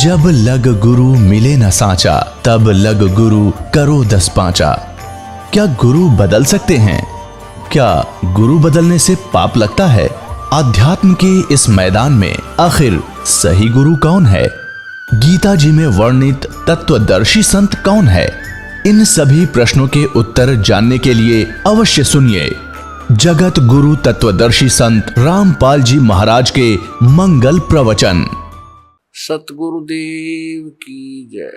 जब लग गुरु मिले न साचा, तब लग गुरु करो 10 पांचा। क्या गुरु बदल सकते हैं? क्या गुरु बदलने से पाप लगता है? आध्यात्म के इस मैदान में आखिर सही गुरु कौन है? गीता जी में वर्णित तत्वदर्शी संत कौन है? इन सभी प्रश्नों के उत्तर जानने के लिए अवश्य सुनिए जगत गुरु तत्वदर्शी संत रामपाल जी महाराज के मंगल प्रवचन। सतगुरुदेव की जय।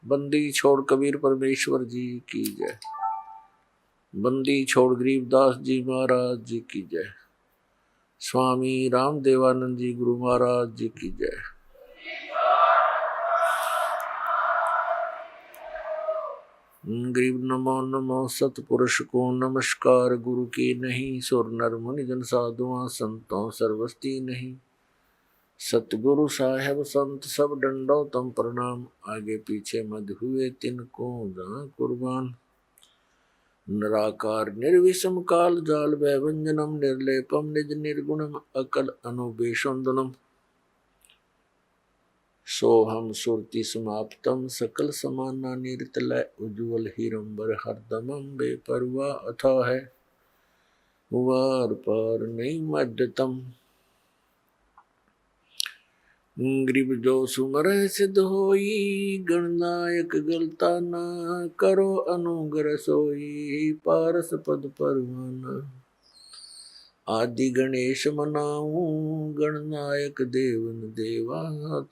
बंदी छोड़ कबीर परमेश्वर जी की जय। बंदी छोड़ गरीबदास जी महाराज जी की जय। स्वामी रामदेवानंद जी गुरु महाराज जी की जय। गरीब नमो नमो सतपुरुष को नमस्कार। गुरु की नहीं सुर नर मुनि जन साधुआ संतों सर्वस्ती नहीं। सतगुरु साहेब संत सब डंडो तम प्रणाम। आगे पीछे मत हुए तिनको जहाँ कुर्बान। निराकार निर्विषम काल जाल वैभंजनम निर्लेपम निज निर्गुणम अकल अनुबेशुंदनम। सोहम सुरति समाप्तम सकल समाना निर्तलय उज्ज्वल हीरंबर हरदमम बेपरवाह अथा है वार पार नहीं मध्यतम। गरीब जो सुमर सिद्ध होई गणनायक गलता ना करो अनुग्रह सोई पारस पद परवाना। आदि गणेश मनाऊं गणनायक देवन देवा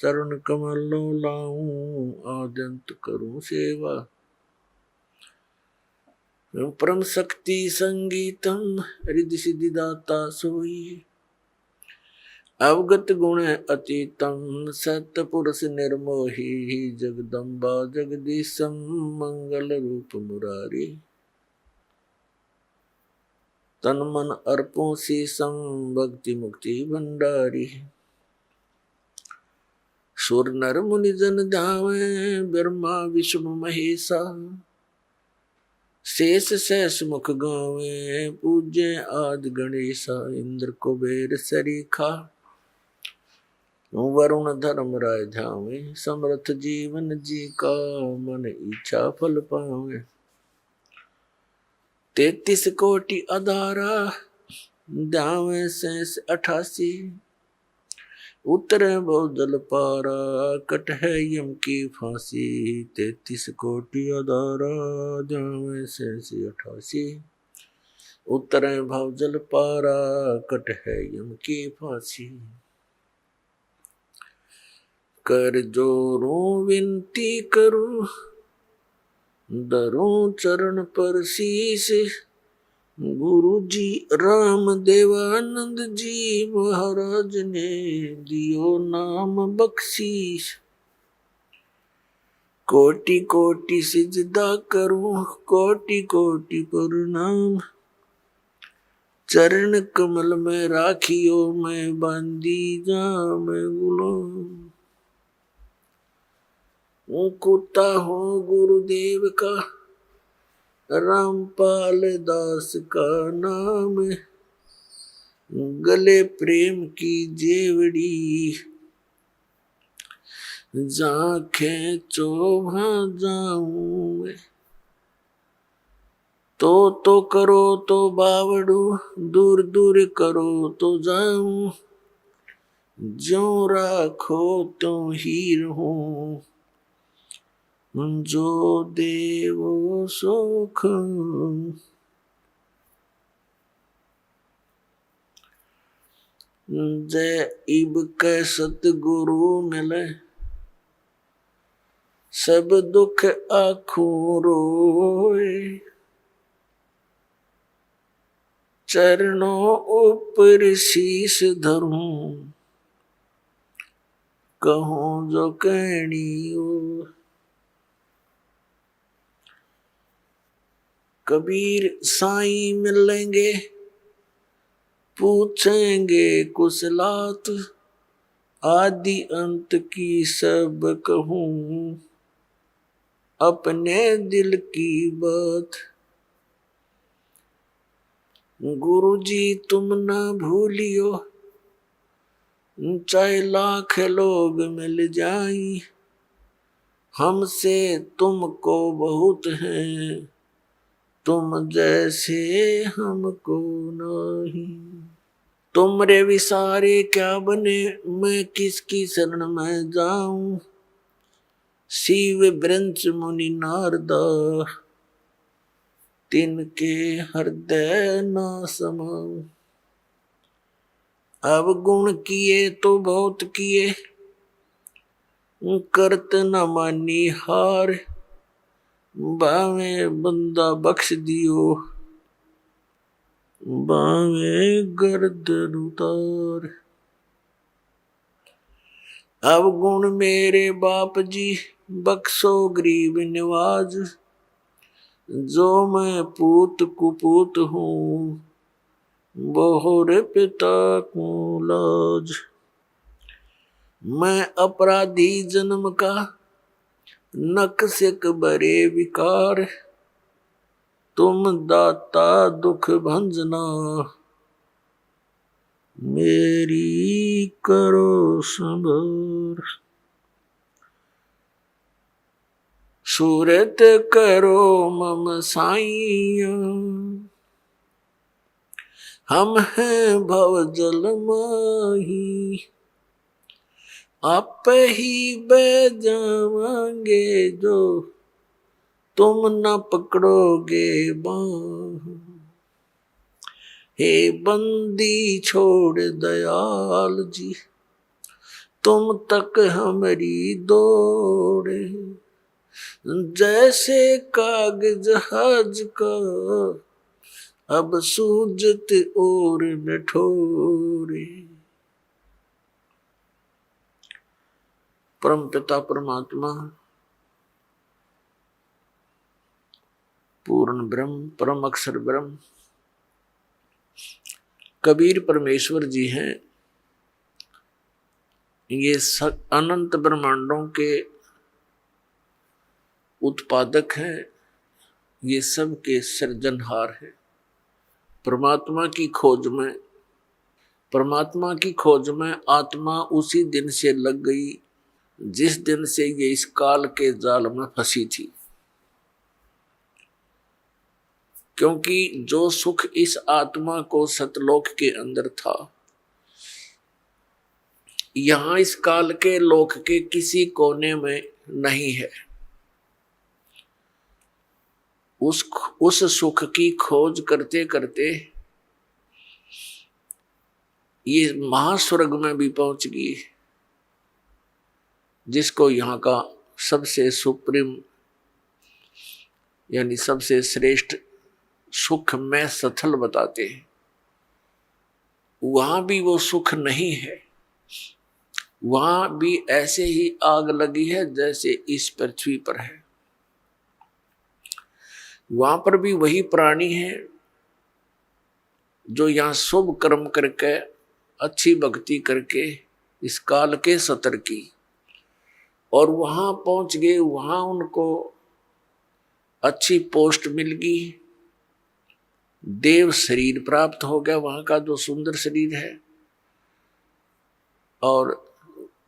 चरण कमलो लाऊं आद्यंत करूं सेवा। परम शक्ति संगीतम रिद्धि सिद्धि दाता सोई अवगत गुण अतीतम सत्य पुरुष निर्मोही जगदम्बा जगदीशम मंगल रूप मुरारी। तन मन अर्पों शीसम भक्ति मुक्ति भंडारी। सुर नर मुनि जन ध्यावे ब्रह्मा विष्णु महेशा। शेष शेष मुख गावे पूज्य आदि गणेशा। इंद्र कुबेर सरीखा वरुण धर्म राय ध्यावे। समर्थ जीवन जी का मन इच्छा फल पावे। 33 कोटि अधारा ध्यावे शेष 88। उतरे बहु जल पारा कट है यम की फांसी। 33 कोटि अधारा ध्यावे शेष 88। उतरे भाव जल पारा कट है यम की फांसी। कर जोरूं विनती करूं धरूं चरण पर शीश। गुरु जी राम देवानंद जी महाराज ने दियो नाम बख्शीश। कोटि कोटि सिजदा करूं कोटि कोटि प्रणाम। चरण कमल में राखियो मैं बांधी जाम गुलाम। कुत्ता हो गुरुदेव का रामपाल दास का नाम। गले प्रेम की जेवड़ी जहाँ खेचो वहाँ जाऊं मैं। तो करो तो बावड़ू दूर दूर करो तो जाऊं। जो राखो तो ही रहूं जो देवो सुख। जय इब के सतगुरु मिले सब दुख आँखों रोए। चरणों ऊपर शीश धरूं कहूं जो कहनी हो। कबीर साईं मिलेंगे पूछेंगे कुशलात। आदि अंत की सब कहूं अपने दिल की बात। गुरु जी तुम ना भूलियो चाहे लाख लोग मिल जाई, हमसे तुमको बहुत हैं, तुम जैसे हमको नहीं। तुमरे विसारे क्या बने, मैं किसकी शरण में जाऊं। शिव ब्रंच मुनि नारदा, तिनके हृदय न समाऊं। अब गुण किए तो बहुत किए, करत न मानी हार। बावे बंदा बख्श दियो, बावे गर्दन उतार। अब गुण मेरे बाप जी, बख्शो गरीब निवाज। जो मैं पूत कुपूत हूँ, बहुरे पिता को लाज। मैं अपराधी जन्म का, नक्सिक बरे विकार। तुम दाता दुख भंजना, मेरी करो संभार। सूरत करो मम साइया, हम हैं भव जल माही। आप ही बह जावांगे जो, तुम न पकड़ोगे बाह। हे बंदी छोड़ दयाल जी, तुम तक हमारी दौड़े। जैसे कागज जहाज का, अब सूझत और न ठोरे। परम पिता परमात्मा, पूर्ण ब्रह्म, परम अक्षर ब्रह्म कबीर परमेश्वर जी हैं। ये अनंत ब्रह्मांडों के उत्पादक हैं, ये सब के सृजनहार हैं। परमात्मा की खोज में, परमात्मा की खोज में आत्मा उसी दिन से लग गई जिस दिन से ये इस काल के जाल में फंसी थी। क्योंकि जो सुख इस आत्मा को सतलोक के अंदर था, यहां इस काल के लोक के किसी कोने में नहीं है। उस सुख की खोज करते करते ये महास्वर्ग में भी पहुंच गई, जिसको यहाँ का सबसे सुप्रीम यानी सबसे श्रेष्ठ सुख में सथल बताते हैं। वहां भी वो सुख नहीं है, वहां भी ऐसे ही आग लगी है जैसे इस पृथ्वी पर है। वहां पर भी वही प्राणी है जो यहाँ शुभ कर्म करके, अच्छी भक्ति करके इस काल के सतर की, और वहां पहुंच गए। वहां उनको अच्छी पोस्ट मिल गई, देव शरीर प्राप्त हो गया, वहां का जो सुंदर शरीर है। और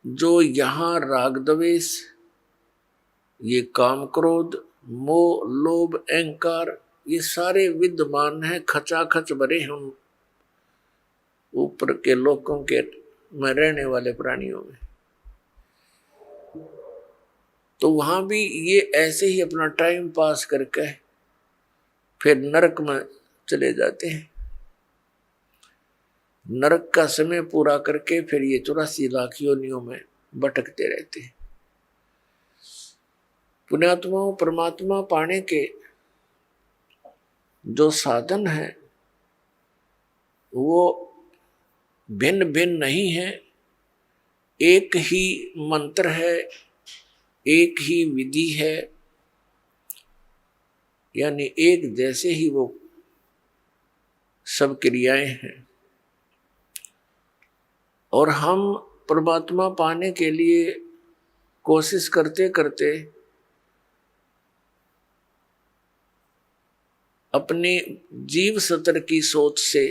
जो यहाँ राग द्वेष, ये काम क्रोध मोह लोभ अहंकार, ये सारे विद्यमान है, खचाखच भरे हम ऊपर के लोकों के में रहने वाले प्राणियों में। तो वहां भी ये ऐसे ही अपना टाइम पास करके फिर नरक में चले जाते हैं। नरक का समय पूरा करके फिर ये 84 लाख योनियों में भटकते रहते हैं। पुण्यात्माओं, परमात्मा पाने के जो साधन है वो भिन्न भिन्न नहीं है, एक ही मंत्र है, एक ही विधि है, यानी एक जैसे ही वो सब क्रियाएं हैं। और हम परमात्मा पाने के लिए कोशिश करते करते अपने जीव सतर की सोच से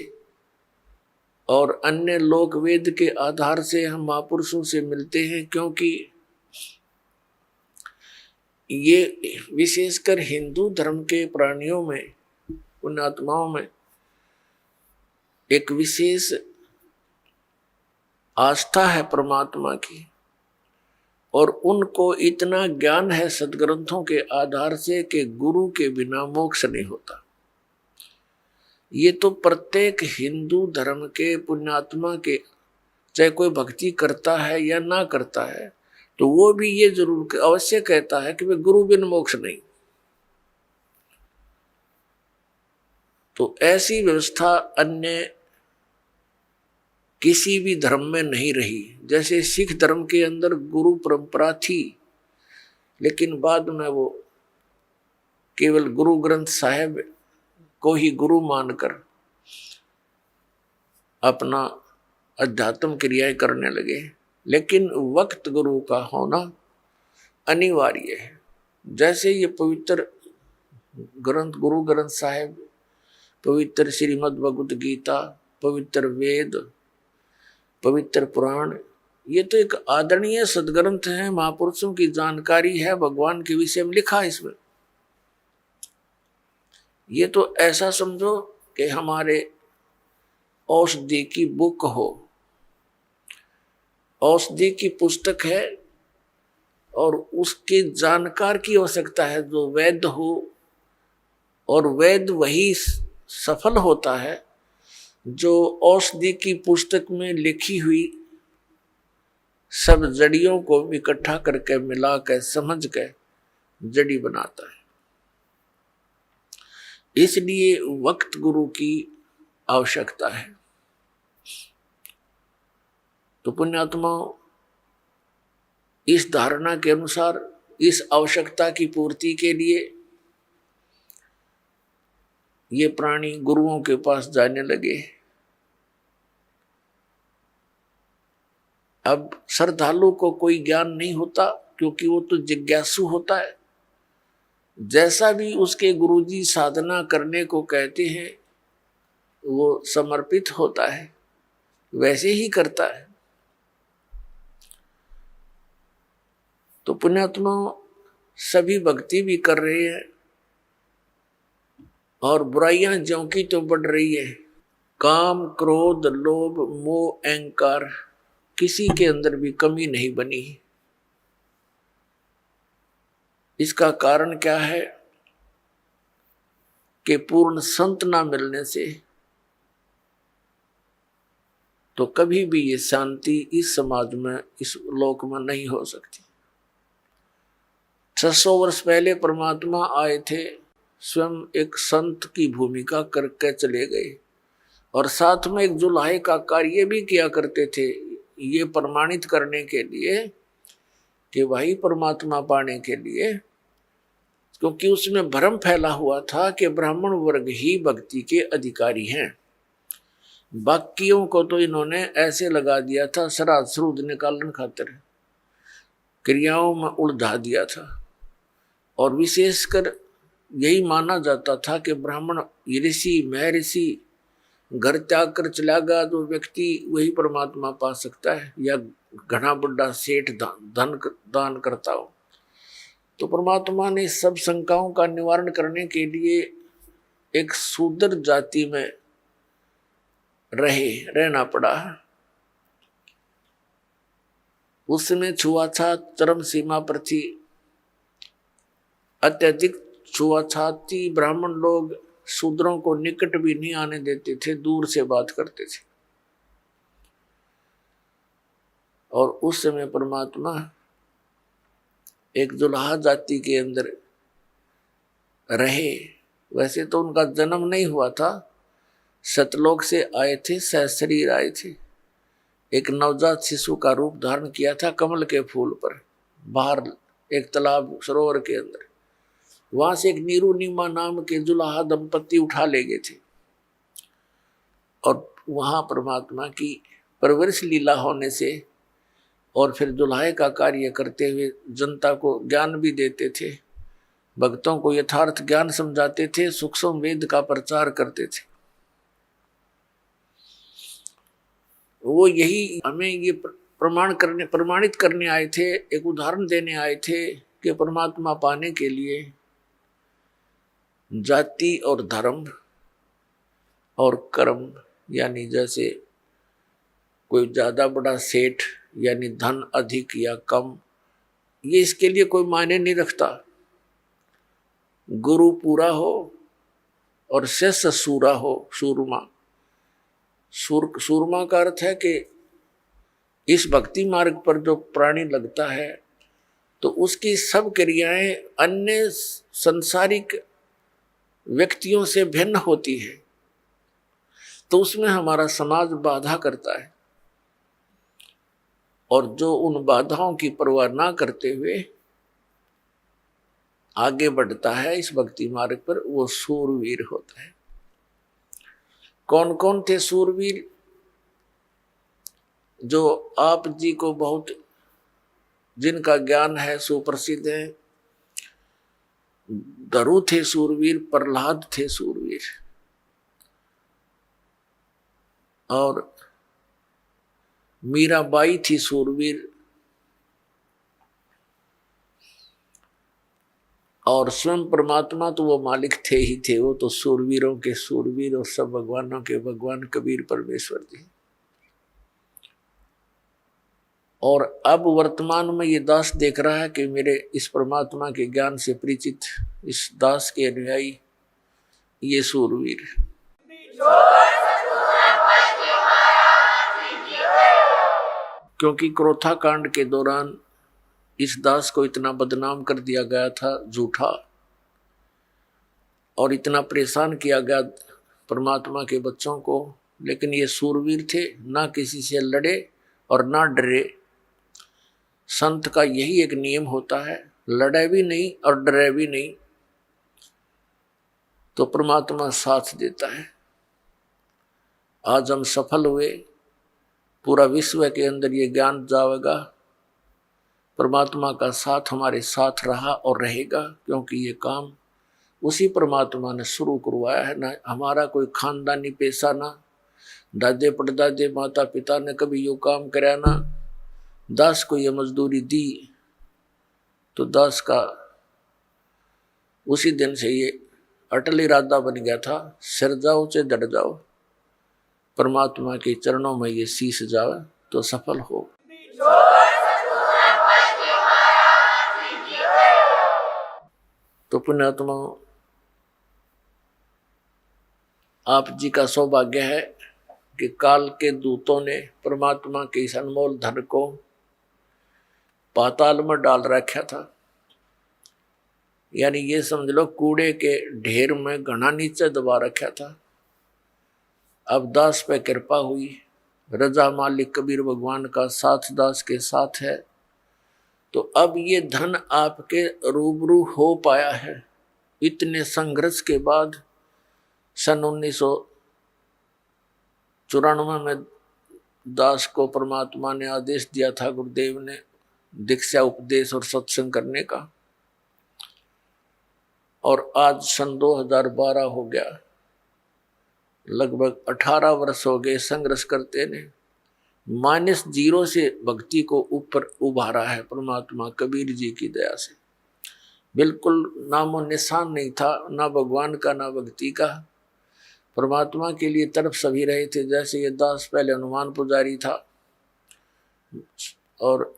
और अन्य लोक वेद के आधार से हम महापुरुषों से मिलते हैं, क्योंकि ये विशेषकर हिंदू धर्म के प्राणियों में, पुण्यात्माओं में एक विशेष आस्था है परमात्मा की, और उनको इतना ज्ञान है सदग्रंथों के आधार से कि गुरु के बिना मोक्ष नहीं होता। ये तो प्रत्येक हिंदू धर्म के पुण्यात्मा के, चाहे कोई भक्ति करता है या ना करता है, तो वो भी ये जरूर अवश्य कहता है कि वे गुरु बिन मोक्ष नहीं। तो ऐसी व्यवस्था अन्य किसी भी धर्म में नहीं रही। जैसे सिख धर्म के अंदर गुरु परंपरा थी, लेकिन बाद में वो केवल गुरु ग्रंथ साहिब को ही गुरु मानकर अपना अध्यात्म क्रियाएं करने लगे। लेकिन वक्त गुरु का होना अनिवार्य है। जैसे ये पवित्र ग्रंथ, गुरु ग्रंथ साहिब, पवित्र श्रीमद् भगवत गीता, पवित्र वेद, पवित्र पुराण, ये तो एक आदरणीय सदग्रंथ है, महापुरुषों की जानकारी है, भगवान के विषय में लिखा है इसमें। ये तो ऐसा समझो कि हमारे औषधि की बुक हो, औषधि की पुस्तक है, और उसके जानकार की आवश्यकता है जो वैद्य हो, और वैद्य वही सफल होता है जो औषधि की पुस्तक में लिखी हुई सब जड़ियों को इकट्ठा करके मिला कर समझ के जड़ी बनाता है। इसलिए वक्त गुरु की आवश्यकता है। तो पुण्यात्माओं, इस धारणा के अनुसार इस आवश्यकता की पूर्ति के लिए ये प्राणी गुरुओं के पास जाने लगे। अब श्रद्धालु को कोई ज्ञान नहीं होता, क्योंकि वो तो जिज्ञासु होता है। जैसा भी उसके गुरुजी साधना करने को कहते हैं वो समर्पित होता है, वैसे ही करता है। तो पुण्यात्मा सभी भक्ति भी कर रहे हैं, और बुराइयां ज्यों की तो बढ़ रही है। काम, क्रोध, लोभ, मोह, अहंकार, किसी के अंदर भी कमी नहीं बनी। इसका कारण क्या है कि पूर्ण संत ना मिलने से तो कभी भी ये शांति इस समाज में, इस लोक में नहीं हो सकती। 600 वर्ष पहले परमात्मा आए थे, स्वयं एक संत की भूमिका करके चले गए, और साथ में एक जुलाहे का कार्य भी किया करते थे, ये प्रमाणित करने के लिए कि भाई परमात्मा पाने के लिए, क्योंकि उसमें भ्रम फैला हुआ था कि ब्राह्मण वर्ग ही भक्ति के अधिकारी हैं। बाकियों को तो इन्होंने ऐसे लगा दिया था, श्राद्ध श्रुद्ध निकालने खातिर क्रियाओं में उलझा दिया था, और विशेषकर यही माना जाता था कि ब्राह्मण ऋषि, महर्षि घर त्याग कर चला गया तो व्यक्ति वही परमात्मा पा सकता है, या घना बड़ा सेठ धन दान करता हो। तो परमात्मा ने सब शंकाओं का निवारण करने के लिए एक शूद्र जाति में रहना पड़ा। उस समय छुआछूत चरम सीमा पर थी, अत्यधिक छुआछूत थी। ब्राह्मण लोग शूद्रों को निकट भी नहीं आने देते थे, दूर से बात करते थे। और उस समय परमात्मा एक जुलाहा जाति के अंदर रहे। वैसे तो उनका जन्म नहीं हुआ था, सतलोक से आए थे, सहशरीर आए थे। एक नवजात शिशु का रूप धारण किया था कमल के फूल पर, बाहर एक तालाब सरोवर के अंदर। वहां से एक नीरू नीमा नाम के जुलाहा दंपति उठा ले गए थे, और वहां परमात्मा की परवरिश लीला होने से और फिर जुलाहे का कार्य करते हुए जनता को ज्ञान भी देते थे, भक्तों को यथार्थ ज्ञान समझाते थे, सूक्ष्म वेद का प्रचार करते थे। वो यही हमें ये प्रमाणित करने आए थे, एक उदाहरण देने आए थे कि परमात्मा पाने के लिए जाति और धर्म और कर्म, यानी जैसे कोई ज्यादा बड़ा सेठ यानी धन अधिक या कम, ये इसके लिए कोई मायने नहीं रखता। गुरु पूरा हो और शिष्य सूरा हो, सूरमा। सूरमा का अर्थ है कि इस भक्ति मार्ग पर जो प्राणी लगता है तो उसकी सब क्रियाएं अन्य संसारिक व्यक्तियों से भिन्न होती है, तो उसमें हमारा समाज बाधा करता है। और जो उन बाधाओं की परवाह ना करते हुए आगे बढ़ता है इस भक्ति मार्ग पर, वो सूरवीर होता है। कौन कौन थे सूरवीर? जो आप जी को बहुत, जिनका ज्ञान है, सुप्रसिद्ध है। धरु थे सूरवीर, प्रहलाद थे सूरवीर, और मीराबाई थी सूरवीर, और स्वयं परमात्मा तो वो मालिक थे ही थे, वो तो सूरवीरों के सूरवीर और सब भगवानों के भगवान कबीर परमेश्वर जी। और अब वर्तमान में ये दास देख रहा है कि मेरे इस परमात्मा के ज्ञान से परिचित इस दास के अनुयायी ये सूरवीर। क्योंकि क्रोथा कांड के दौरान इस दास को इतना बदनाम कर दिया गया था, झूठा, और इतना परेशान किया गया परमात्मा के बच्चों को, लेकिन ये सूरवीर थे, ना किसी से लड़े और ना डरे। संत का यही एक नियम होता है, लड़े भी नहीं और डरे भी नहीं, तो परमात्मा साथ देता है। आज हम सफल हुए, पूरा विश्व के अंदर ये ज्ञान जाएगा, परमात्मा का साथ हमारे साथ रहा और रहेगा, क्योंकि ये काम उसी परमात्मा ने शुरू करवाया है। ना हमारा कोई खानदानी पेशा, ना दादे परदादे माता पिता ने कभी यो काम कराया, ना दास को ये मजदूरी दी, तो दास का उसी दिन से ये अटल इरादा बन गया था, सिर जाओ चाहे डट जाओ, परमात्मा के चरणों में ये शीश जावे तो सफल हो। तो पुण्यात्मा, आप जी का सौभाग्य है कि काल के दूतों ने परमात्मा के इस अनमोल धन को पाताल में डाल रखा था। यानी ये समझ लो कूड़े के ढेर में घना नीचे दबा रखा था। अब दास पे कृपा हुई, रजा मालिक कबीर भगवान का साथ दास के साथ है, तो अब ये धन आपके रूबरू हो पाया है। इतने संघर्ष के बाद सन 1994 में दास को परमात्मा ने आदेश दिया था, गुरुदेव ने, दीक्षा उपदेश और सत्संग करने का, और आज सन 2012 हो गया, लगभग 18 वर्ष हो गए संघर्ष करते ने। -0 से भक्ति को ऊपर उभारा है परमात्मा कबीर जी की दया से। बिल्कुल नामो निशान नहीं था, ना भगवान का ना भक्ति का। परमात्मा के लिए तड़प सभी रहे थे। जैसे ये दास पहले हनुमान पुजारी था और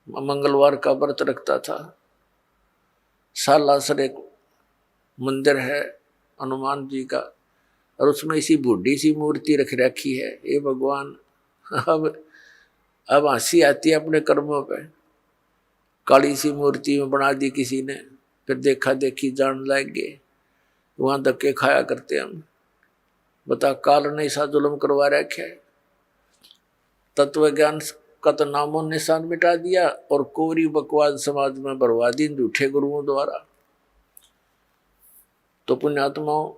मंगलवार का व्रत रखता था। सालासर एक मंदिर है हनुमान जी का, और उसमें इसी बूढ़ी सी मूर्ति रख रखी है। ये भगवान, अब हंसी आती है अपने कर्मों पे। काली सी मूर्ति में बना दी किसी ने, फिर देखा देखी जान लग गए, वहां धक्के खाया करते हम। बता, काल ने ऐसा जुल्म करवा रखा है। तत्व ज्ञान का तो नामो निशान मिटा दिया और कोरी बकवाद समाज में बरवा दी झूठे गुरुओं द्वारा। तो पुण्यात्माओं,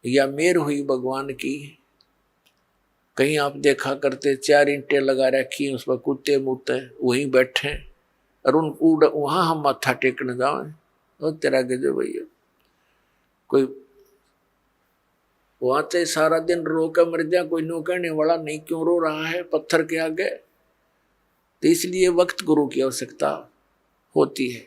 या मेर हुई भगवान की। कहीं आप देखा करते 4 ईंटें लगा रखी, उस पर कुत्ते मुत्ते वहीं बैठे, और वहां हम माथा टेकने जाए, और तेरा गजब भैया। कोई वो आते सारा दिन रो कर मर जा, कोई नो कहने वाला नहीं क्यों रो रहा है पत्थर के आगे। तो इसलिए वक्त गुरु की आवश्यकता होती है,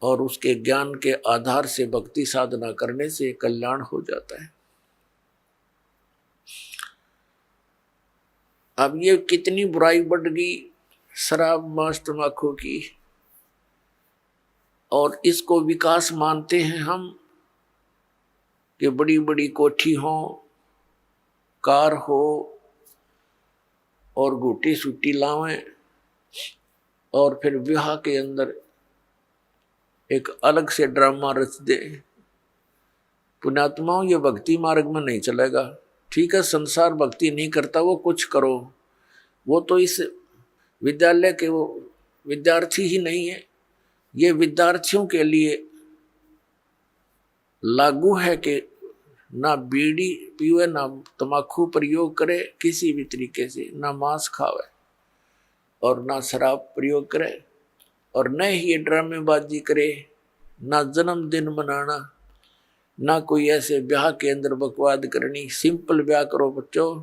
और उसके ज्ञान के आधार से भक्ति साधना करने से कल्याण हो जाता है। अब ये कितनी बुराई बढ़ गई शराब मांस तंबाकू की, और इसको विकास मानते हैं हम कि बड़ी बड़ी कोठी हो, कार हो, और गुटी सुटी लावें, और फिर विवाह के अंदर एक अलग से ड्रामा रच दे। पुण्यात्माओं, ये भक्ति मार्ग में नहीं चलेगा। ठीक है, संसार भक्ति नहीं करता, वो कुछ करो, वो तो इस विद्यालय के वो विद्यार्थी ही नहीं है। ये विद्यार्थियों के लिए लागू है कि ना बीड़ी पीवे, ना तम्बाकू प्रयोग करे किसी भी तरीके से, ना मांस खावे और ना शराब प्रयोग करे, और न ही ये ड्रामेबाजी करे, ना जन्मदिन मनाना, ना कोई ऐसे ब्याह के अंदर बकवाद करनी। सिंपल ब्याह करो बच्चों,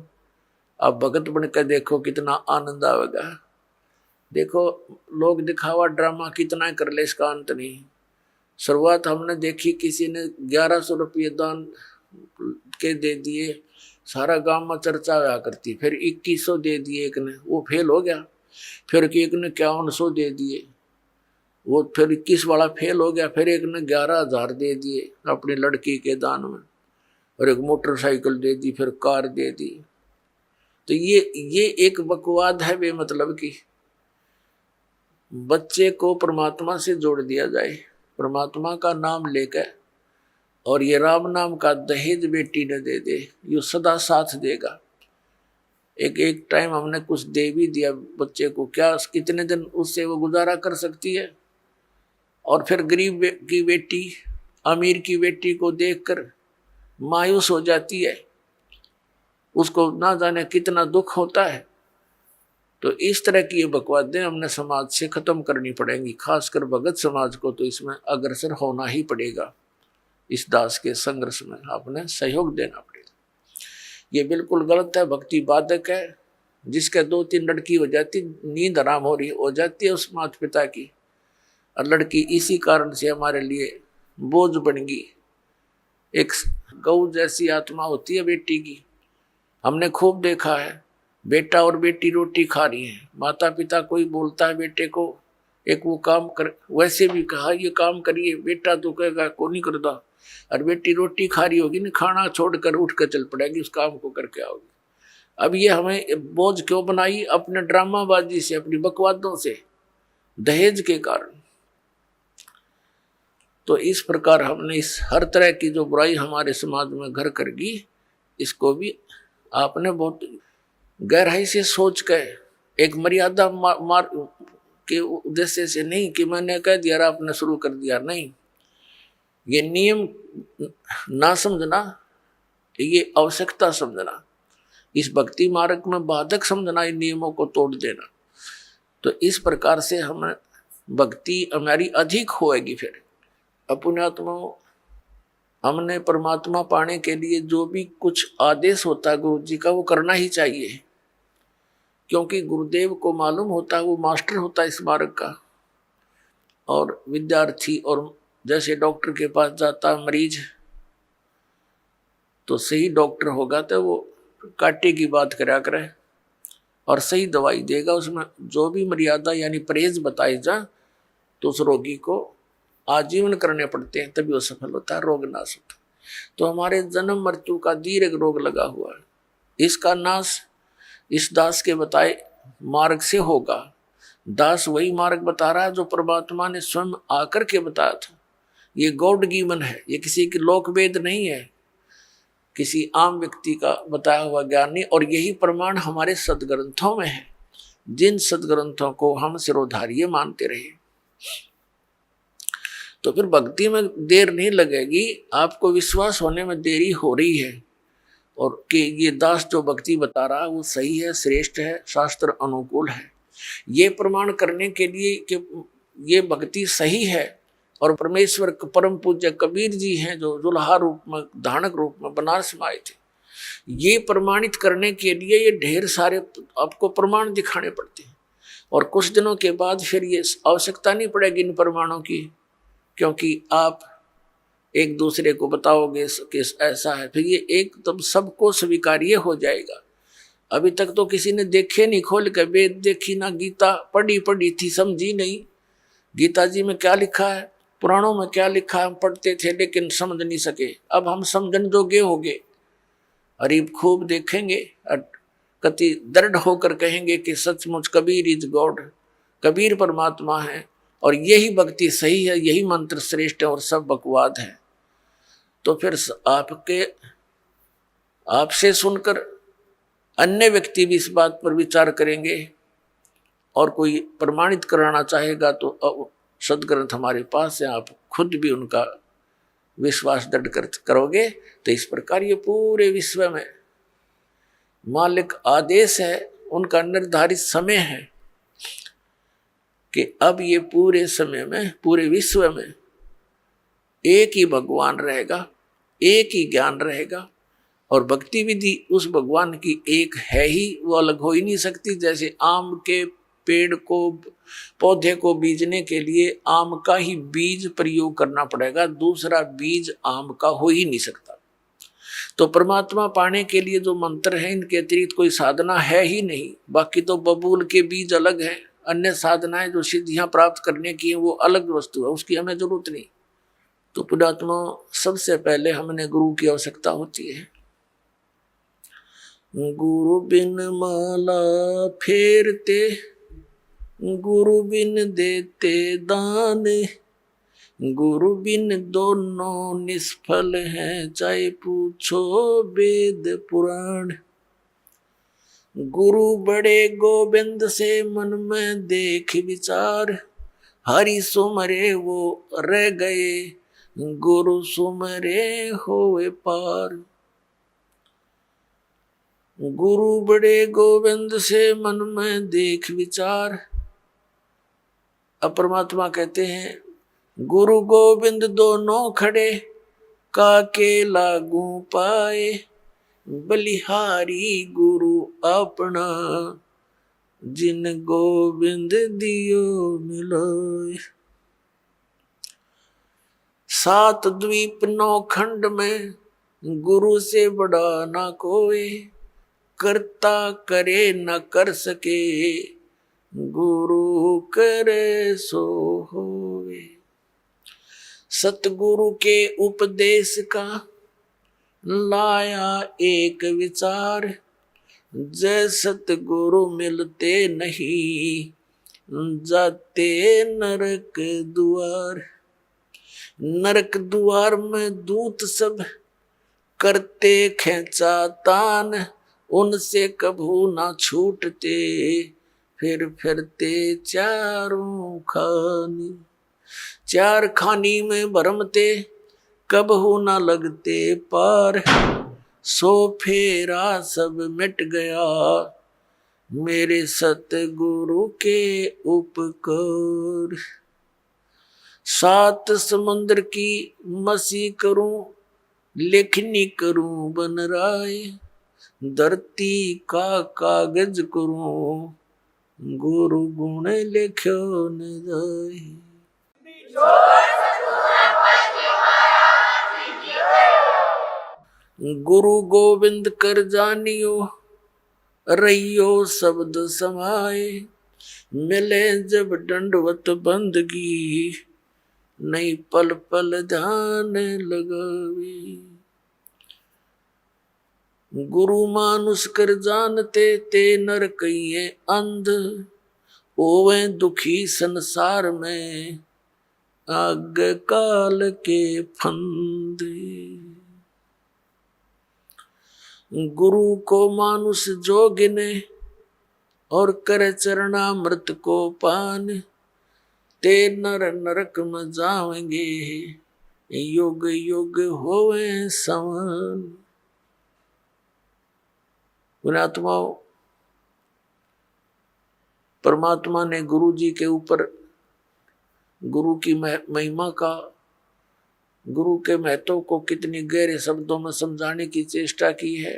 आप भगत बन कर देखो कितना आनंद आएगा। देखो लोग दिखावा ड्रामा कितना कर ले, इसका अंत नहीं। शुरुआत हमने देखी, किसी ने 1100 रुपये दान के दे दिए, सारा गांव में चर्चा हुआ करती। फिर 2100 दे दिए एक ने, वो फेल हो गया। फिर एक ने 5100 दे दिए, वो फिर 21 वाला फेल हो गया। फिर एक ने 11,000 दे दिए अपनी लड़की के दान में, और एक मोटरसाइकिल दे दी, फिर कार दे दी। तो ये एक बकवाद है बेमतलब की। बच्चे को परमात्मा से जोड़ दिया जाए, परमात्मा का नाम लेकर, और ये राम नाम का दहेज बेटी न दे दे, यो सदा साथ देगा। एक टाइम हमने कुछ दे भी दिया बच्चे को, क्या कितने दिन उससे वो गुजारा कर सकती है। और फिर गरीब की बेटी अमीर की बेटी को देखकर मायूस हो जाती है, उसको ना जाने कितना दुख होता है। तो इस तरह की ये बकवादें हमने समाज से खत्म करनी पड़ेंगी, खासकर भगत समाज को तो इसमें अग्रसर होना ही पड़ेगा। इस दास के संघर्ष में आपने सहयोग देना पड़ेगा। ये बिल्कुल गलत है, भक्ति बाधक है। जिसके 2-3 लड़की हो जाती, नींद आराम हो जाती है उस माता पिता की, और लड़की इसी कारण से हमारे लिए बोझ बन गई। एक गौ जैसी आत्मा होती है बेटी की। हमने खूब देखा है, बेटा और बेटी रोटी खा रही है, माता पिता कोई बोलता है बेटे को एक वो काम कर, वैसे भी कहा ये काम करिए, बेटा तो कहेगा को नहीं करता, और बेटी रोटी खा रही होगी ना, खाना छोड़कर उठ कर चल पड़ेगी, उस काम को करके आओगी। अब ये हमें बोझ क्यों बनाई? अपने ड्रामाबाजी से, अपनी बकवादों से, दहेज के कारण। तो इस प्रकार हमने इस हर तरह की जो बुराई हमारे समाज में घर कर गई, इसको भी आपने बहुत गहराई से सोच कर एक मर्यादा मार के उद्देश्य से नहीं कि मैंने कह दिया आपने शुरू कर दिया, नहीं। ये नियम ना समझना, ये आवश्यकता समझना, इस भक्ति मार्ग में बाधक समझना, इन नियमों को तोड़ देना। तो इस प्रकार से हम भक्ति हमारी अधिक होएगी। फिर पुण्यात्मा, हमने परमात्मा पाने के लिए जो भी कुछ आदेश होता है गुरु जी का, वो करना ही चाहिए, क्योंकि गुरुदेव को मालूम होता है, वो मास्टर होता है इस मार्ग का। और विद्यार्थी, और जैसे डॉक्टर के पास जाता है मरीज, तो सही डॉक्टर होगा तो वो काटे की बात करा करे और सही दवाई देगा। उसमें जो भी मर्यादा यानी परहेज बताई जा, तो उस रोगी को आजीवन करने पड़ते हैं, तभी वो सफल होता है, रोग नाश होता है। तो हमारे जन्म मृत्यु का दीर्घ रोग लगा हुआ है, इसका नाश इस दास के बताए मार्ग से होगा। दास वही मार्ग बता रहा है जो परमात्मा ने स्वयं आकर के बताया था। ये गॉड गिवन है, ये किसी की लोक वेद नहीं है, किसी आम व्यक्ति का बताया हुआ ज्ञान नहीं। और यही प्रमाण हमारे सदग्रंथों में है, जिन सदग्रंथों को हम सिरोधार्य मानते रहे। तो फिर भक्ति में देर नहीं लगेगी, आपको विश्वास होने में देरी हो रही है, और कि ये दास जो भक्ति बता रहा है वो सही है, श्रेष्ठ है, शास्त्र अनुकूल है। ये प्रमाण करने के लिए कि ये भक्ति सही है, और परमेश्वर परम पूज्य कबीर जी हैं जो दुल्हा रूप में, धानक रूप में बनारस में आए थे। ये प्रमाणित करने के लिए ये ढेर सारे आपको प्रमाण दिखाने पड़ते हैं, और कुछ दिनों के बाद फिर ये आवश्यकता नहीं पड़ेगी इन प्रमाणों की, क्योंकि आप एक दूसरे को बताओगे कि ऐसा है, फिर ये एकदम सबको स्वीकार्य हो जाएगा। अभी तक तो किसी ने देखे नहीं, खोल के वेद देखी ना, गीता पढ़ी थी, समझी नहीं गीता जी में क्या लिखा है, पुराणों में क्या लिखा है, हम पढ़ते थे लेकिन समझ नहीं सके। अब हम समझन जोगे हो गए, अरीब खूब देखेंगे, कति दृढ़ होकर कहेंगे कि सचमुच कबीर इज गॉड, कबीर परमात्मा है, और यही भक्ति सही है, यही मंत्र श्रेष्ठ है और सब बकवाद है। तो फिर आपसे सुनकर अन्य व्यक्ति भी इस बात पर विचार करेंगे, और कोई प्रमाणित कराना चाहेगा तो सदग्रंथ हमारे पास है, आप खुद भी उनका विश्वास दृढ़ करोगे। तो इस प्रकार ये पूरे विश्व में मालिक आदेश है, उनका निर्धारित समय है कि अब ये पूरे समय में, पूरे विश्व में एक ही भगवान रहेगा, एक ही ज्ञान रहेगा, और भक्ति विधि उस भगवान की एक है ही, वो अलग हो ही नहीं सकती। जैसे आम के पेड़ को, पौधे को बीजने के लिए आम का ही बीज प्रयोग करना पड़ेगा, दूसरा बीज आम का हो ही नहीं सकता। तो परमात्मा पाने के लिए जो मंत्र है, इनके अतिरिक्त कोई साधना है ही नहीं। बाकी तो बबूल के बीज अलग हैं, अन्य साधनाएं जो सिद्धियां प्राप्त करने की है वो अलग वस्तु है, उसकी हमें जरूरत नहीं। तो पुण्यात्मा, सबसे पहले हमने गुरु की आवश्यकता होती है। गुरु बिन माला फेरते, गुरु बिन देते दान, गुरु बिन दोनों निष्फल हैं, चाहे पूछो वेद पुराण। गुरु बड़े गोविंद से मन में देख विचार, हरि सुमरे वो रह गए, गुरु सुमरे होए पार। गुरु बड़े गोविंद से मन में देख विचार। अब परमात्मा कहते हैं गुरु गोविंद दोनों खड़े, काके लागू पाए, बलिहारी गुरु अपना, जिन गोविंद दियो मिलोय। 7 द्वीप 9 खंड में गुरु से बड़ा ना कोई, करता करे न कर सके, गुरु करे सो होवे। सतगुरु के उपदेश का लाया एक विचार, जय सतगुरु मिलते नहीं, जाते नरक द्वार। नरक द्वार में दूत सब करते खेचा तान, उनसे कभू ना छूटते, फिर फिरते चारों खानी। 4 खानी में भरमते, कबहू ना लगते पार, सो फेरा सब मिट गया, मेरे सतगुरु के उपकार। 7 समुद्र की मसी करूं, लेखनी करूं बन राय, धरती का कागज करूं, गुरु गुण लिखो न जाए। गुरु गोविंद कर जानियो, रहियो शब्द समाए, मिले जब दंडवत बंदगी, नहीं पल पल ध्यान लगावे। गुरु मानुष कर जानते, ते नर कहिए अंध, ओवे दुखी संसार में, आग काल के फंदे। गुरु को मानुष जो गिने, और करे चरणामृत को पान, ते नर नरक में जाएंगे, युग युग होवे समान। पुण्यात्माओं, परमात्मा ने गुरु जी के ऊपर गुरु की महिमा का, गुरु के महत्व को कितनी गहरे शब्दों में समझाने की चेष्टा की है।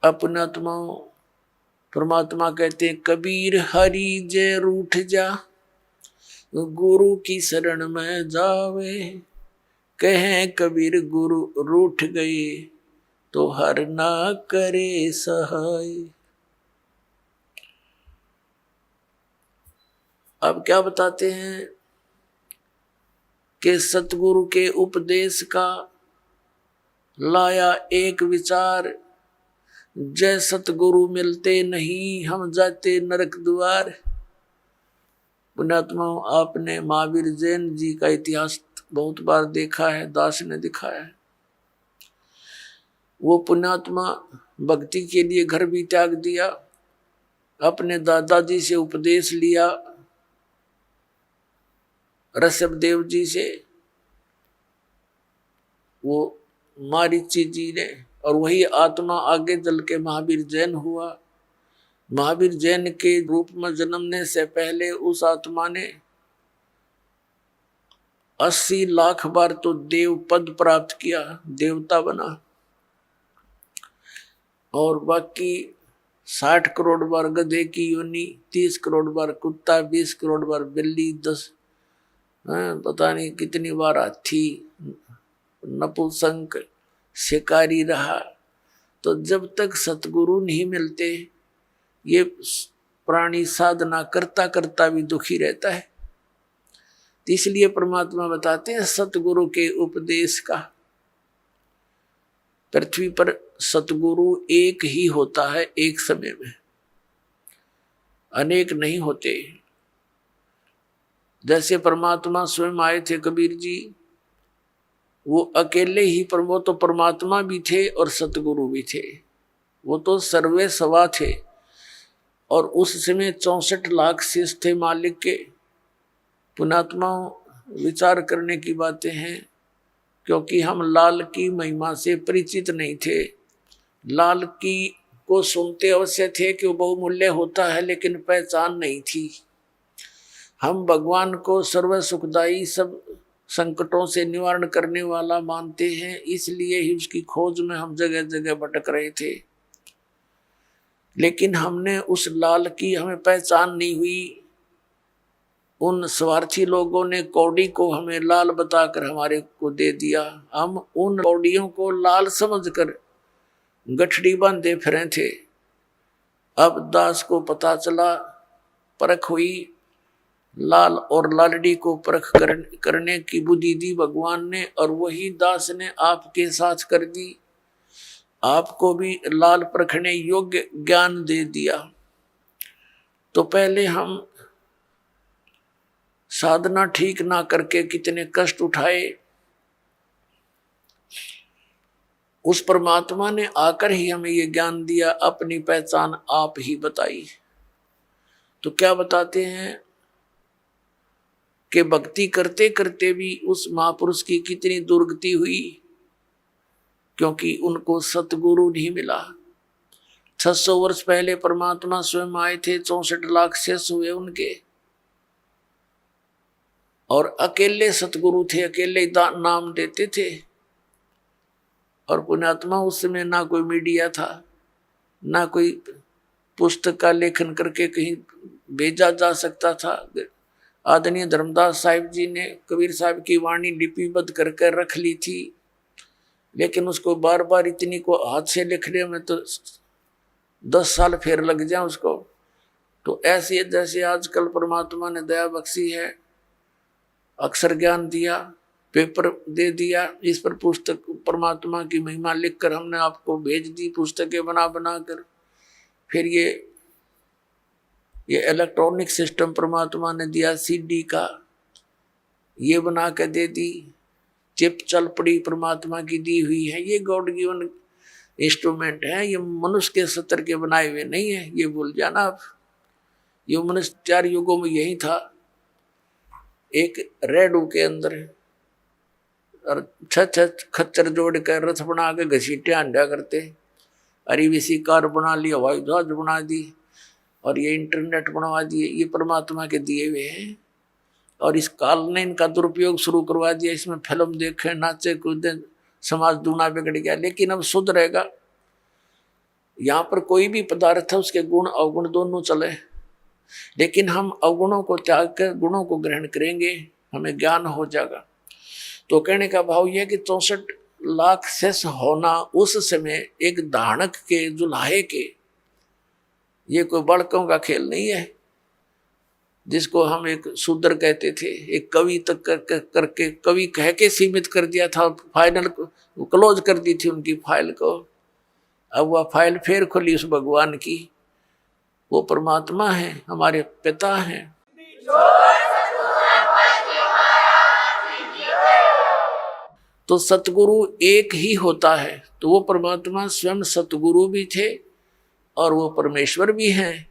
अपने आत्मा परमात्मा कहते हैं, कबीर हरि जय रूठ जा, गुरु की शरण में जावे। कहें कबीर गुरु रूठ गए, तो हर ना करे सहाय। अब क्या बताते हैं कि सतगुरु के उपदेश का लाया एक विचार, जय सतगुरु मिलते नहीं हम जाते नरक द्वार। पुण्यात्मा, आपने महावीर जैन जी का इतिहास बहुत बार देखा है, दास ने दिखाया है। वो पुण्यात्मा भक्ति के लिए घर भी त्याग दिया, अपने दादाजी से उपदेश लिया, ऋषभदेव जी से, वो मारीची जी ने, और वही आत्मा आगे चल के महावीर जैन हुआ। महावीर जैन के रूप में जन्मने से पहले उस आत्मा ने 80 लाख बार तो देव पद प्राप्त किया, देवता बना, और बाकी 60 करोड़ बार गधे की योनि, 30 करोड़ बार कुत्ता, 20 करोड़ बार बिल्ली, 10 पता नहीं कितनी बार हाथी, नपुंसक, शिकारी रहा। तो जब तक सतगुरु नहीं मिलते ये प्राणी साधना करता करता भी दुखी रहता है। तो इसलिए परमात्मा बताते हैं सतगुरु के उपदेश का। पृथ्वी पर सतगुरु एक ही होता है, एक समय में, अनेक नहीं होते। जैसे परमात्मा स्वयं आए थे कबीर जी, वो अकेले ही, पर वो तो परमात्मा भी थे और सतगुरु भी थे, वो तो सर्वे सवा थे। और उस समय 64 लाख शिष्य थे मालिक के। पुण्यात्मा, विचार करने की बातें हैं, क्योंकि हम लाल की महिमा से परिचित नहीं थे। लाल की को सुनते अवश्य थे कि वो बहुमूल्य होता है, लेकिन पहचान नहीं थी। हम भगवान को सर्व सुखदाई, सब संकटों से निवारण करने वाला मानते हैं, इसलिए ही उसकी खोज में हम जगह जगह भटक रहे थे। लेकिन हमने उस लाल की हमें पहचान नहीं हुई। उन स्वार्थी लोगों ने कौड़ी को हमें लाल बताकर हमारे को दे दिया। हम उन कौड़ियों को लाल समझकर गठड़ी बांधे फिरे थे। अब दास को पता चला, परख हुई, लाल और लालड़ी को परख करने की बुद्धि दी भगवान ने, और वही दास ने आपके साथ कर दी। आपको भी लाल परखने योग्य ज्ञान दे दिया। तो पहले हम साधना ठीक ना करके कितने कष्ट उठाए, उस परमात्मा ने आकर ही हमें ये ज्ञान दिया, अपनी पहचान आप ही बताई। तो क्या बताते हैं कि भक्ति करते करते भी उस महापुरुष की कितनी दुर्गति हुई, क्योंकि उनको सतगुरु नहीं मिला। 600 वर्ष पहले परमात्मा स्वयं आए थे, 64 लाख शिष्य हुए उनके, और अकेले सतगुरु थे, अकेले नाम देते थे। और पुण्यात्मा, उस समय ना कोई मीडिया था, ना कोई पुस्तक का लेखन करके कहीं भेजा जा सकता था। आदरणीय धर्मदास साहिब जी ने कबीर साहब की वाणी लिपिबद्ध करके रख ली थी, लेकिन उसको बार बार इतनी को हाथ से लिखने में तो 10 साल फिर लग जाए उसको। तो ऐसे जैसे आजकल परमात्मा ने दया बख्शी है, अक्षर ज्ञान दिया, पेपर दे दिया, इस पर पुस्तक परमात्मा की महिमा लिखकर हमने आपको भेज दी, पुस्तकें बना बना कर। फिर ये इलेक्ट्रॉनिक सिस्टम परमात्मा ने दिया, सीडी का ये बना के दे दी, चिप चल पड़ी परमात्मा की दी हुई है। ये गॉड गिवन इंस्ट्रूमेंट है, ये मनुष्य के सत्र के बनाए हुए नहीं है, ये भूल जाना आप। ये मनुष्य 4 युगों में यही था, एक रेडू के अंदर और 6 खच्चर जोड़ कर रथ बना के घसीटे आंडा करते, अरे विसी कार बना ली, हवाई जहाज बना दी, और ये इंटरनेट बनवा दिए, ये परमात्मा के दिए हुए हैं। और इस काल ने इनका दुरुपयोग शुरू करवा दिया, इसमें फिल्म देखे, नाचे कूदे, समाज दूना बिगड़ गया। लेकिन अब शुद्ध रहेगा। यहाँ पर कोई भी पदार्थ है उसके गुण अवगुण दोनों चले, लेकिन हम अवगुणों को त्याग कर गुणों को ग्रहण करेंगे, हमें ज्ञान हो जाएगा। तो कहने का भाव यह कि 64 लाख शेष होना उस समय एक धानक के जुल्हे के, ये कोई बड़कों का खेल नहीं है, जिसको हम एक शूद्र कहते थे, एक कवि तक करके कवि कह के सीमित कर दिया था, फाइनल क्लोज कर दी थी उनकी फाइल को। अब वह फाइल फिर खुली उस भगवान की। वो परमात्मा है, हमारे पिता हैं। तो सतगुरु एक ही होता है। तो वो परमात्मा स्वयं सतगुरु भी थे और वो परमेश्वर भी हैं।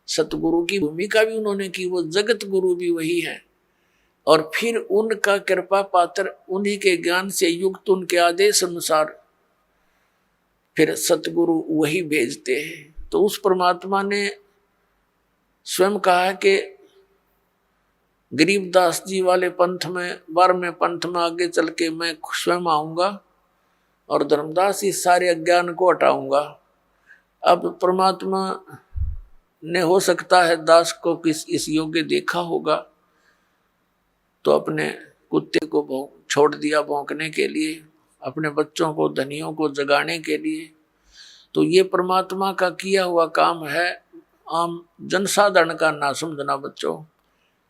सतगुरु की भूमिका भी उन्होंने की, वो जगत गुरु भी वही है। और फिर उनका कृपा पात्र, उन्हीं के ज्ञान से युक्त, उनके आदेश अनुसार फिर सतगुरु वही भेजते हैं। तो उस परमात्मा ने स्वयं कहा कि गरीबदास जी वाले पंथ में, 12वें पंथ में आगे चल के मैं स्वयं आऊंगा और धर्मदास इस सारे अज्ञान को हटाऊंगा। अब परमात्मा ने हो सकता है दास को किस इस योग्य देखा होगा, तो अपने कुत्ते को छोड़ दिया भौंकने के लिए, अपने बच्चों को, धनियों को जगाने के लिए। तो ये परमात्मा का किया हुआ काम है, आम जनसाधारण का ना समझना बच्चों।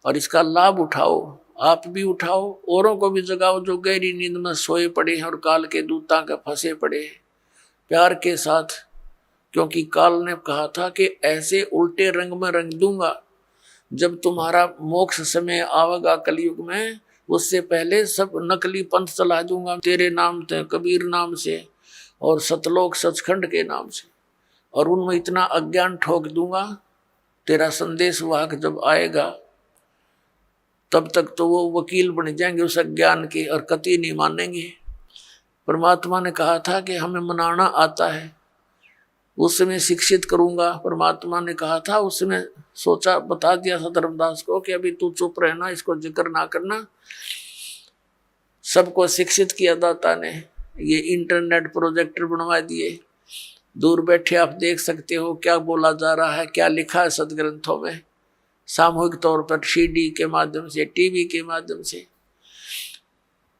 और इसका लाभ उठाओ, आप भी उठाओ, औरों को भी जगाओ जो गहरी नींद में सोए पड़े हैं और काल के दूता के फंसे पड़े हैं, प्यार के साथ। क्योंकि काल ने कहा था कि ऐसे उल्टे रंग में रंग दूंगा, जब तुम्हारा मोक्ष समय आवेगा कलयुग में, उससे पहले सब नकली पंथ चला दूंगा तेरे नाम से, कबीर नाम से और सतलोक सचखंड के नाम से। और उनमें इतना अज्ञान ठोक दूंगा, तेरा संदेश वाहक जब आएगा तब तक तो वो वकील बन जाएंगे उस अज्ञान के और कतई नहीं मानेंगे। परमात्मा ने कहा था कि हमें मनाना आता है, उस समय शिक्षित करूंगा। परमात्मा ने कहा था, उस समय सोचा, बता दिया था धर्मदास को कि अभी तू चुप रहना, इसको जिक्र ना करना। सबको शिक्षित किया दाता ने, ये इंटरनेट प्रोजेक्टर बनवा दिए, दूर बैठे आप देख सकते हो क्या बोला जा रहा है, क्या लिखा है सदग्रंथों में, सामूहिक तौर पर सीडी के माध्यम से, टीवी के माध्यम से।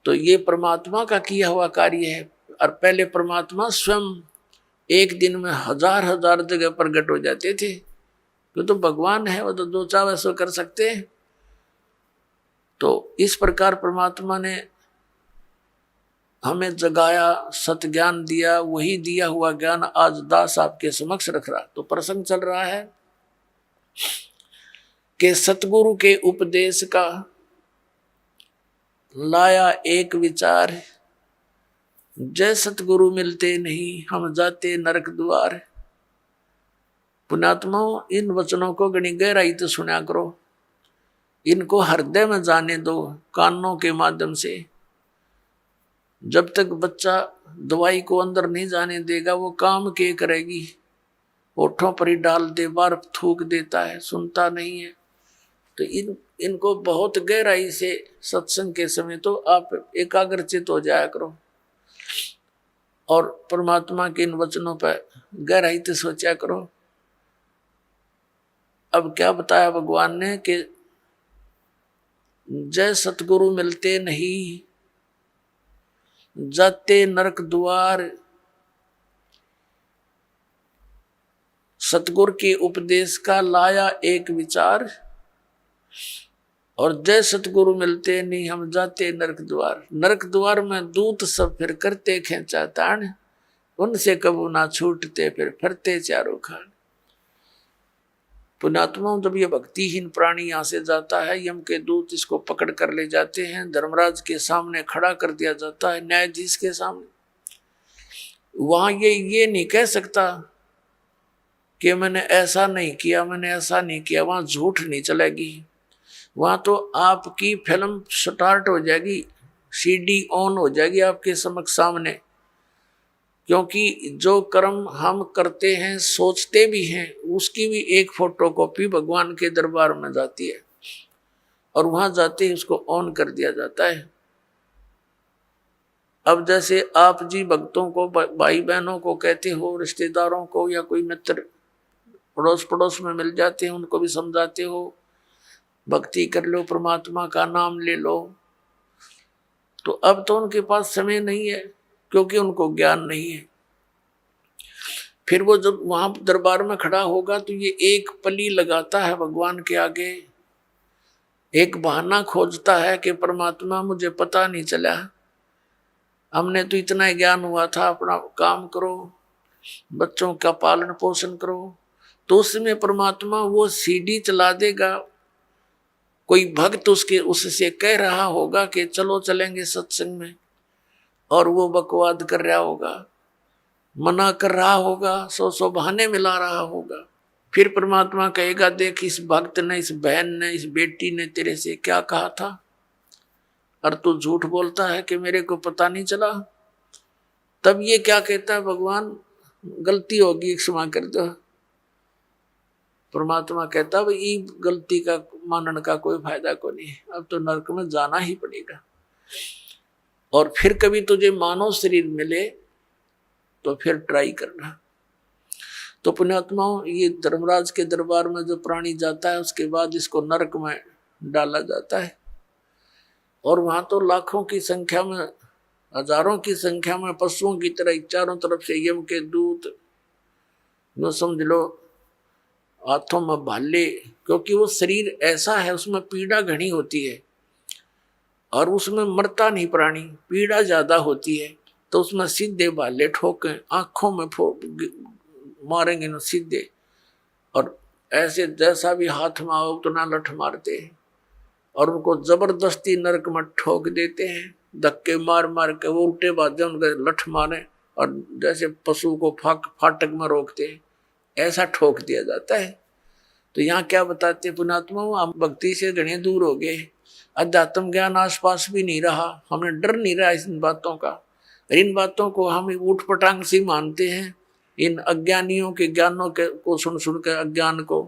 तो ये परमात्मा का किया हुआ कार्य है। और पहले परमात्मा स्वयं एक दिन में हजार हजार जगह प्रकट हो जाते थे, तो भगवान है, वो तो जो चाहे सो कर सकते हैं। तो इस प्रकार परमात्मा ने हमें जगाया, सत ज्ञान दिया, वही दिया हुआ ज्ञान आज दास आपके समक्ष रख रहा। तो प्रसंग चल रहा है कि सतगुरु के उपदेश का लाया एक विचार, जय सतगुरु मिलते नहीं हम जाते नरक द्वार। पुण्यात्माओं, इन वचनों को गणी गहराई तो सुना करो, इनको हृदय में जाने दो कानों के माध्यम से। जब तक बच्चा दवाई को अंदर नहीं जाने देगा वो काम के करेगी, होठों पर ही डाल दे, बार थूक देता है, सुनता नहीं है। तो इनको बहुत गहराई से सत्संग के समय तो आप एकाग्रचित हो जाया करो और परमात्मा के इन वचनों पर गहराई से सोचा करो। अब क्या बताया भगवान ने कि जय सतगुरु मिलते नहीं जाते नरक द्वार। सतगुरु के उपदेश का लाया एक विचार, और जय सतगुरु मिलते नहीं हम जाते नरक द्वार। नरक द्वार में दूत सब फिर करते खेचा तान, उनसे कबू ना छूटते फिर फिरते चारों खान। पुण्यात्माओं, जब ये भक्तिहीन प्राणी यहाँ से जाता है, यम के दूत इसको पकड़ कर ले जाते हैं, धर्मराज के सामने खड़ा कर दिया जाता है, न्यायाधीश के सामने। वहां ये नहीं कह सकता कि मैंने ऐसा नहीं किया, मैंने ऐसा नहीं किया। वहां झूठ नहीं चलेगी, वहां तो आपकी फिल्म स्टार्ट हो जाएगी, सीडी ऑन हो जाएगी आपके समक्ष सामने। क्योंकि जो कर्म हम करते हैं, सोचते भी हैं, उसकी भी एक फोटोकॉपी भगवान के दरबार में जाती है और वहां जाते ही उसको ऑन कर दिया जाता है। अब जैसे आप जी भक्तों को, भाई बहनों को कहते हो, रिश्तेदारों को या कोई मित्र पड़ोस पड़ोस में मिल जाते हैं, उनको भी समझाते हो भक्ति कर लो, परमात्मा का नाम ले लो, तो अब तो उनके पास समय नहीं है क्योंकि उनको ज्ञान नहीं है। फिर वो जब वहां दरबार में खड़ा होगा तो ये एक पली लगाता है भगवान के आगे, एक बहाना खोजता है कि परमात्मा मुझे पता नहीं चला, हमने तो इतना ज्ञान हुआ था, अपना काम करो, बच्चों का पालन पोषण करो। तो उसमें परमात्मा वो सीडी चला देगा, कोई भक्त उससे कह रहा होगा कि चलो चलेंगे सत्संग में, और वो बकवाद कर रहा होगा, मना कर रहा होगा, सौ बहाने मिला रहा होगा। फिर परमात्मा कहेगा, देख इस भक्त ने, इस बहन ने, इस बेटी ने तेरे से क्या कहा था, और तू झूठ बोलता है कि मेरे को पता नहीं चला। तब ये क्या कहता है, भगवान गलती होगी, क्षमा कर दो। परमात्मा कहता भाई ये गलती का मानने का कोई फायदा को नहीं, अब तो नरक में जाना ही पड़ेगा। और फिर कभी तुझे मानव शरीर मिले तो फिर ट्राई करना। तो पुण्यात्माओं, ये धर्मराज के दरबार में जो प्राणी जाता है उसके बाद इसको नरक में डाला जाता है, और वहां तो लाखों की संख्या में, हजारों की संख्या में पशुओं की तरह चारों तरफ से यम के दूत, जो समझ लो हाथों में भाले, क्योंकि वो शरीर ऐसा है उसमें पीड़ा घनी होती है और उसमें मरता नहीं प्राणी, पीड़ा ज्यादा होती है, तो उसमें सीधे भाले ठोके, आंखों में मारेंगे ना सीधे, और ऐसे जैसा भी हाथ में आओ उतना लठ मारते हैं और उनको जबरदस्ती नरक में ठोक देते हैं, धक्के मार मार के वो उल्टे बाजे उनके लठ मारे, और जैसे पशु को फाटक में रोकते हैं ऐसा ठोक दिया जाता है। तो यहाँ क्या बताते पुण्यात्मा, हम भक्ति से घने दूर हो गए, अध्यात्म ज्ञान आसपास भी नहीं रहा, हमें डर नहीं रहा इन बातों का, इन बातों को हम ऊट पटांग से मानते हैं, इन अज्ञानियों के ज्ञानों के को सुन सुन के अज्ञान को,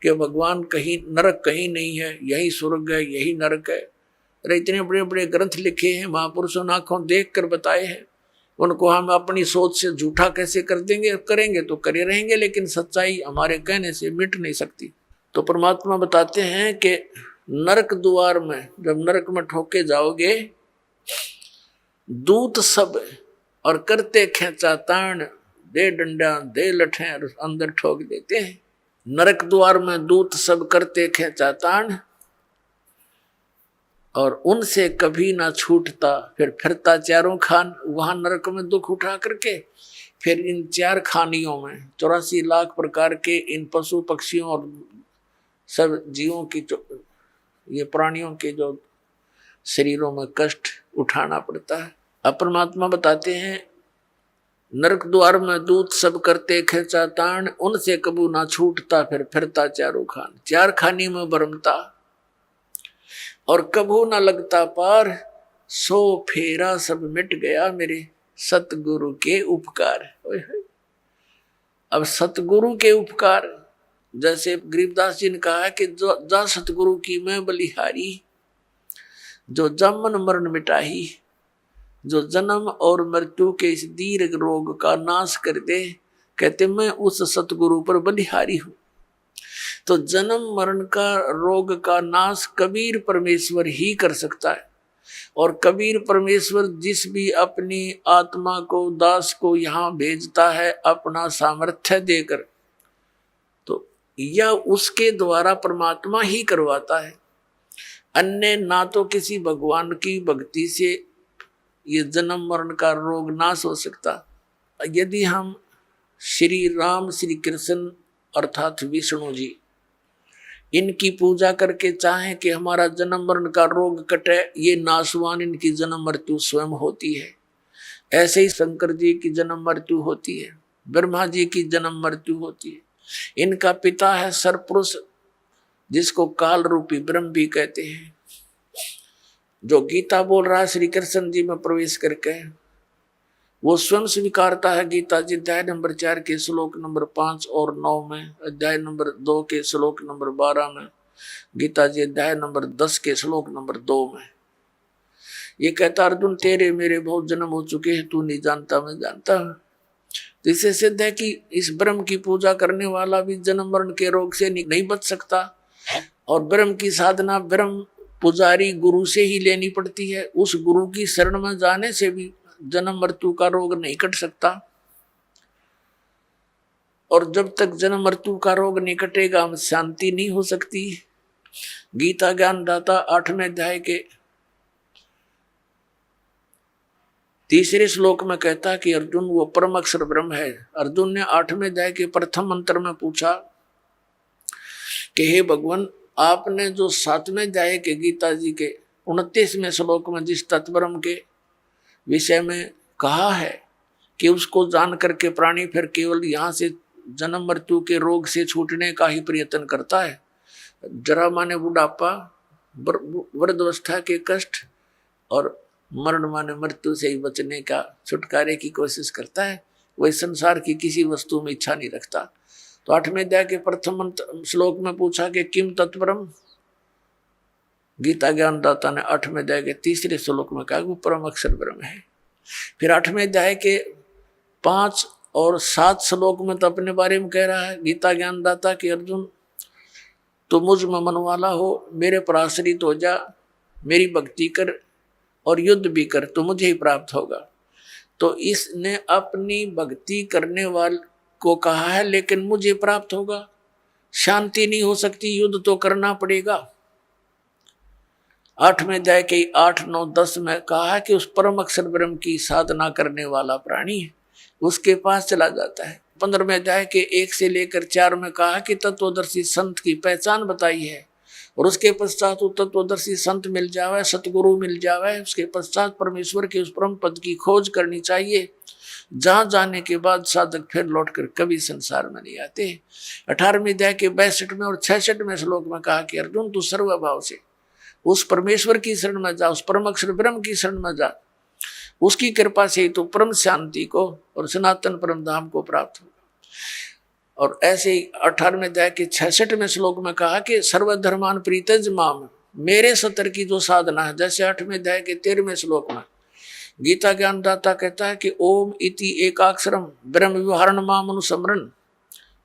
कि भगवान कहीं, नरक कहीं नहीं है, यही स्वर्ग है, यही नरक है। अरे इतने बड़े बड़े ग्रंथ लिखे हैं, महापुरुषों ने आंखों देख कर बताए हैं, उनको हम अपनी सोच से झूठा कैसे कर देंगे, करेंगे तो करे रहेंगे, लेकिन सच्चाई हमारे कहने से मिट नहीं सकती। तो परमात्मा बताते हैं कि नरक द्वार में जब नरक में ठोके जाओगे, दूत सब और करते खेचा ताण, दे डंडा दे लठे अंदर ठोक देते हैं। नरक द्वार में दूत सब करते खेचा ताण और उनसे कभी ना छूटता, फिर फिरता चारों खान, वहां नरक में दुख उठा करके फिर इन चार खानियों में 84 लाख प्रकार के इन पशु पक्षियों और सब जीवों की, ये प्राणियों के जो शरीरों में कष्ट उठाना पड़ता है। अब परमात्मा बताते हैं, नरक द्वार में दूत सब करते खेचा ताण, उनसे कबू ना छूटता, फिर फिरता चारों खान, चार खानी में भरमता और कबू ना लगता पार, सो फेरा सब मिट गया मेरे सतगुरु के उपकार। अब सतगुरु के उपकार, जैसे गरीबदास जी ने कहा है कि जो जा सतगुरु की मैं बलिहारी, जो जमन मरण मिटाही, जो जन्म और मृत्यु के इस दीर्घ रोग का नाश कर दे, कहते मैं उस सतगुरु पर बलिहारी हूं। तो जन्म मरण का रोग का नाश कबीर परमेश्वर ही कर सकता है, और कबीर परमेश्वर जिस भी अपनी आत्मा को, दास को यहाँ भेजता है अपना सामर्थ्य देकर, तो यह उसके द्वारा परमात्मा ही करवाता है। अन्य ना तो किसी भगवान की भक्ति से ये जन्म मरण का रोग नाश हो सकता। यदि हम श्री राम, श्री कृष्ण अर्थात विष्णु जी, इनकी पूजा करके चाहें कि हमारा जन्म मरण का रोग कटे, ये नाशवान इनकी जन्म मृत्यु स्वयं होती है। ऐसे ही शंकर जी की जन्म मृत्यु होती है, ब्रह्मा जी की जन्म मृत्यु होती है। इनका पिता है सरपुरुष, जिसको काल रूपी ब्रह्म भी कहते हैं, जो गीता बोल रहा है श्री कृष्ण जी में प्रवेश करके, वो स्वयं स्वीकारता है। गीता जी अध्याय नंबर 4 के श्लोक नंबर 5 और 9 में, अध्याय नंबर 2 के श्लोक नंबर 12 में, गीता जी अध्याय नंबर 10 के श्लोक नंबर 2 में ये कहता, अर्जुन तेरे मेरे बहुत जन्म हो चुके हैं, तू नहीं जानता मैं जानता हूं। तो इससे सिद्ध है कि इस ब्रह्म की पूजा करने वाला भी जन्म मरण के रोग से नहीं बच सकता, और ब्रह्म की साधना ब्रह्म पुजारी गुरु से ही लेनी पड़ती है। उस गुरु की शरण में जाने से भी जन्म मृत्यु का रोग नहीं कट सकता, और जब तक जन्म मृत्यु का रोग नहीं कटेगा हम शांति नहीं हो सकती। गीता ज्ञानदाता 8वें अध्याय के 3 श्लोक में कहता कि अर्जुन वो परम अक्षर ब्रह्म है। अर्जुन ने 8वें अध्याय के प्रथम मंत्र में पूछा कि हे भगवान, आपने जो 7वें अध्याय के गीता जी के 29वें श्लोक में जिस तत्ब्रह्म के विषय में कहा है कि उसको जान करके प्राणी फिर केवल यहाँ से जन्म मृत्यु के रोग से छूटने का ही प्रयत्न करता है, जरा माने बुढ़ापा, वृद्धावस्था के कष्ट और मरण माने मृत्यु से ही बचने का छुटकारे की कोशिश करता है, वही संसार की किसी वस्तु में इच्छा नहीं रखता। तो 8वें अध्याय के प्रथम श्लोक में पूछा कि किम तत्ब्रह्म, गीता ज्ञानदाता ने 8वें अध्याय के 3 श्लोक में कहा वो परम अक्षर ब्रह्म है। फिर 8वें अध्याय के 5 और 7 श्लोक में तो अपने बारे में कह रहा है गीता ज्ञानदाता कि अर्जुन तो मुझ में मन वाला हो, मेरे पर आश्रित हो जा, मेरी भक्ति कर और युद्ध भी कर तो मुझे ही प्राप्त होगा। तो इसने अपनी भक्ति करने वाले को कहा है, लेकिन मुझे प्राप्त होगा, शांति नहीं हो सकती, युद्ध तो करना पड़ेगा। 8वें अध्याय के 8, 9, 10 में कहा है कि उस परम अक्षर ब्रह्म की साधना करने वाला प्राणी उसके पास चला जाता है। 15वें अध्याय के 1 से लेकर 4 में कहा कि तत्वदर्शी संत की पहचान बताई है, और उसके पश्चात वो तत्वदर्शी संत मिल जावे, सतगुरु मिल जावे, उसके पश्चात परमेश्वर के उस परम पद की खोज करनी चाहिए, जहां जाने के बाद साधक फिर लौटकर कभी संसार में नहीं आते। 18वें अध्याय के 62 और 66 श्लोक में कहा कि अर्जुन तू सर्वभाव से उस परमेश्वर की शरण में जा, उस परम अक्षर ब्रह्म की शरण में जा, उसकी कृपा से तो परम शांति को और सनातन परम धाम को प्राप्त होगा। और ऐसे ही 18वें अध्याय के 66वें श्लोक में कहा कि सर्वधर्मान प्रीतज माम, मेरे सतर की जो साधना है, जैसे 8वें अध्याय के 13वें श्लोक में गीता ज्ञानदाता कहता है कि ओम इति एकाक्षरम ब्रह्म व्यवहारण माम अनुस्मरण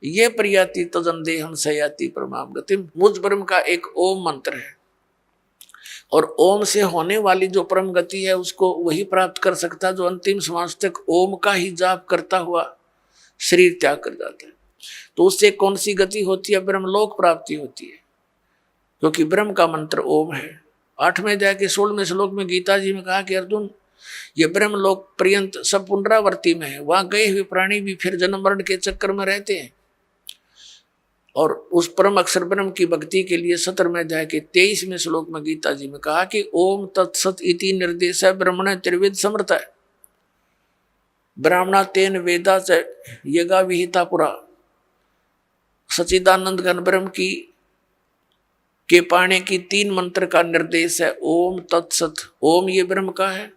ये प्रियाति तजन देहम सयाति परमाम गतिम। मुझ ब्रह्म का एक ओम मंत्र है, और ओम से होने वाली जो परम गति है उसको वही प्राप्त कर सकता है जो अंतिम श्वास तक ओम का ही जाप करता हुआ शरीर त्याग कर जाता है। तो उससे कौन सी गति होती है? ब्रह्मलोक प्राप्ति होती है, क्योंकि ब्रह्म का मंत्र ओम है। 8वें अध्याय के 16वें श्लोक में गीता जी में कहा कि अर्जुन ये ब्रह्मलोक पर्यंत सब पुनरावर्ती में है, वहां गए हुए प्राणी भी फिर जन्म मरण के चक्कर में रहते हैं। और उस परम अक्षर ब्रह्म की भक्ति के लिए 17वें अध्याय के 23वें श्लोक में गीता जी में कहा कि ओम तत्सत इति निर्देश ब्रह्मण त्रिविद समर्थ है, ब्राह्मणा तेन वेदा च यगा विहिता पुरा। सच्चिदानंद घन ब्रह्म की के पाने की 3 मंत्र का निर्देश है। ओम तत्सत, ओम ये ब्रह्म का है,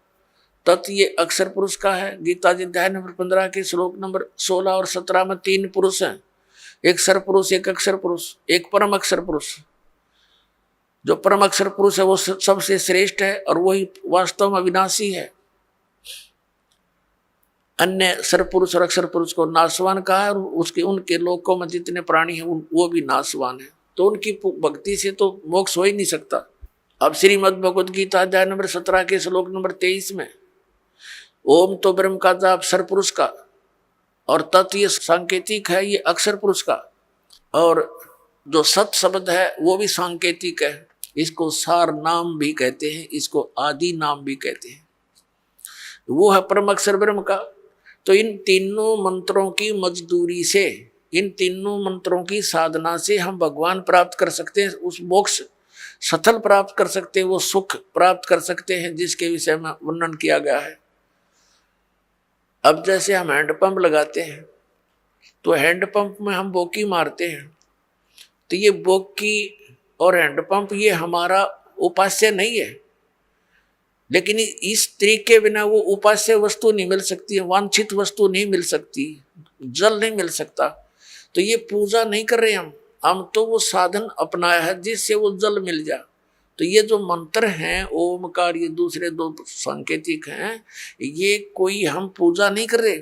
तत् ये अक्षर पुरुष का है। गीता जी अध्याय नंबर 15 के श्लोक नंबर 16 और 17 में 3 पुरुष हैं, एक सर पुरुष, एक अक्षर पुरुष, एक परम अक्षर पुरुष। जो परम अक्षर पुरुष है वो सबसे श्रेष्ठ है और वही वास्तव में अविनाशी है। अन्य सर पुरुष और अक्षर पुरुष को नाशवान कहा है, और उसके उनके लोकों में जितने प्राणी हैं वो भी नाशवान है। तो उनकी भक्ति से तो मोक्ष हो ही नहीं सकता। अब श्रीमद् भगवद गीता अध्याय नंबर 17 के श्लोक नंबर 23 में ओम तो ब्रह्म का जाप सर पुरुष का, और तत् ये सांकेतिक है, ये अक्षर पुरुष का, और जो सत शब्द है वो भी सांकेतिक है। इसको सार नाम भी कहते हैं, इसको आदि नाम भी कहते हैं, वो है परम अक्षर ब्रह्म का। तो इन तीनों मंत्रों की मजदूरी से, इन तीनों मंत्रों की साधना से हम भगवान प्राप्त कर सकते हैं, उस मोक्ष सफल प्राप्त कर सकते हैं, वो सुख प्राप्त कर सकते हैं जिसके विषय में वर्णन किया गया है। अब जैसे हम हैंडपंप लगाते हैं तो हैंडपंप में हम बोकी मारते हैं, तो ये बोकी और हैंडपंप ये हमारा उपास्य नहीं है। लेकिन इस तरीके बिना वो उपास्य वस्तु नहीं मिल सकती है, वांछित वस्तु नहीं मिल सकती, जल नहीं मिल सकता। तो ये पूजा नहीं कर रहे हम तो वो साधन अपनाया है जिससे वो जल मिल जाए। तो ये जो मंत्र हैं ओमकार, ये दूसरे दो सांकेतिक हैं, ये कोई हम पूजा नहीं कर रहे,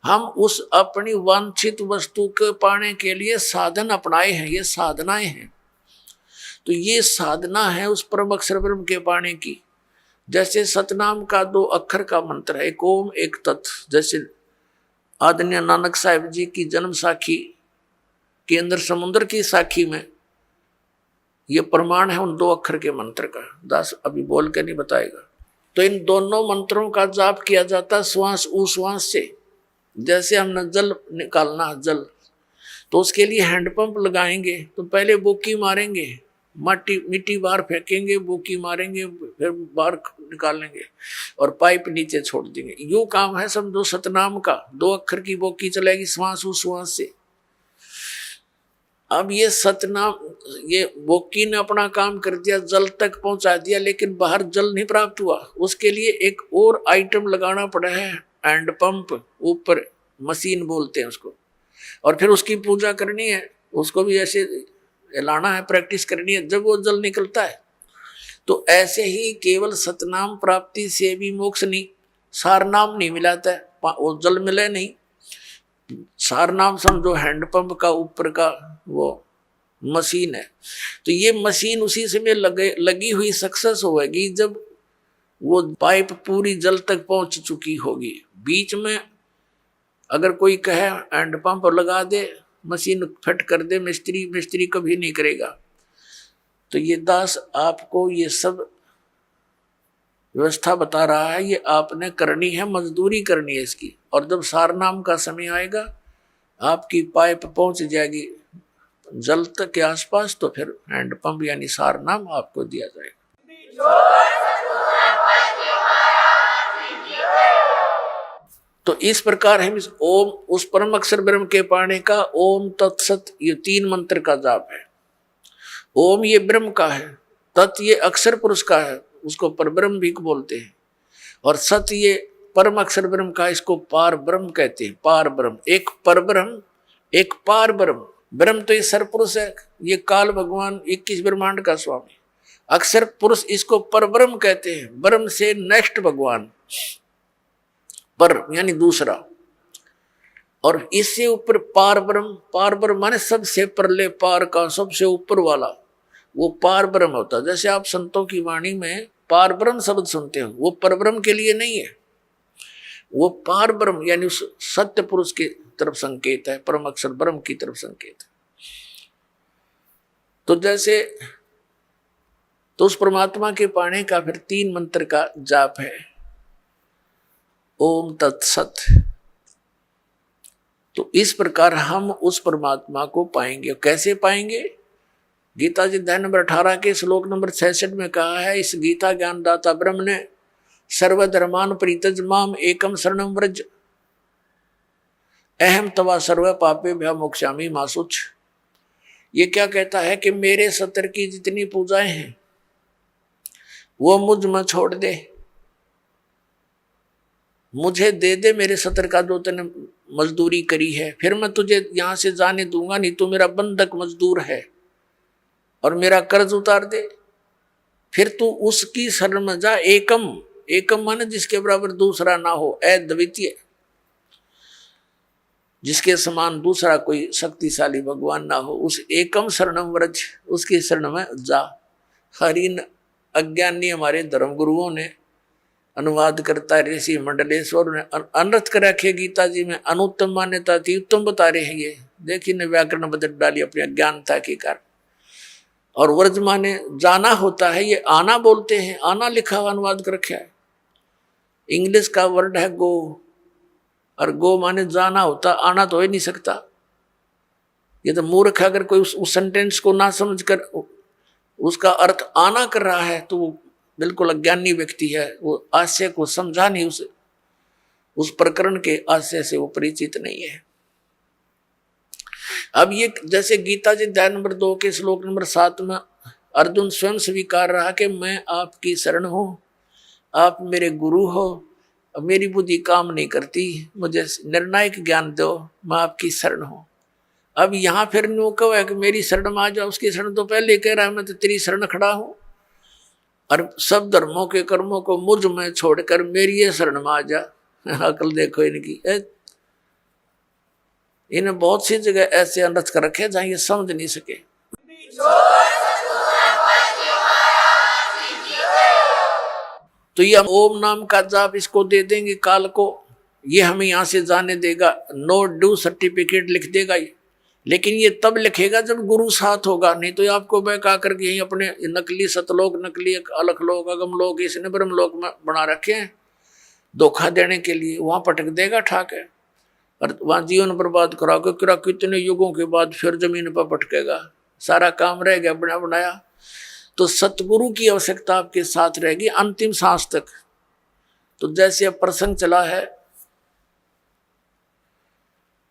हम उस अपनी वांछित वस्तु के पाने के लिए साधन अपनाए हैं, ये साधनाएं हैं। तो ये साधना है उस परम अक्षर ब्रह्म के पाने की। जैसे सतनाम का 2 अक्षर का मंत्र है, एक ओम एक तत्। जैसे आदरणीय नानक साहिब जी की जन्म साखी के अंदर समुद्र की साखी में ये प्रमाण है उन 2 अक्षर के मंत्र का। दास अभी बोल के नहीं बताएगा। तो इन दोनों मंत्रों का जाप किया जाता श्वास उश्वास से। जैसे हमने जल निकालना, जल, तो उसके लिए हैंडपंप लगाएंगे, तो पहले बोकी मारेंगे, मिट्टी बाहर फेंकेंगे, बोकी मारेंगे, फिर बाहर निकालेंगे और पाइप नीचे छोड़ देंगे। यूं काम है समझो सतनाम का। 2 अक्षर की बोकी चलेगी श्वास उश्वास से। अब ये सतनाम, ये बोकी ने अपना काम कर दिया, जल तक पहुंचा दिया, लेकिन बाहर जल नहीं प्राप्त हुआ। उसके लिए एक और आइटम लगाना पड़ा है, हैंड पंप, ऊपर मशीन बोलते हैं उसको, और फिर उसकी पूजा करनी है, उसको भी ऐसे हिलाना है, प्रैक्टिस करनी है, जब वो जल निकलता है। तो ऐसे ही केवल सतनाम प्राप्ति से भी मोक्ष नहीं, सारनाम नहीं मिलाता है, वो जल मिले नहीं। सारनाम समझो हैंडपंप का ऊपर का वो मशीन है। तो ये मशीन उसी समय लगी हुई सक्सेस होगी जब वो पाइप पूरी जल तक पहुंच चुकी होगी। बीच में अगर कोई कहे हैंडपंप लगा दे, मशीन फिट कर दे, मिस्त्री कभी नहीं करेगा। तो ये दास आपको ये सब व्यवस्था बता रहा है, ये आपने करनी है, मजदूरी करनी है इसकी। और जब सारनाम का समय आएगा, आपकी पाइप पहुंच जाएगी जल तक के आसपास, तो फिर हैंडपंप यानी सारनाम आपको दिया जाएगा। तो इस प्रकार हम इस ओम, उस परम अक्षर ब्रह्म के पाने का ओम तत्सत, ये 3 मंत्र का जाप है। ओम ये ब्रह्म का है, तत् ये अक्षर पुरुष का है, उसको परब्रह्म भी बोलते हैं, और सत ये परम अक्षर ब्रह्म का, इसको पार ब्रह्म कहते हैं। पार ब्रह्म, एक परब्रह्म एक पार ब्रह्म। ब्रह्म तो ये सरपुरुष है, ये काल भगवान 21 ब्रह्मांड का स्वामी। अक्षर पुरुष इसको परब्रह्म कहते हैं, ब्रह्म से नेक्स्ट भगवान, पर यानी दूसरा। और इससे ऊपर पार ब्रह्म, पार ब्रह्म माने सबसे परले पार का, सबसे ऊपर वाला, वो पार ब्रह्म होता है। जैसे आप संतों की वाणी में पार ब्रह्म शब्द सुनते हो, वो परब्रह्म के लिए नहीं है, वो पार ब्रह्म यानी उस सत्य पुरुष की तरफ संकेत है, परम अक्षर ब्रह्म की तरफ संकेत है। तो जैसे तो उस परमात्मा के पाने का फिर 3 मंत्र का जाप है, ओम तत्सत। तो इस प्रकार हम उस परमात्मा को पाएंगे। कैसे पाएंगे? गीता जी अध्याय नंबर 18 के श्लोक नंबर 66 में कहा है, इस गीता ज्ञानदाता ब्रह्म ने सर्वधर्मान परित्यज माम एकम शरणम व्रज अहम तवा सर्व पापे भ्य मोक्षामि मा शुच। ये क्या कहता है कि मेरे सत्तर की जितनी पूजाएं हैं वो मुझ में छोड़ दे, मुझे दे दे मेरे सत्तर का जो तूने मजदूरी करी है, फिर मैं तुझे यहां से जाने दूंगा नहीं, तू मेरा बंधक मजदूर है, और मेरा कर्ज उतार दे। फिर तू उसकी शरण में जा। एकम, एकम माने जिसके बराबर दूसरा ना हो, अद्वितीय, जिसके समान दूसरा कोई शक्तिशाली भगवान ना हो, उस एकम शरणम व्रज, उसकी शरण में जा। हरिन अज्ञानी हमारे धर्म गुरुओं ने अनुवाद करता ऋषि मंडलेश्वर ने अनर्थ कर रखे गीता जी में, अनुत्तम मान्यता थी, उत्तम बता रहे हैं। ये देखिए ने व्याकरण बदल डाली अपनी अज्ञानता के कारण। और व्रज माने जाना होता है, ये आना बोलते हैं, आना लिखा हुआ अनुवाद कर रखा है। इंग्लिश का वर्ड है गो, और गो माने जाना होता, आना तो हो ही नहीं सकता। ये तो मूर्ख, अगर कोई उस सेंटेंस को ना समझ कर उसका अर्थ आना कर रहा है तो वो बिल्कुल अज्ञानी व्यक्ति है, वो आशय को समझा नहीं, उस प्रकरण के आशय से वो परिचित नहीं है। अब ये जैसे गीता जी अध्याय नंबर 2 के श्लोक नंबर 7 में अर्जुन स्वयं स्वीकार रहा कि मैं आपकी शरण हूं, आप मेरे गुरु हो, अब मेरी बुद्धि काम नहीं करती, मुझे निर्णायक ज्ञान दो, मैं आपकी शरण हूं। अब यहाँ फिर नो कहो है कि मेरी शरण में आ जाओ, उसकी शरण तो पहले कह रहा है मैं तो तेरी शरण खड़ा हूं, और सब धर्मों के कर्मों को मुझ में छोड़कर मेरी ये शरण में आ जा। अकल देखो इनकी। इन्हें बहुत सी जगह ऐसे अनर्थ कर रखे जहां ये समझ नहीं सके। तो ये हम ओम नाम का जाप इसको दे देंगे काल को, ये हमें यहां से जाने देगा, नो ड्यू सर्टिफिकेट लिख देगा ये। लेकिन ये तब लिखेगा जब गुरु साथ होगा, नहीं तो आपको बहका करके यही अपने नकली सतलोक, नकली अलख लोक, अगम लोक, इसने ब्रह्म लोक में बना रखे हैं धोखा देने के लिए, वहां पटक देगा ठाक है, और वहां जीवन बर्बाद करा के कितने युगों के बाद फिर जमीन पर पटकेगा, सारा काम रह गया बना बनाया। तो सतगुरु की आवश्यकता आपके साथ रहेगी अंतिम सांस तक। तो जैसे अब प्रसंग चला है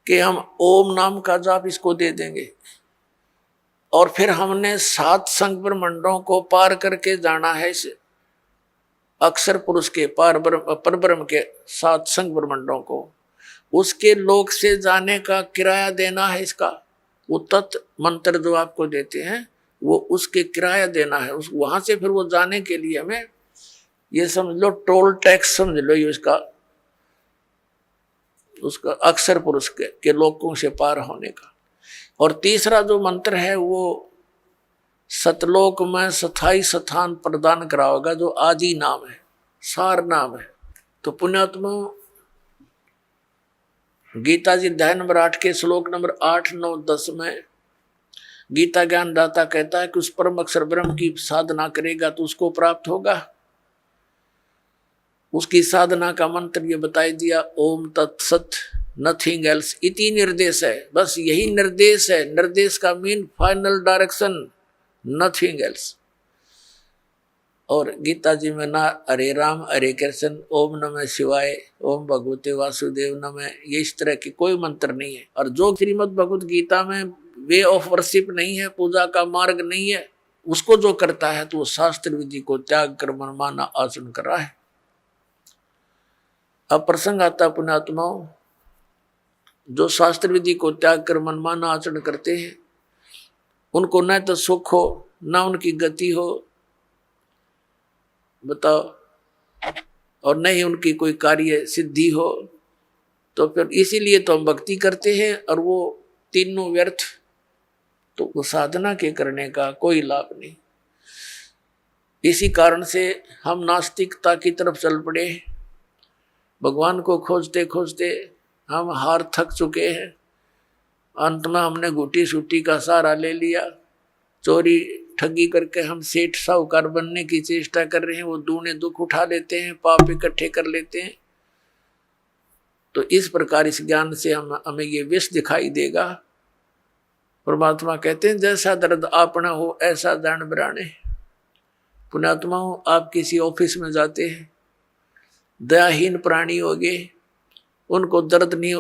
कि हम ओम नाम का जाप इसको दे देंगे, और फिर हमने 7 संग ब्रह्मंडों को पार करके जाना है इस अक्षर पुरुष के परब्रह्म के 7 संग ब्रह्मंडों को, उसके लोक से जाने का किराया देना है इसका। वो तत् मंत्र जो आपको देते हैं वो उसके किराया देना है, उस वहां से फिर वो जाने के लिए हमें ये समझ लो टोल टैक्स समझ लो ये उसका अक्षर पुरुष के लोकों से पार होने का। और तीसरा जो मंत्र है वो सतलोक में स्थायी स्थान प्रदान कराओगा, जो आदि नाम है, सार नाम है। तो पुण्यात्मा गीता जी अध्याय नंबर 8 के श्लोक नंबर 8, 9, 10 में गीता ज्ञान दाता कहता है कि उस परम अक्षर ब्रह्म की साधना करेगा तो उसको प्राप्त होगा। उसकी साधना का मंत्र ये बताई दिया, ओम तत्सत नथिंग एल्स इति निर्देश है, बस यही निर्देश है। निर्देश का mean final direction, nothing else. और गीता जी में ना हरे राम हरे कृष्ण, ओम नमः शिवाय, ओम भगवते वासुदेव नमः, ये इस तरह की कोई मंत्र नहीं है। और जो श्रीमद् भगवत गीता में वे ऑफ वर्शिप नहीं है, पूजा का मार्ग नहीं है, उसको जो करता है तो वो शास्त्र विधि को त्याग कर मनमाना आचरण कर रहा है। अब प्रसंग आता पुण्यात्माओं, जो शास्त्र विधि को त्याग कर मनमाना आचरण करते हैं उनको न तो सुख हो न उनकी गति हो, बताओ, और न ही उनकी कोई कार्य सिद्धि हो। तो फिर इसीलिए तो हम भक्ति करते हैं, और वो तीनों व्यर्थ, तो वो साधना के करने का कोई लाभ नहीं। इसी कारण से हम नास्तिकता की तरफ चल पड़े, भगवान को खोजते खोजते हम हार थक चुके हैं। अंत में हमने घुटी सूटी का सहारा ले लिया, चोरी ठगी करके हम सेठ साहूकार बनने की चेष्टा कर रहे हैं, वो दूने दुख उठा लेते हैं, पाप इकट्ठे कर लेते हैं। तो इस प्रकार इस ज्ञान से हमें ये विष दिखाई देगा। परमात्मा कहते हैं जैसा दर्द आपना हो ऐसा दंड बराने। पुण्यात्मा हो, आप किसी ऑफिस में जाते हैं, दयाहीन प्राणी हो गए, उनको दर्द नहीं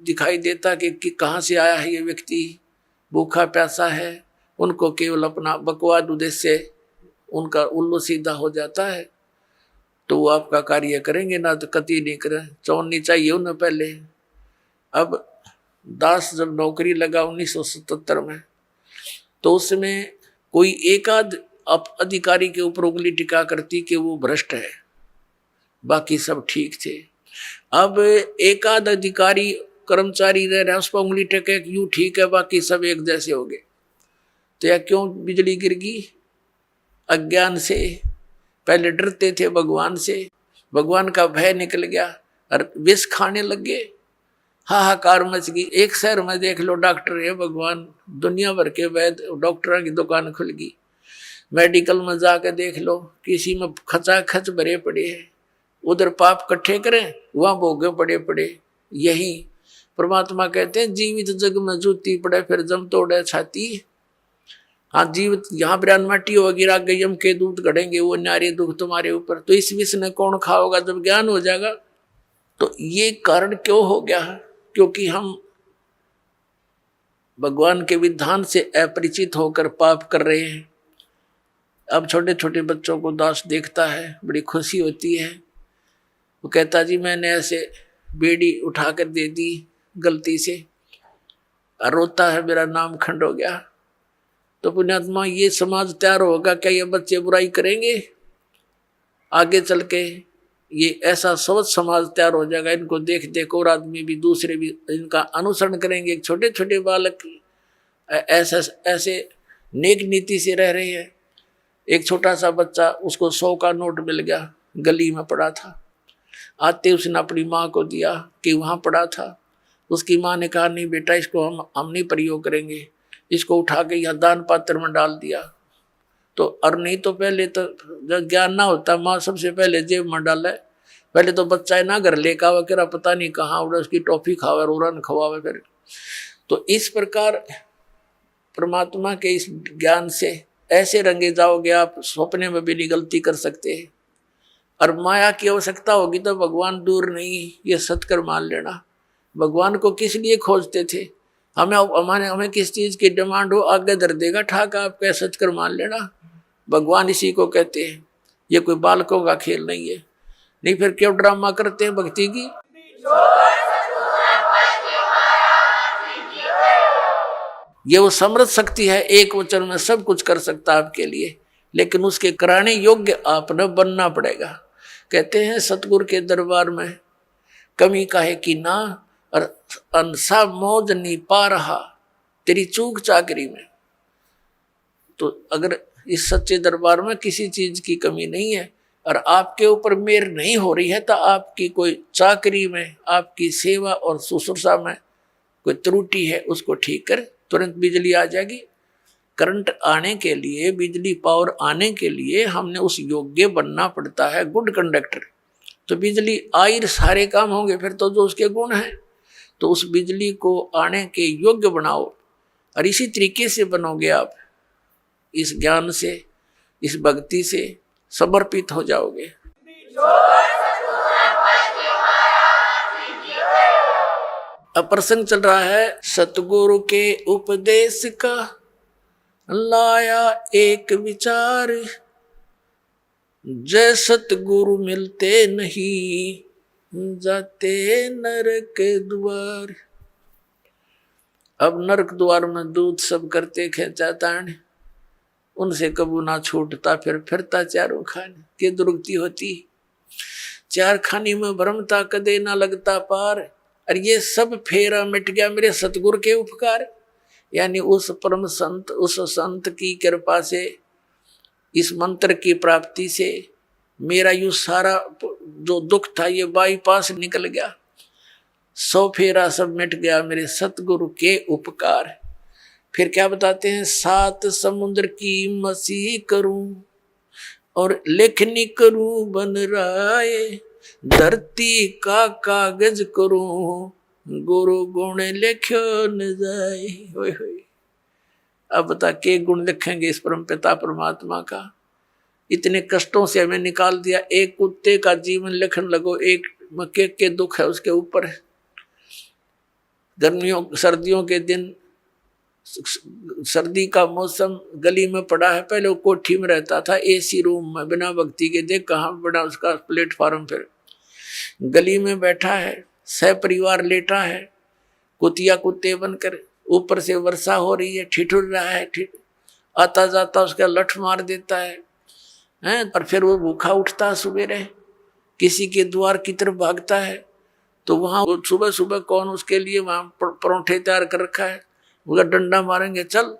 दिखाई देता कि कहाँ से आया है ये व्यक्ति, भूखा प्यासा है, उनको केवल अपना बकवाद उद्देश्य उनका उल्लू सीधा हो जाता है, तो वो आपका कार्य करेंगे ना, तो कति नहीं करें, चौनी चाहिए उन्हें पहले। अब दास जब नौकरी लगा 1977 में, तो उसमें कोई एक आध अधिकारी के ऊपर उंगली टिका करती कि वो भ्रष्ट है, बाकी सब ठीक थे। अब एक आध अधिकारी कर्मचारी रह रहा है, उस पर उंगली टेके यूं ठीक है, बाकी सब एक जैसे हो गए। तो यह क्यों बिजली गिर गई? अज्ञान से। पहले डरते थे भगवान से, भगवान का भय निकल गया और विष खाने लग गए, हाहाकार मच गई। एक शहर में देख लो डॉक्टर है भगवान, दुनिया भर के वैद्य डॉक्टरों की दुकान खुल गई। मेडिकल में जाकर देख लो, किसी में खचाखच भरे पड़े हैं, उधर पाप इकट्ठे करें, वहां भोगे पड़े पड़े। यही परमात्मा कहते हैं जीवित जग में जूती पड़े फिर जम तोड़े छाती। हाँ, जीवित यहाँ ब्रान माटी होगी, राग गयम के दूध गढ़ेंगे, वो न्यारे दुख तुम्हारे ऊपर। तो इस विष ने कौन खाओगा जब ज्ञान हो जाएगा? तो ये कारण क्यों हो गया है? क्योंकि हम भगवान के विधान से अपरिचित होकर पाप कर रहे हैं। अब छोटे छोटे बच्चों को दास देखता है, बड़ी खुशी होती है। वो कहता जी मैंने ऐसे बेड़ी उठा कर दे दी गलती से, और रोता है मेरा नाम खंड हो गया। तो पुण्यात्मा ये समाज तैयार होगा क्या? ये बच्चे बुराई करेंगे? आगे चल के ये ऐसा सोच समाज तैयार हो जाएगा, इनको देख देख और आदमी भी, दूसरे भी इनका अनुसरण करेंगे। छोटे छोटे बालक ऐसे नेक नीति से रह रहे हैं। एक छोटा सा बच्चा, उसको 100 का नोट मिल गया, गली में पड़ा था। आते उसने अपनी माँ को दिया कि वहाँ पड़ा था। उसकी माँ ने कहा नहीं बेटा, इसको हम नहीं प्रयोग करेंगे, इसको उठा के यहाँ दान पात्र में डाल दिया। तो और नहीं तो पहले तो जब ज्ञान ना होता, माँ सबसे पहले जेब में डाले। पहले तो बच्चा है ना घर लेकर आवा, कह पता नहीं कहाँ उड़ा, उसकी टॉफी खावे, रोरन खवावे। फिर तो इस प्रकार परमात्मा के इस ज्ञान से ऐसे रंगे जाओगे आप, सपने में भी नहीं गलती कर सकते। और माया की आवश्यकता होगी तो भगवान दूर नहीं, ये सत्कर मान लेना। भगवान को किस लिए खोजते थे? हमें किस चीज की डिमांड हो, आगे धर देगा ठाका, आप कह सत्कर मान लेना। भगवान इसी को कहते हैं। ये कोई बालकों का खेल नहीं है। नहीं फिर क्यों ड्रामा करते हैं भक्ति की? ये वो समृद्ध शक्ति है, एक वचन में सब कुछ कर सकता है आपके लिए, लेकिन उसके कराने योग्य आपने बनना पड़ेगा। कहते हैं सतगुरु के दरबार में कमी काहे की ना, और अंसा मौज नहीं पा रहा तेरी चूक चाकरी में। तो अगर इस सच्चे दरबार में किसी चीज की कमी नहीं है और आपके ऊपर मेहर नहीं हो रही है, तो आपकी कोई चाकरी में, आपकी सेवा और शुश्रूषा में कोई त्रुटि है, उसको ठीक कर, तुरंत बिजली आ जाएगी। करंट आने के लिए, बिजली पावर आने के लिए हमने उस योग्य बनना पड़ता है, गुड कंडक्टर। तो बिजली आई सारे काम होंगे, फिर तो जो उसके गुण हैं। तो उस बिजली को आने के योग्य बनाओ, और इसी तरीके से बनोगे आप, इस ज्ञान से, इस भक्ति से समर्पित हो जाओगे। अब प्रसंग चल रहा है सतगुरु के उपदेश का, लाया एक विचार, जय सतगुरु मिलते नहीं, जाते नरक द्वार। अब नरक द्वार में दूध सब करते खेचा ताण, उनसे कबू ना छूटता, फिर फिरता चारों खाने के दुर्गति होती। चार खानी में भ्रमता, कदे ना लगता पार। और ये सब फेरा मिट गया मेरे सतगुरु के उपकार, यानी उस परम संत, उस संत की कृपा से, इस मंत्र की प्राप्ति से मेरा यू सारा जो दुख था ये बाईपास निकल गया। 100 फेरा सब मिट गया मेरे सतगुरु के उपकार। फिर क्या बताते हैं? 7 समुद्र की मसीह करूं और लेखनी करूं बन राय, धरती का कागज करूं गुरु गुण लिखो न जाए। होय होय। अब बता के गुण लिखेंगे इस परम पिता परमात्मा का? इतने कष्टों से हमें निकाल दिया। एक कुत्ते का जीवन लिखने लगो, एक मक्के के दुख है उसके ऊपर। गर्मियों सर्दियों के दिन, सर्दी का मौसम, गली में पड़ा है। पहले वो कोठी में रहता था, एसी रूम में, बिना भक्ति के। देख कहाँ बना उसका प्लेटफार्म। फिर गली में बैठा है, सह परिवार लेटा है, कुतिया कुत्ते बनकर। ऊपर से वर्षा हो रही है, ठिठुर रहा है, आता जाता उसका लठ मार देता है, और फिर वो भूखा उठता सुबेरे, किसी के द्वार की तरफ भागता है। तो वहाँ सुबह सुबह कौन उसके लिए वहाँ परोठे तैयार कर रखा है, उसका डंडा मारेंगे चल।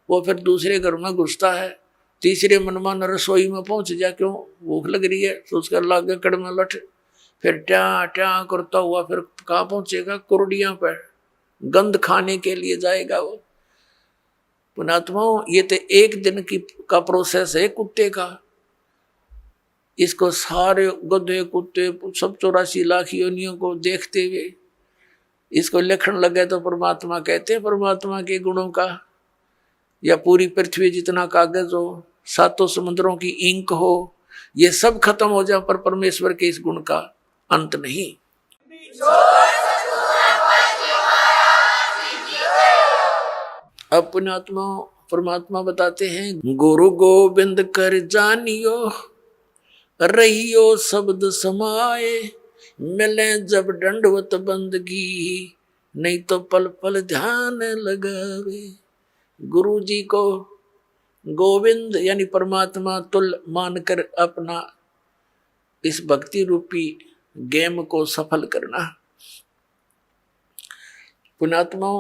वो फिर दूसरे घर में घुसता है, तीसरे मनमान रसोई में पहुँच जा, क्यों भूख लग रही है, तो उसका लागे कड़ में लठ। फिर ट्या ट्या करता हुआ फिर कहाँ पहुँचेगा? कुरडियाँ पर गंध खाने के लिए जाएगा वो। पुणात्माओं, ये तो एक दिन का प्रोसेस है कुत्ते का। इसको सारे गधे कुत्ते सब 84 लाख योनियों को देखते हुए इसको लिखण लगे तो परमात्मा कहते हैं परमात्मा के गुणों का, या पूरी पृथ्वी जितना कागज हो, 7 समुद्रों की इंक हो, ये सब खत्म हो जाए पर परमेश्वर के इस गुण का अंत नहीं। अब पुण्यात्मा परमात्मा बताते हैं, गुरु गोविंद कर जानियो, रहियो शब्द समाए, मिले जब दंडवत बंदगी, नहीं तो पल पल ध्यान लगावे। गुरु जी को गोविंद यानी परमात्मा तुल्य मानकर अपना इस भक्ति रूपी गेम को सफल करना। पुण्यात्मा,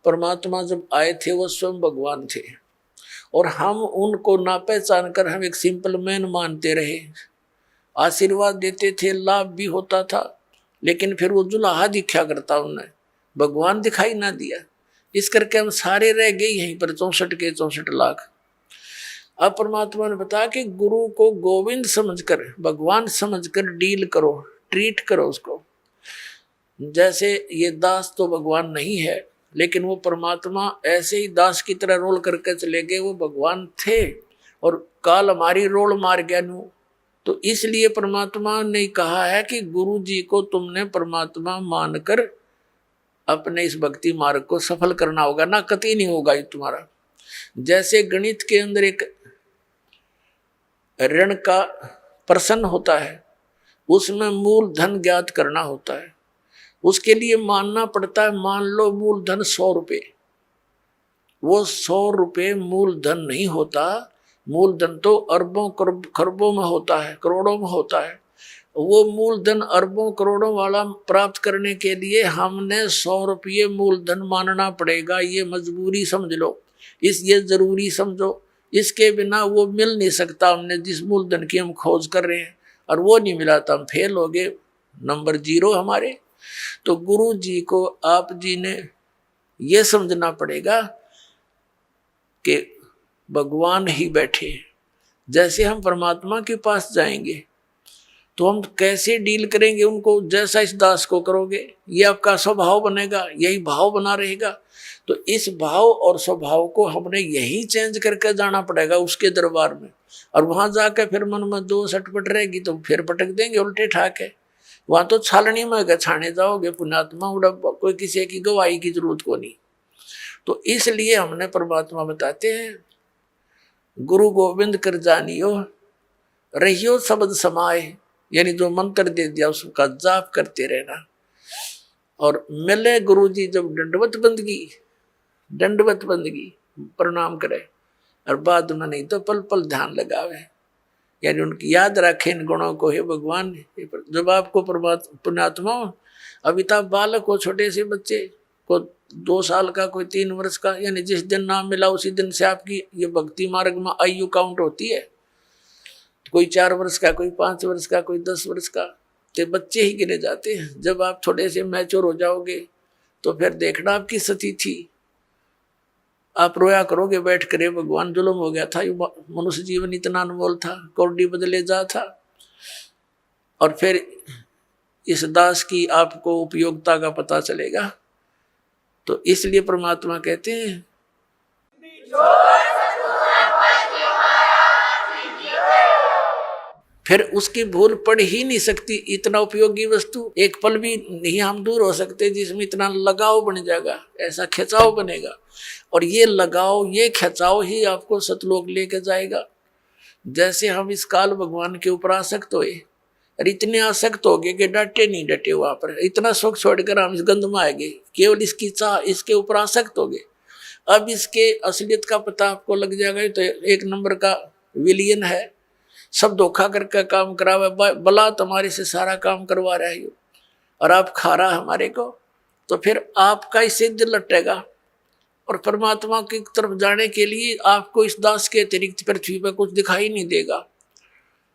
परमात्मा जब आए थे वो स्वयं भगवान थे, और हम उनको ना पहचान कर हम एक सिंपल मैन मानते रहे। आशीर्वाद देते थे, लाभ भी होता था, लेकिन फिर वो जुलाहा दिखा करता, उन्हें भगवान दिखाई ना दिया। इस करके हम सारे रह गए यहीं पर 64 के 64 लाख। अब परमात्मा ने बताया कि गुरु को गोविंद समझकर, भगवान समझकर डील करो, ट्रीट करो उसको। जैसे ये दास तो भगवान नहीं है, लेकिन वो परमात्मा ऐसे ही दास की तरह रोल करके चले गए, वो भगवान थे और काल हमारी रोल मार गया नू। तो इसलिए परमात्मा ने कहा है कि गुरु जी को तुमने परमात्मा मानकर अपने इस भक्ति मार्ग को सफल करना होगा, ना कतई नहीं होगा ये तुम्हारा। जैसे गणित के अंदर एक ऋण का प्रश्न होता है, उसमें मूलधन ज्ञात करना होता है। उसके लिए मानना पड़ता है, मान लो मूलधन 100 रुपये। वो 100 रुपये मूलधन नहीं होता, मूलधन तो अरबों खरबों में होता है, करोड़ों में होता है। वो मूलधन अरबों करोड़ों वाला प्राप्त करने के लिए हमने 100 रुपये मूलधन मानना पड़ेगा। ये मजबूरी समझ लो, ये जरूरी समझो। इसके बिना वो मिल नहीं सकता। हमने जिस मूलधन की हम खोज कर रहे हैं और वो नहीं मिला तो हम फेल हो गए, नंबर 0 हमारे। तो गुरु जी को आप जी ने ये समझना पड़ेगा कि भगवान ही बैठे। जैसे हम परमात्मा के पास जाएंगे तो हम कैसे डील करेंगे उनको, जैसा इस दास को करोगे ये आपका स्वभाव बनेगा, यही भाव बना रहेगा। तो इस भाव और स्वभाव को हमने यही चेंज करके जाना पड़ेगा उसके दरबार में। और वहां जाकर फिर मन में 2 सटपट रहेगी तो फिर पटक देंगे उल्टे ठाके। वहां तो छालनी में छाने जाओगे पुण्यात्मा, उड़ा कोई किसी की गवाही की जरूरत को नहीं। तो इसलिए हमने परमात्मा बताते हैं, गुरु गोविंद कर जानियो, रहियो शब्द समाए, यानी जो मंत्र दे दिया उसका जाप करते रहना। और मिले गुरु जी जब दंडवत बंदगी प्रणाम करे, और बाद में नहीं तो पल पल ध्यान लगावे, यानी उनकी याद रखें इन गुणों को। हे भगवान, जब आपको पुण्यात्मा अमिताभ बालक हो, छोटे से बच्चे को 2 साल का, कोई 3 वर्ष का, यानी जिस दिन नाम मिला उसी दिन से आपकी ये भक्ति मार्ग में आयु काउंट होती है। कोई 4 वर्ष का, कोई 5 वर्ष का, कोई 10 वर्ष का, तो बच्चे ही गिने जाते हैं। जब आप थोड़े से मैच्योर हो जाओगे तो फिर देखना आपकी स्थिति, आप रोया करोगे बैठ कर, भगवान जुल्म हो गया था, मनुष्य जीवन इतना अनमोल था, कौड़ी बदले जा था। और फिर इस दास की आपको उपयोगिता का पता चलेगा। तो इसलिए परमात्मा कहते हैं, फिर उसकी भूल पड़ ही नहीं सकती। इतना उपयोगी वस्तु एक पल भी नहीं हम दूर हो सकते जिसमें इतना लगाव बन जाएगा, ऐसा खिंचाव बनेगा। और ये लगाव, ये खिंचाव ही आपको सतलोक लेके जाएगा। जैसे हम इस काल भगवान के ऊपर आसक्त हुए, और इतने आसक्त हो गए कि डटे नहीं डटे, वहां पर इतना सुख छोड़कर हम इस गंध में आ गए, केवल इसकी चाह, इसके ऊपर आसक्त हो गए। अब इसके असलियत का पता आपको लग जाएगा। तो 1 नंबर का विलियन है, सब धोखा करके काम करावे, बला तुम्हारे से सारा काम करवा रहा है और आप खा रहा हमारे को। तो फिर आपका इससे दिल लटेगा, और परमात्मा की तरफ जाने के लिए आपको इस दास के अतिरिक्त पृथ्वी पर कुछ दिखाई नहीं देगा।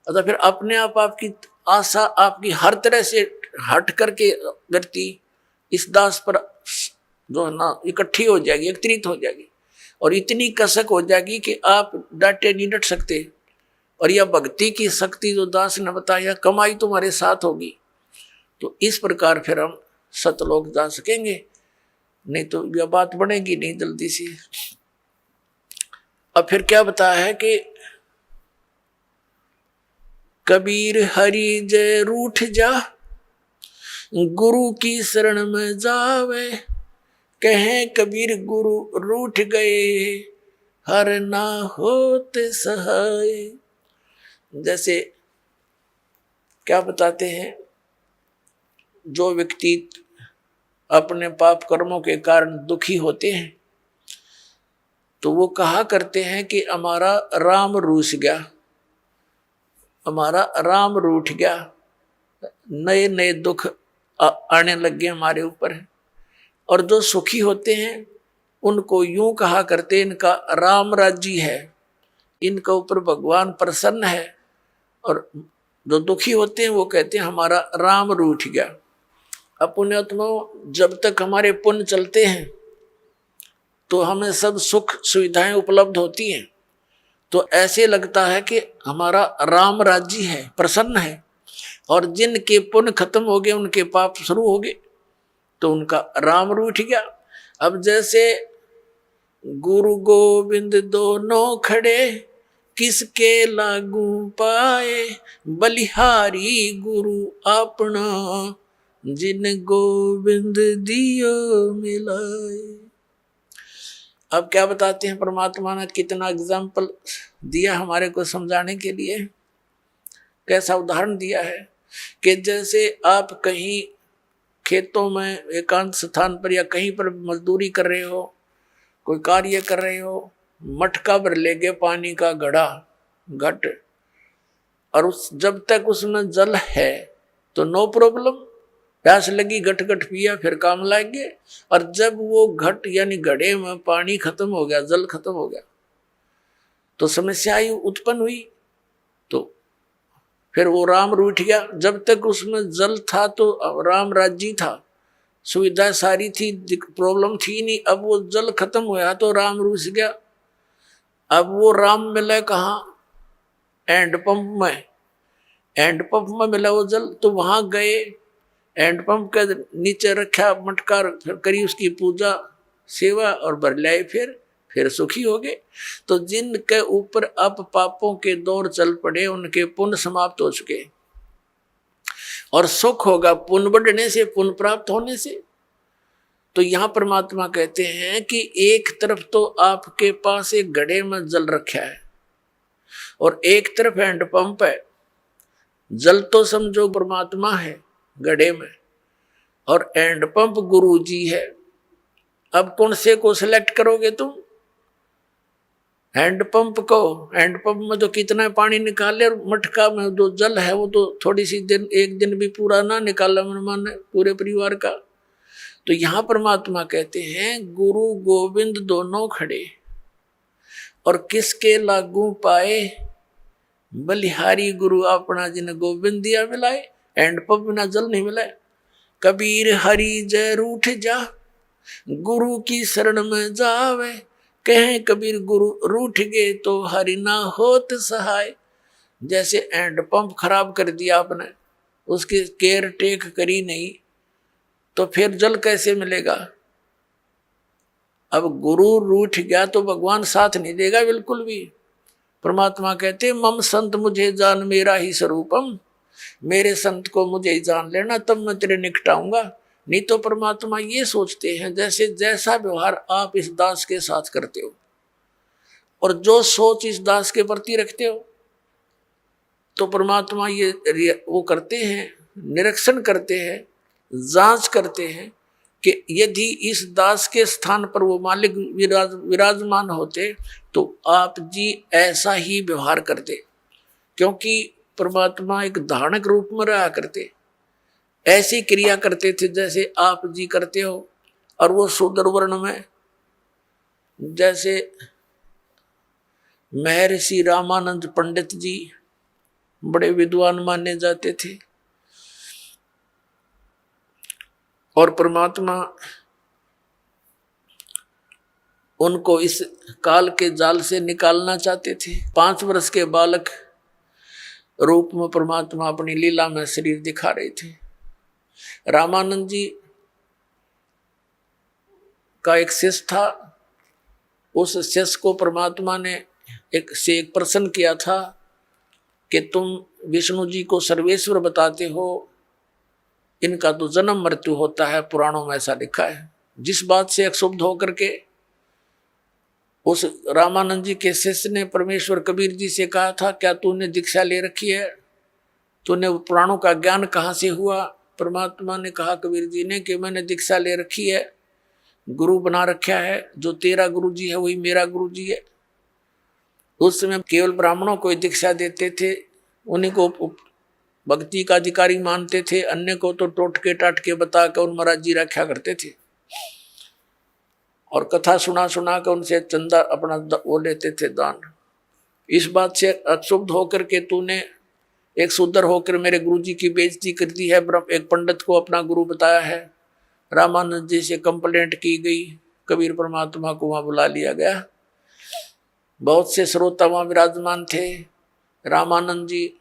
तो फिर अपने आप आपकी आशा, आपकी हर तरह से हट करके व्यक्ति इस दास पर जो है ना इकट्ठी हो जाएगी, एकत्रित हो जाएगी, और इतनी कसक हो जाएगी कि आप डांटे नहीं डट सकते। और यह भक्ति की शक्ति जो दास ने बताया, कमाई तुम्हारे साथ होगी। तो इस प्रकार फिर हम सतलोक जा सकेंगे, नहीं तो यह बात बनेगी नहीं जल्दी से। अब फिर क्या बताया है कि कबीर हरि जय रूठ जा, गुरु की शरण में जावे, कहें कबीर गुरु रूठ गए, हर ना होते सहाय। जैसे क्या बताते हैं, जो व्यक्ति अपने पाप कर्मों के कारण दुखी होते हैं तो वो कहा करते हैं कि हमारा राम रूठ गया, हमारा राम रूठ गया, नए नए दुख आने लग गए हमारे ऊपर। और जो सुखी होते हैं उनको यूं कहा करते, इनका राम राज्य है, इनके ऊपर भगवान प्रसन्न है। और जो दुखी होते हैं वो कहते हैं हमारा राम रूठ गया। अब पुण्यात्मा, जब तक हमारे पुण्य चलते हैं तो हमें सब सुख सुविधाएं उपलब्ध होती हैं, तो ऐसे लगता है कि हमारा राम राज्य है, प्रसन्न है। और जिनके पुण्य खत्म हो गए, उनके पाप शुरू हो गए, तो उनका राम रूठ गया। अब जैसे गुरु गोविंद दोनों खड़े, किसके लागू पाए, बलिहारी गुरु अपना, जिन गोविंद दियो मिलाए। अब क्या बताते हैं, परमात्मा ने कितना एग्जाम्पल दिया हमारे को समझाने के लिए। कैसा उदाहरण दिया है कि जैसे आप कहीं खेतों में एकांत स्थान पर या कहीं पर मजदूरी कर रहे हो, कोई कार्य कर रहे हो, मटका भर ले गए पानी का घड़ा घट, और उस जब तक उसमें जल है तो नो प्रॉब्लम, प्यास लगी घट घट पिया, फिर काम लाएंगे। और जब वो घट यानी घड़े में पानी खत्म हो गया, जल खत्म हो गया, तो समस्या उत्पन्न हुई। तो फिर वो राम रूठ गया। जब तक उसमें जल था तो राम राज्य था, सुविधा सारी थी, प्रॉब्लम थी नहीं। अब वो जल खत्म हुआ तो राम रूठ गया। अब वो राम मिला कहाँ? हैंडपंप में। हैंडपंप में मिला वो जल, तो वहां गए, हैंडपंप के नीचे रखा मटका, फिर करी उसकी पूजा सेवा और भर लाए, फिर सुखी हो गए। तो जिनके ऊपर अब पापों के दौर चल पड़े, उनके पुण्य समाप्त हो चुके, और सुख होगा पुण्य बढ़ने से, पुण्य प्राप्त होने से। तो यहां परमात्मा कहते हैं कि एक तरफ तो आपके पास एक घड़े में जल रखा है और एक तरफ हैंडपंप है। जल तो समझो परमात्मा है घड़े में, और हैंडपंप गुरु जी है। अब कौन से को सिलेक्ट करोगे तुम? हैंडपंप को। हैंडपंप में तो कितना पानी निकाले, और मटका में जो जल है वो तो थोड़ी सी दिन, एक दिन भी पूरा ना निकाला मन पूरे परिवार का। तो यहां परमात्मा कहते हैं गुरु गोविंद दोनों खड़े, और किसके लागू पाए, बलिहारी गुरु अपना, जिन गोविंद दिया मिलाए। हैंडपंप बिना जल नहीं मिला। कबीर हरि जय रूठ जा, गुरु की शरण में जावे, कहें कबीर गुरु रूठ गए तो हरि ना होत सहाय। जैसे हैंडपंप खराब कर दिया आपने, उसकी केयर टेक करी नहीं, तो फिर जल कैसे मिलेगा? अब गुरु रूठ गया तो भगवान साथ नहीं देगा बिल्कुल भी। परमात्मा कहते मम संत मुझे जान मेरा ही स्वरूपम, मेरे संत को मुझे ही जान लेना, तब मैं तेरे निकट आऊंगा। नहीं तो परमात्मा ये सोचते हैं जैसे जैसा व्यवहार आप इस दास के साथ करते हो और जो सोच इस दास के प्रति रखते हो, तो परमात्मा ये वो करते हैं, निरीक्षण करते हैं, जांच करते हैं कि यदि इस दास के स्थान पर वो मालिक विराजमान होते तो आप जी ऐसा ही व्यवहार करते। क्योंकि परमात्मा एक धारणक रूप में रहा करते, ऐसी क्रिया करते थे जैसे आप जी करते हो। और वो शूद्र वर्ण में, जैसे महर्षि रामानंद पंडित जी बड़े विद्वान माने जाते थे, और परमात्मा उनको इस काल के जाल से निकालना चाहते थे। 5 वर्ष के बालक रूप में परमात्मा अपनी लीला में शरीर दिखा रहे थे। रामानंद जी का एक शिष्य था, उस शिष्य को परमात्मा ने एक प्रश्न किया था कि तुम विष्णु जी को सर्वेश्वर बताते हो, इनका तो जन्म मृत्यु होता है, पुराणों में ऐसा लिखा है। जिस बात से क्षुब्ध होकर के उस रामानंद जी के शिष्य ने परमेश्वर कबीर जी से कहा था, क्या तूने दीक्षा ले रखी है, तूने पुराणों का ज्ञान कहाँ से हुआ? परमात्मा ने कहा कबीर जी ने कि मैंने दीक्षा ले रखी है, गुरु बना रखा है, जो तेरा गुरु जी है वही मेरा गुरु जी है। उस समय केवल ब्राह्मणों को दीक्षा देते थे, उन्हीं को भक्ति का अधिकारी मानते थे, अन्य को तो टोटके टाटके बता कर उन महाराज जी रखा करते थे और कथा सुना सुना कर उनसे चंदा अपना वो लेते थे दान। इस बात से अक्षुब्ध होकर के तूने एक शूद्र होकर मेरे गुरु जी की बेइज्जती कर दी है, एक पंडित को अपना गुरु बताया है। रामानंद जी से कंप्लेंट की गई, कबीर परमात्मा को वहां बुला लिया गया। बहुत से श्रोता वहां विराजमान थे। रामानंद जी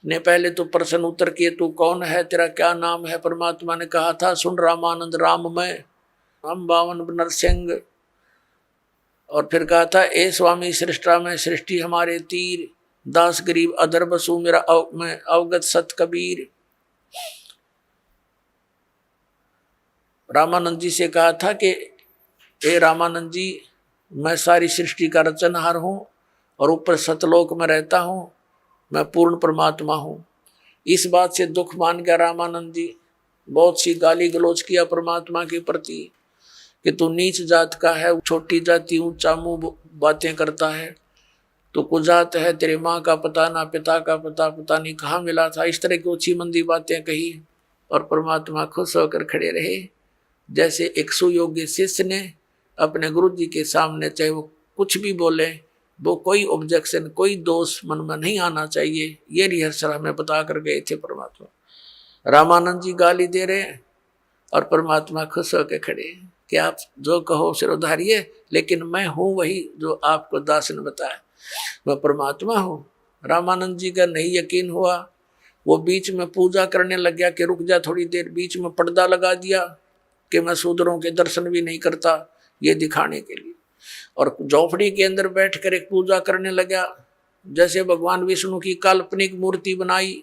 ने पहले तो प्रश्न उत्तर किए, तू कौन है, तेरा क्या नाम है? परमात्मा ने कहा था, सुन रामानंद, राम मैं, हम बावन नरसिंह। और फिर कहा था, ए स्वामी सृष्टा में सृष्टि हमारे तीर, दास गरीब अदर बसु मेरा मैं अवगत सत कबीर। रामानंद जी से कहा था कि ए रामानंद जी, मैं सारी सृष्टि का रचनहार हूँ और ऊपर सतलोक में रहता हूँ, मैं पूर्ण परमात्मा हूँ। इस बात से दुख मान गया रामानंद जी। बहुत सी गाली गलोच किया परमात्मा के प्रति कि तू नीच जात का है, छोटी जाति ऊंचा मुंह बातें करता है, तो कुजात है, तेरे माँ का पता ना पिता का पता नहीं कहाँ मिला था। इस तरह की ऊंची मंदी बातें कही और परमात्मा खुश होकर खड़े रहे, जैसे एक सुयोग्य शिष्य ने अपने गुरु जी के सामने चाहे वो कुछ भी बोले, वो कोई ऑब्जेक्शन, कोई दोष मन में नहीं आना चाहिए। ये रिहर्सल हमें बता कर गए थे परमात्मा। रामानंद जी गाली दे रहे हैं और परमात्मा खुश होकर खड़े कि आप जो कहो सिर उधारिए, लेकिन मैं हूँ वही जो आपको दास ने बताया, मैं परमात्मा हूँ। रामानंद जी का नहीं यकीन हुआ, वो बीच में पूजा करने लग गया कि रुक जा थोड़ी देर। बीच में पर्दा लगा दिया कि मैं शूद्रों के दर्शन भी नहीं करता, ये दिखाने के लिए। और झोपड़ी के अंदर बैठकर एक पूजा करने लगा, जैसे भगवान विष्णु की काल्पनिक मूर्ति बनाई।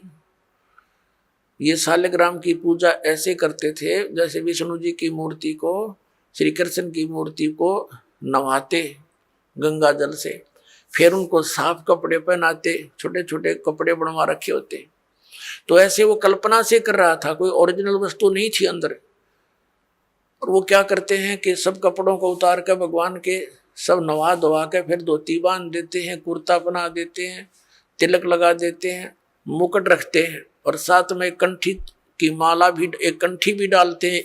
ये शालिग्राम की पूजा ऐसे करते थे जैसे विष्णु जी की मूर्ति को, श्री कृष्ण की मूर्ति को नवाते गंगा जल से, फिर उनको साफ कपड़े पहनाते, छोटे छोटे कपड़े बनवा रखे होते। तो ऐसे वो कल्पना से कर रहा था, कोई ओरिजिनल वस्तु नहीं थी अंदर। और वो क्या करते हैं कि सब कपड़ों को उतार कर भगवान के सब नवा धोवा के फिर धोती बांध देते हैं, कुर्ता बना देते हैं, तिलक लगा देते हैं, मुकुट रखते हैं और साथ में कंठी की माला भी, एक कंठी भी डालते हैं,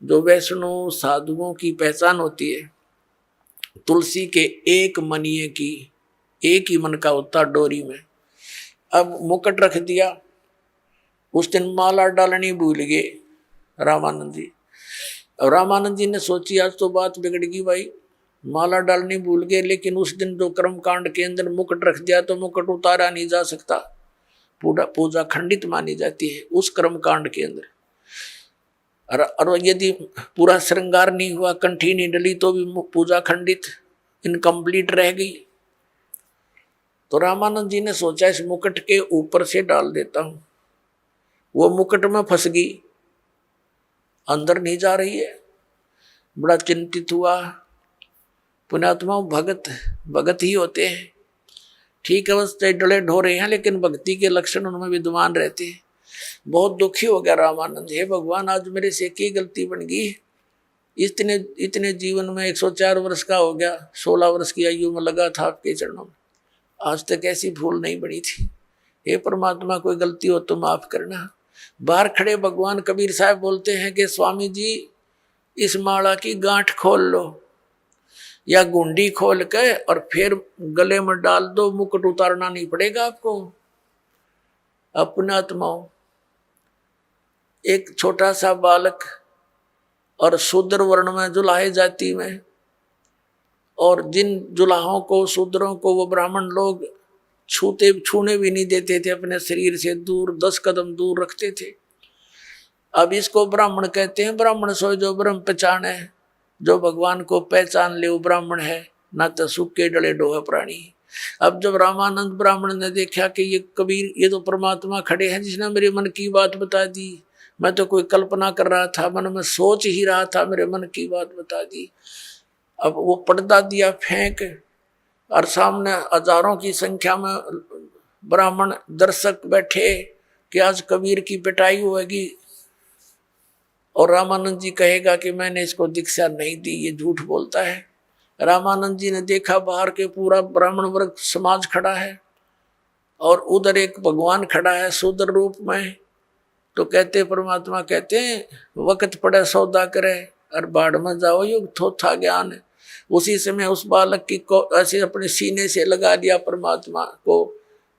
जो वैष्णो साधुओं की पहचान होती है। तुलसी के एक मनिये की एक ही मन का होता डोरी में। अब मुकुट रख दिया, उस दिन माला डालनी भूल गए रामानंद जी। और रामानंद जी ने सोची आज तो बात बिगड़ गई भाई, माला डालनी भूल गए, लेकिन उस दिन जो कर्म कांड के अंदर मुकुट रख दिया तो मुकुट उतारा नहीं जा सकता, पूजा खंडित मानी जाती है उस कर्म कांड के अंदर। और यदि पूरा श्रृंगार नहीं हुआ, कंठी नहीं डली, तो भी पूजा खंडित, इनकम्प्लीट रह गई। तो रामानंद जी ने सोचा इस मुकुट के ऊपर से डाल देता हूं। वो मुकुट में फंस गई, अंदर नहीं जा रही है। बड़ा चिंतित हुआ। पुण्यात्मा भगत ही होते हैं, ठीक है, बस डले ढो रहे हैं, लेकिन भक्ति के लक्षण उनमें विद्यमान रहते हैं। बहुत दुखी हो गया रामानंद, हे भगवान, आज मेरे से की गलती बन गई। इतने जीवन में 104 वर्ष का हो गया, 16 वर्ष की आयु में लगा था आपके चरणों में, आज तक ऐसी भूल नहीं बनी थी। हे परमात्मा, कोई गलती हो तो माफ करना। बाहर खड़े भगवान कबीर साहब बोलते हैं कि स्वामी जी, इस माला की गांठ खोल लो या गुंडी खोल के और फिर गले में डाल दो, मुकुट उतारना नहीं पड़ेगा आपको। अपना आत्माओं, एक छोटा सा बालक और शूद्र वर्ण में जुलाहे जाति में, और जिन जुलाहों को, शूद्रों को वो ब्राह्मण लोग छूने भी नहीं देते थे, अपने शरीर से दूर 10 कदम दूर रखते थे। अब इसको ब्राह्मण कहते हैं। ब्राह्मण सो जो ब्रह्म पहचान है, जो भगवान को पहचान ले वो ब्राह्मण है, ना तो सूखे डले डोहे प्राणी। अब जब रामानंद ब्राह्मण ने देखा कि ये कबीर, ये तो परमात्मा खड़े हैं जिसने मेरे मन की बात बता दी, मैं तो कोई कल्पना कर रहा था, मन में सोच ही रहा था, मेरे मन की बात बता दी। अब वो पर्दा दिया फेंक, और सामने हजारों की संख्या में ब्राह्मण दर्शक बैठे कि आज कबीर की पिटाई होगी, और रामानंद जी कहेगा कि मैंने इसको दीक्षा नहीं दी, ये झूठ बोलता है। रामानंद जी ने देखा बाहर के पूरा ब्राह्मण वर्ग समाज खड़ा है और उधर एक भगवान खड़ा है सुंदर रूप में, तो कहते परमात्मा कहते हैं वक्त पड़े सौदा करे और बाढ़ में जाओ युग थोथा ज्ञान। उसी समय उस बालक की को ऐसे अपने सीने से लगा दिया परमात्मा को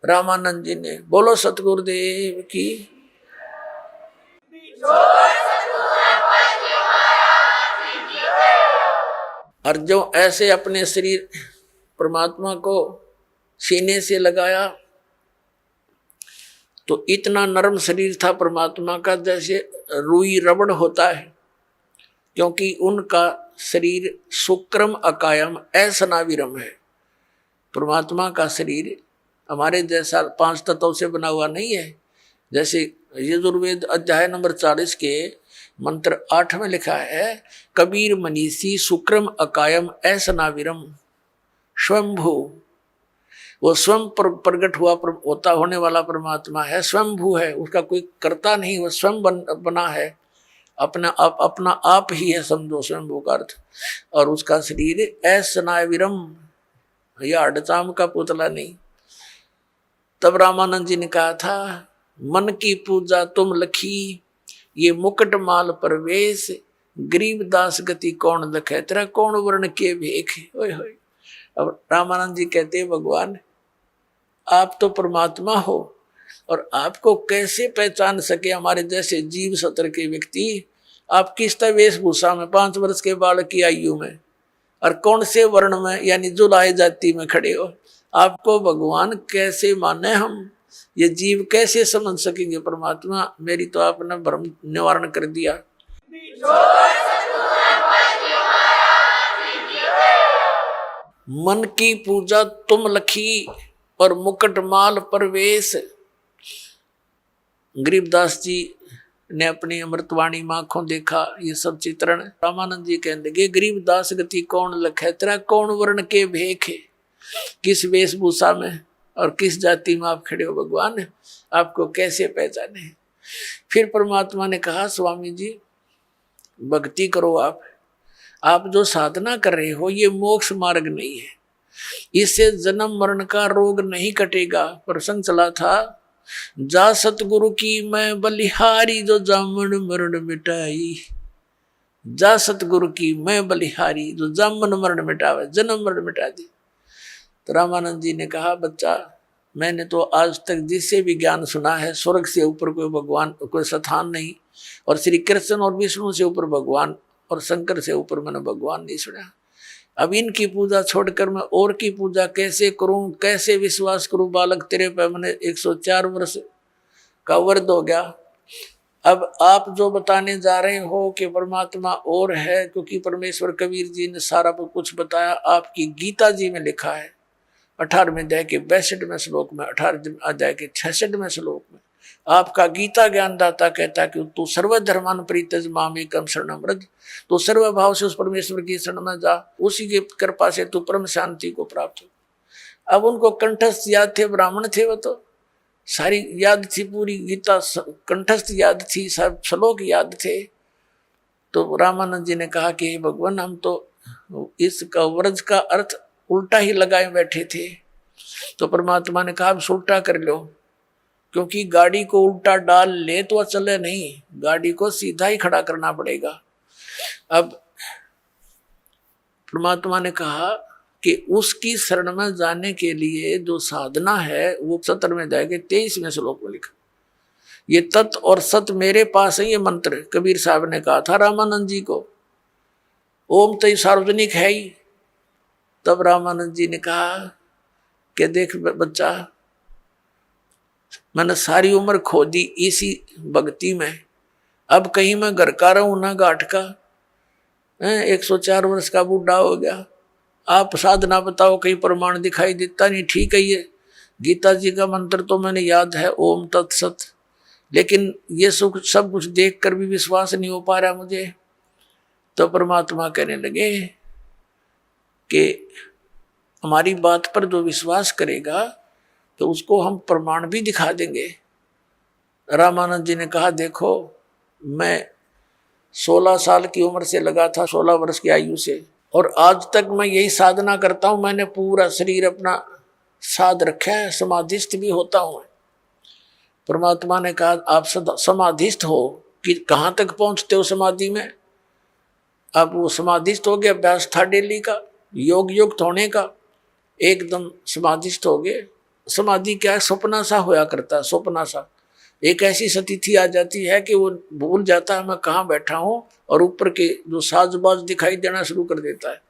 रामानंद जी ने। बोलो सतगुरुदेव की। और जो ऐसे अपने शरीर परमात्मा को सीने से लगाया तो इतना नरम शरीर था परमात्मा का जैसे रुई रबड़ होता है, क्योंकि उनका शरीर शुक्रम अकायम असनाविरम है। परमात्मा का शरीर हमारे जैसा 5 तत्वों से बना हुआ नहीं है। जैसे यजुर्वेद अध्याय नंबर 40 के मंत्र 8 में लिखा है, कबीर मनीषी शुक्रम अकायम असनाविरम स्वयंभू। वो स्वयं प्रकट हुआ होता होने वाला परमात्मा है, स्वयंभू है, उसका कोई कर्ता नहीं, वो स्वयं बना है, अपना आप ही है, समझो स्वयंभू का अर्थ। और उसका शरीर असनाविरम, या अडचाम का पुतला नहीं। तब रामानंद जी ने कहा था, मन की पूजा तुम लखी, ये मुकुट माल परवेश, गरीब दास गति कौन लखे, तेरा कौन वर्ण के भेख। ओए होए। अब रामानंद जी कहते हैं भगवान आप तो परमात्मा हो, और आपको कैसे पहचान सके हमारे जैसे जीव सत्र के व्यक्ति। आप किस तरह वेशभूषा में 5 वर्ष के बालक की आयु में और कौन से वर्ण में यानी जुलाहे जाति में खड़े हो, आपको भगवान कैसे माने हम, ये जीव कैसे समझ सकेंगे परमात्मा। मेरी तो आपने भ्रम निवारण कर दिया। मन की पूजा तुम लखी और मुकुट माल परवेश। गरीबदास जी ने अपनी अमृतवाणी में आंखों देखा ये सब चित्रण। रामानंद जी कहने लगे, गरीबदास गति कौन लखे, तेरा कौन वर्ण के भेख है, किस वेशभूषा में और किस जाति में आप खड़े हो भगवान, आपको कैसे पहचाने। फिर परमात्मा ने कहा, स्वामी जी भक्ति करो, आप जो साधना कर रहे हो ये मोक्ष मार्ग नहीं है, इससे जन्म मरण का रोग नहीं कटेगा। प्रसंग चला था, जा सतगुरु की मैं बलिहारी, जो जामन मरण मिटाई। जा सतगुरु की मैं बलिहारी, जो जामन मरण मिटावे, जन्म मरण मिटा दी। तो रामानंद जी ने कहा, बच्चा मैंने तो आज तक जिससे भी ज्ञान सुना है, स्वर्ग से ऊपर कोई भगवान कोई स्थान नहीं, और श्री कृष्ण और विष्णु से ऊपर भगवान और शंकर से ऊपर मैंने भगवान नहीं सुना। अब इनकी पूजा छोड़कर मैं और की पूजा कैसे करूं, कैसे विश्वास करूं। बालक तेरे पे मैंने 104 वर्ष का वर्द हो गया। अब आप जो बताने जा रहे हो कि परमात्मा और है, क्योंकि परमेश्वर कबीर जी ने सारा कुछ बताया। आपकी गीता जी में लिखा है 18वें अध्याय के 62वें श्लोक में, 18वें अध्याय के 66वें श्लोक में आपका गीता ज्ञानदाता कहता है कि तू सर्वधर्मान परित्यज माम एकम शरणम व्रज, तो सर्व भाव से उस परमेश्वर की शरण में जा, उसी की कृपा से तू परम शांति को प्राप्त हो। अब उनको कंठस्थ याद थे, ब्राह्मण थे, वो तो सारी याद थी, पूरी गीता कंठस्थ याद थी, सब श्लोक याद थे। तो रामानंद जी ने कहा कि भगवान हम तो इसका व्रज का अर्थ उल्टा ही लगाए बैठे थे। तो परमात्मा ने कहा अब उल्टा कर लो, क्योंकि गाड़ी को उल्टा डाल ले तो चले नहीं, गाड़ी को सीधा ही खड़ा करना पड़ेगा। अब परमात्मा ने कहा कि उसकी शरण में जाने के लिए जो साधना है वो 17वें अध्याय के 23वें श्लोक में लिखा। ये तत् और सत मेरे पास है, ये मंत्र कबीर साहब ने कहा था रामानंद जी को। ओम तो सार्वजनिक है ही। तब रामानंद जी ने कहा कि देख बच्चा, मैंने सारी उम्र खो दी इसी भक्ति में, अब कहीं मैं घर का रहूं ना घाट का। 104 वर्ष का बूढ़ा हो गया, आप साधना बताओ, कहीं प्रमाण दिखाई देता नहीं। ठीक है, ये गीता जी का मंत्र तो मैंने याद है, ओम तत्सत, लेकिन ये सब कुछ देख कर भी विश्वास नहीं हो पा रहा मुझे। तो परमात्मा कहने लगे कि हमारी बात पर जो विश्वास करेगा तो उसको हम प्रमाण भी दिखा देंगे। रामानंद जी ने कहा, देखो मैं 16 साल की उम्र से लगा था, 16 वर्ष की आयु से, और आज तक मैं यही साधना करता हूं। मैंने पूरा शरीर अपना साध रखा है, समाधिस्थ भी होता हूं। परमात्मा ने कहा, आप समाधिस्थ हो कि कहां तक पहुंचते हो समाधि में? अब वो समाधिस्थ हो गए, अभ्यास था डेली का, योग युक्त होने का, एकदम समाधिस्थ हो गए। समाधि क्या है? सपना सा होया करता है, सपना सा। एक ऐसी स्थिति आ जाती है कि वो भूल जाता है मैं कहाँ बैठा हूं, और ऊपर के जो साजबाज दिखाई देना शुरू कर देता है।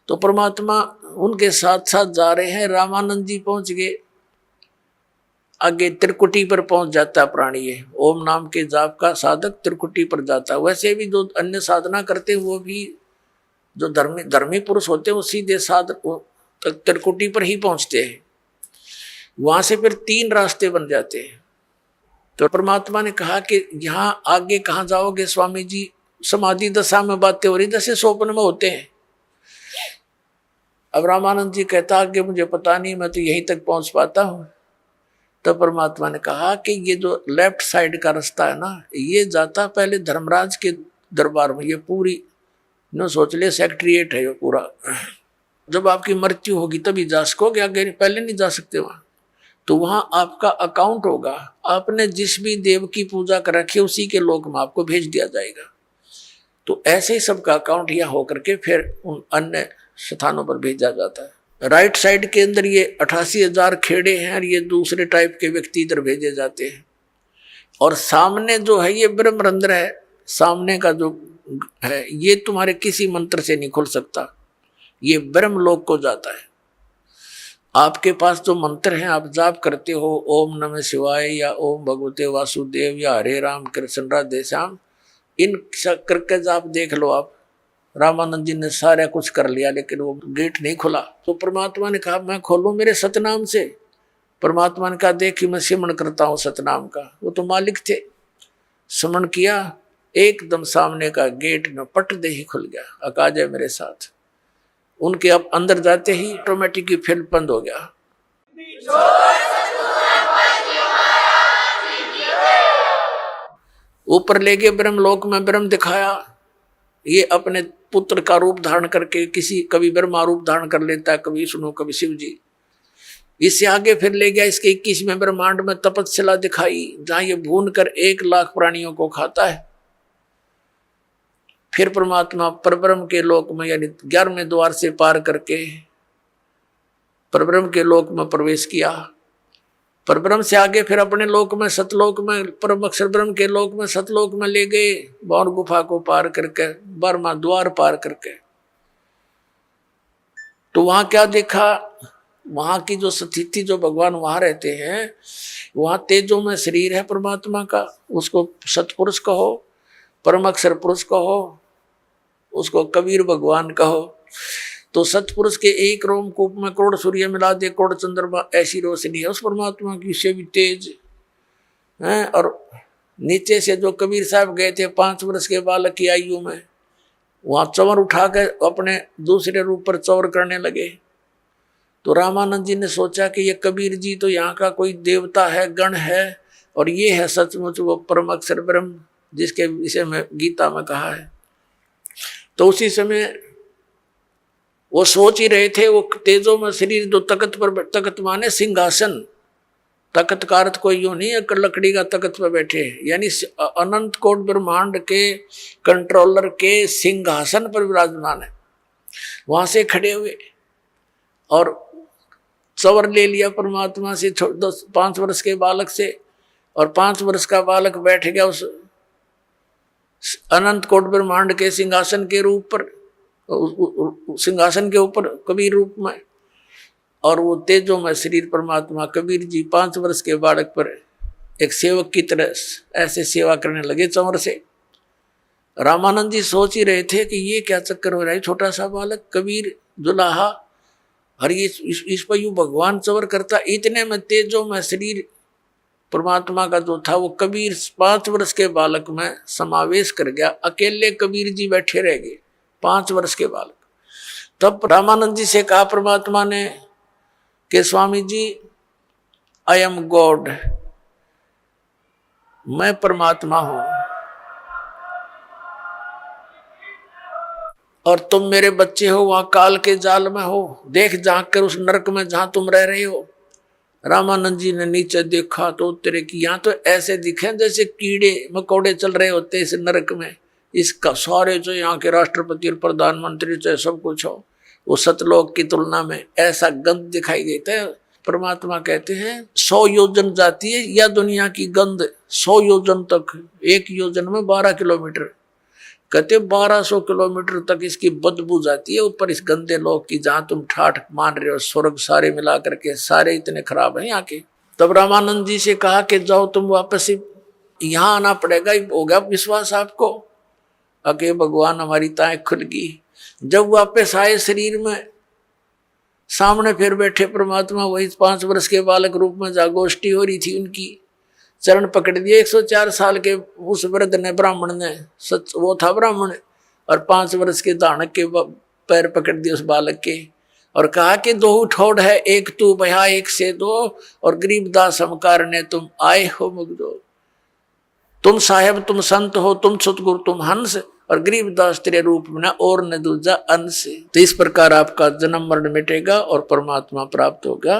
तो परमात्मा उनके साथ साथ जा रहे हैं। रामानंद जी पहुंच गए, आगे त्रिकुटी पर पहुंच जाता है प्राणी। ये ओम नाम के जाप का साधक त्रिकुटी पर जाता है। वैसे भी जो अन्य साधना करते हैं वो भी जो धर्मी पुरुष होते हैं वो सीधे त्रिकुटी पर ही पहुंचते हैं। वहां से फिर 3 रास्ते बन जाते हैं। तो परमात्मा ने कहा कि यहाँ आगे कहाँ जाओगे स्वामी जी? समाधि दशा में बातें हो रही, जैसे स्वप्न में होते हैं। अब रामानंद जी कहता कि मुझे पता नहीं, मैं तो यहीं तक पहुंच पाता हूं। तो परमात्मा ने कहा कि ये जो लेफ्ट साइड का रास्ता है ना, ये जाता पहले धर्मराज के दरबार में। ये पूरी नो सोच ले सेक्रेटरीएट है ये पूरा। जब आपकी मृत्यु होगी तभी जा सकोगे, आगे पहले नहीं जा सकते वहां। तो वहां आपका अकाउंट होगा, आपने जिस भी देव की पूजा कर रखी उसी के लोक में आपको भेज दिया जाएगा। तो ऐसे ही सबका अकाउंट यहाँ होकर के फिर उन अन्य स्थानों पर भेजा जाता है। राइट साइड के अंदर ये 88,000 खेड़े हैं और ये दूसरे टाइप के व्यक्ति इधर भेजे जाते हैं। और सामने जो है ये ब्रह्मरंध्र है, सामने का जो है ये तुम्हारे किसी मंत्र से नहीं खुल सकता, ये ब्रह्मलोक को जाता है। आपके पास जो मंत्र हैं आप जाप करते हो, ओम नमः शिवाय या ओम भगवते वासुदेव या हरे राम कृष्ण राधे श्याम, इन करके जाप देख लो आप। रामानंद जी ने सारा कुछ कर लिया लेकिन वो गेट नहीं खुला। तो परमात्मा ने कहा मैं खोलूं मेरे सतनाम से? परमात्मा ने कहा देखी मैं सिमरण करता हूं सतनाम का। वो तो मालिक थे, सिमरण किया, एकदम सामने का गेट में पट दे ही खुल गया। अकाज है मेरे साथ। उनके अब अंदर जाते ही ऑटोमेटिक फिल्म बंद हो गया। ऊपर ले गए ब्रह्मलोक में, ब्रह्म दिखाया। ये अपने पुत्र का रूप धारण करके किसी कभी ब्रह्मा रूप धारण कर लेता है, कभी विष्णु कभी शिव जी। इससे आगे फिर ले गया इसके 21वें ब्रह्मांड में तपस्या दिखाई, जहां ये भून कर 1 लाख प्राणियों को खाता है। फिर परमात्मा परब्रह्म के लोक में यानी 11वें द्वार से पार करके परब्रह्म के लोक में प्रवेश किया। परब्रह्म से आगे फिर अपने लोक में सतलोक में परम अक्षर ब्रह्म के लोक में सतलोक में ले गए, बाण गुफा को पार करके 12वां द्वार पार करके। तो वहां क्या देखा? वहां की जो स्थिति, जो भगवान वहां रहते हैं, वहां तेजो में शरीर है परमात्मा का, उसको सतपुरुष कहो, परम अक्षर पुरुष कहो, उसको कबीर भगवान कहो। तो सतपुरुष के एक रोमकूप में करोड़ सूर्य मिला दे, करोड़ चंद्रमा, ऐसी रोशनी है उस परमात्मा की, से भी तेज है। और नीचे से जो कबीर साहब गए थे 5 वर्ष के बालक की आयु में, वहां चवर उठा के अपने दूसरे रूप पर चौर करने लगे। तो रामानंद जी ने सोचा कि ये कबीर जी तो यहाँ का कोई देवता है, गण है, और ये है सचमुच वो परम अक्षर ब्रह्म जिसके विषय में गीता में कहा है। तो उसी समय वो सोच ही रहे थे, वो तेजो में शरीर जो तख्त पर, तख्त माने सिंहासन, तख्त का अर्थ कोई यूं नहीं है लकड़ी का तख्त पर बैठे, यानी अनंत कोट ब्रह्मांड के कंट्रोलर के सिंहासन पर विराजमान है। वहां से खड़े हुए और चवर ले लिया परमात्मा से 5 वर्ष के बालक से, और 5 वर्ष का बालक बैठ गया उस अनंत कोट ब्रह्मांड के सिंहासन के रूप पर, सिंहासन के ऊपर कबीर रूप में। और वो तेजो में शरीर परमात्मा कबीर जी 5 वर्ष के बालक पर एक सेवक की तरह ऐसे सेवा करने लगे चंवर से। रामानंद जी सोच ही रहे थे कि ये क्या चक्कर हो रहा है, छोटा सा बालक कबीर जुलाहा, और ये इस पर यूं भगवान चंवर करता। इतने में तेजो में शरीर परमात्मा का जो था वो कबीर 5 वर्ष के बालक में समावेश कर गया। अकेले कबीर जी बैठे रह गए, 5 वर्ष के बालक। तब रामानंद जी से कहा परमात्मा ने कि Swami ji I am God, मैं परमात्मा हूं और तुम मेरे बच्चे हो, वहां काल के जाल में हो, देख झांक कर उस नरक में जहां तुम रह रहे हो। रामानंद जी ने नीचे देखा तो उत्तरे की यहाँ तो ऐसे दिखे जैसे कीड़े मकोड़े चल रहे होते इस नरक में। इसका सारे जो यहाँ के राष्ट्रपति और प्रधानमंत्री चाहे सब कुछ हो, वो सतलोक की तुलना में ऐसा गंध दिखाई देता है। परमात्मा कहते हैं 100 योजन जाती है या दुनिया की गंध 100 योजन तक, 1 योजन में 12 किलोमीटर, कहते 1200 किलोमीटर तक इसकी बदबू जाती है ऊपर इस गंदे लोक की, जहां तुम ठाठ मान रहे हो स्वर्ग सारे मिला करके सारे इतने खराब हैं यहाँ के। तब रामानंद जी से कहा कि जाओ तुम वापस यहाँ आना पड़ेगा। हो गया विश्वास आपको? अके भगवान हमारी ताएं खुल गई। जब वापस आए शरीर में, सामने फिर बैठे परमात्मा, वही 5 वर्ष के बालक रूप में जागोष्ठी हो रही थी उनकी। चरण पकड़ दिए 104 साल के उस वृद्ध ने, ब्राह्मण ने, सच वो था ब्राह्मण, और 5 वर्ष के दानक के पैर पकड़ दिए उस बालक के और कहा कि 2 ठोड़ है, एक तू भया एक से 2, और गरीबदास हमकार ने तुम आए हो मुग्धो। तुम साहेब तुम संत हो, तुम सतगुरु तुम हंस, और गरीबदास तेरे रूप में ना और न दूजा अंश। तो इस प्रकार आपका जन्म मरण मिटेगा और परमात्मा प्राप्त होगा।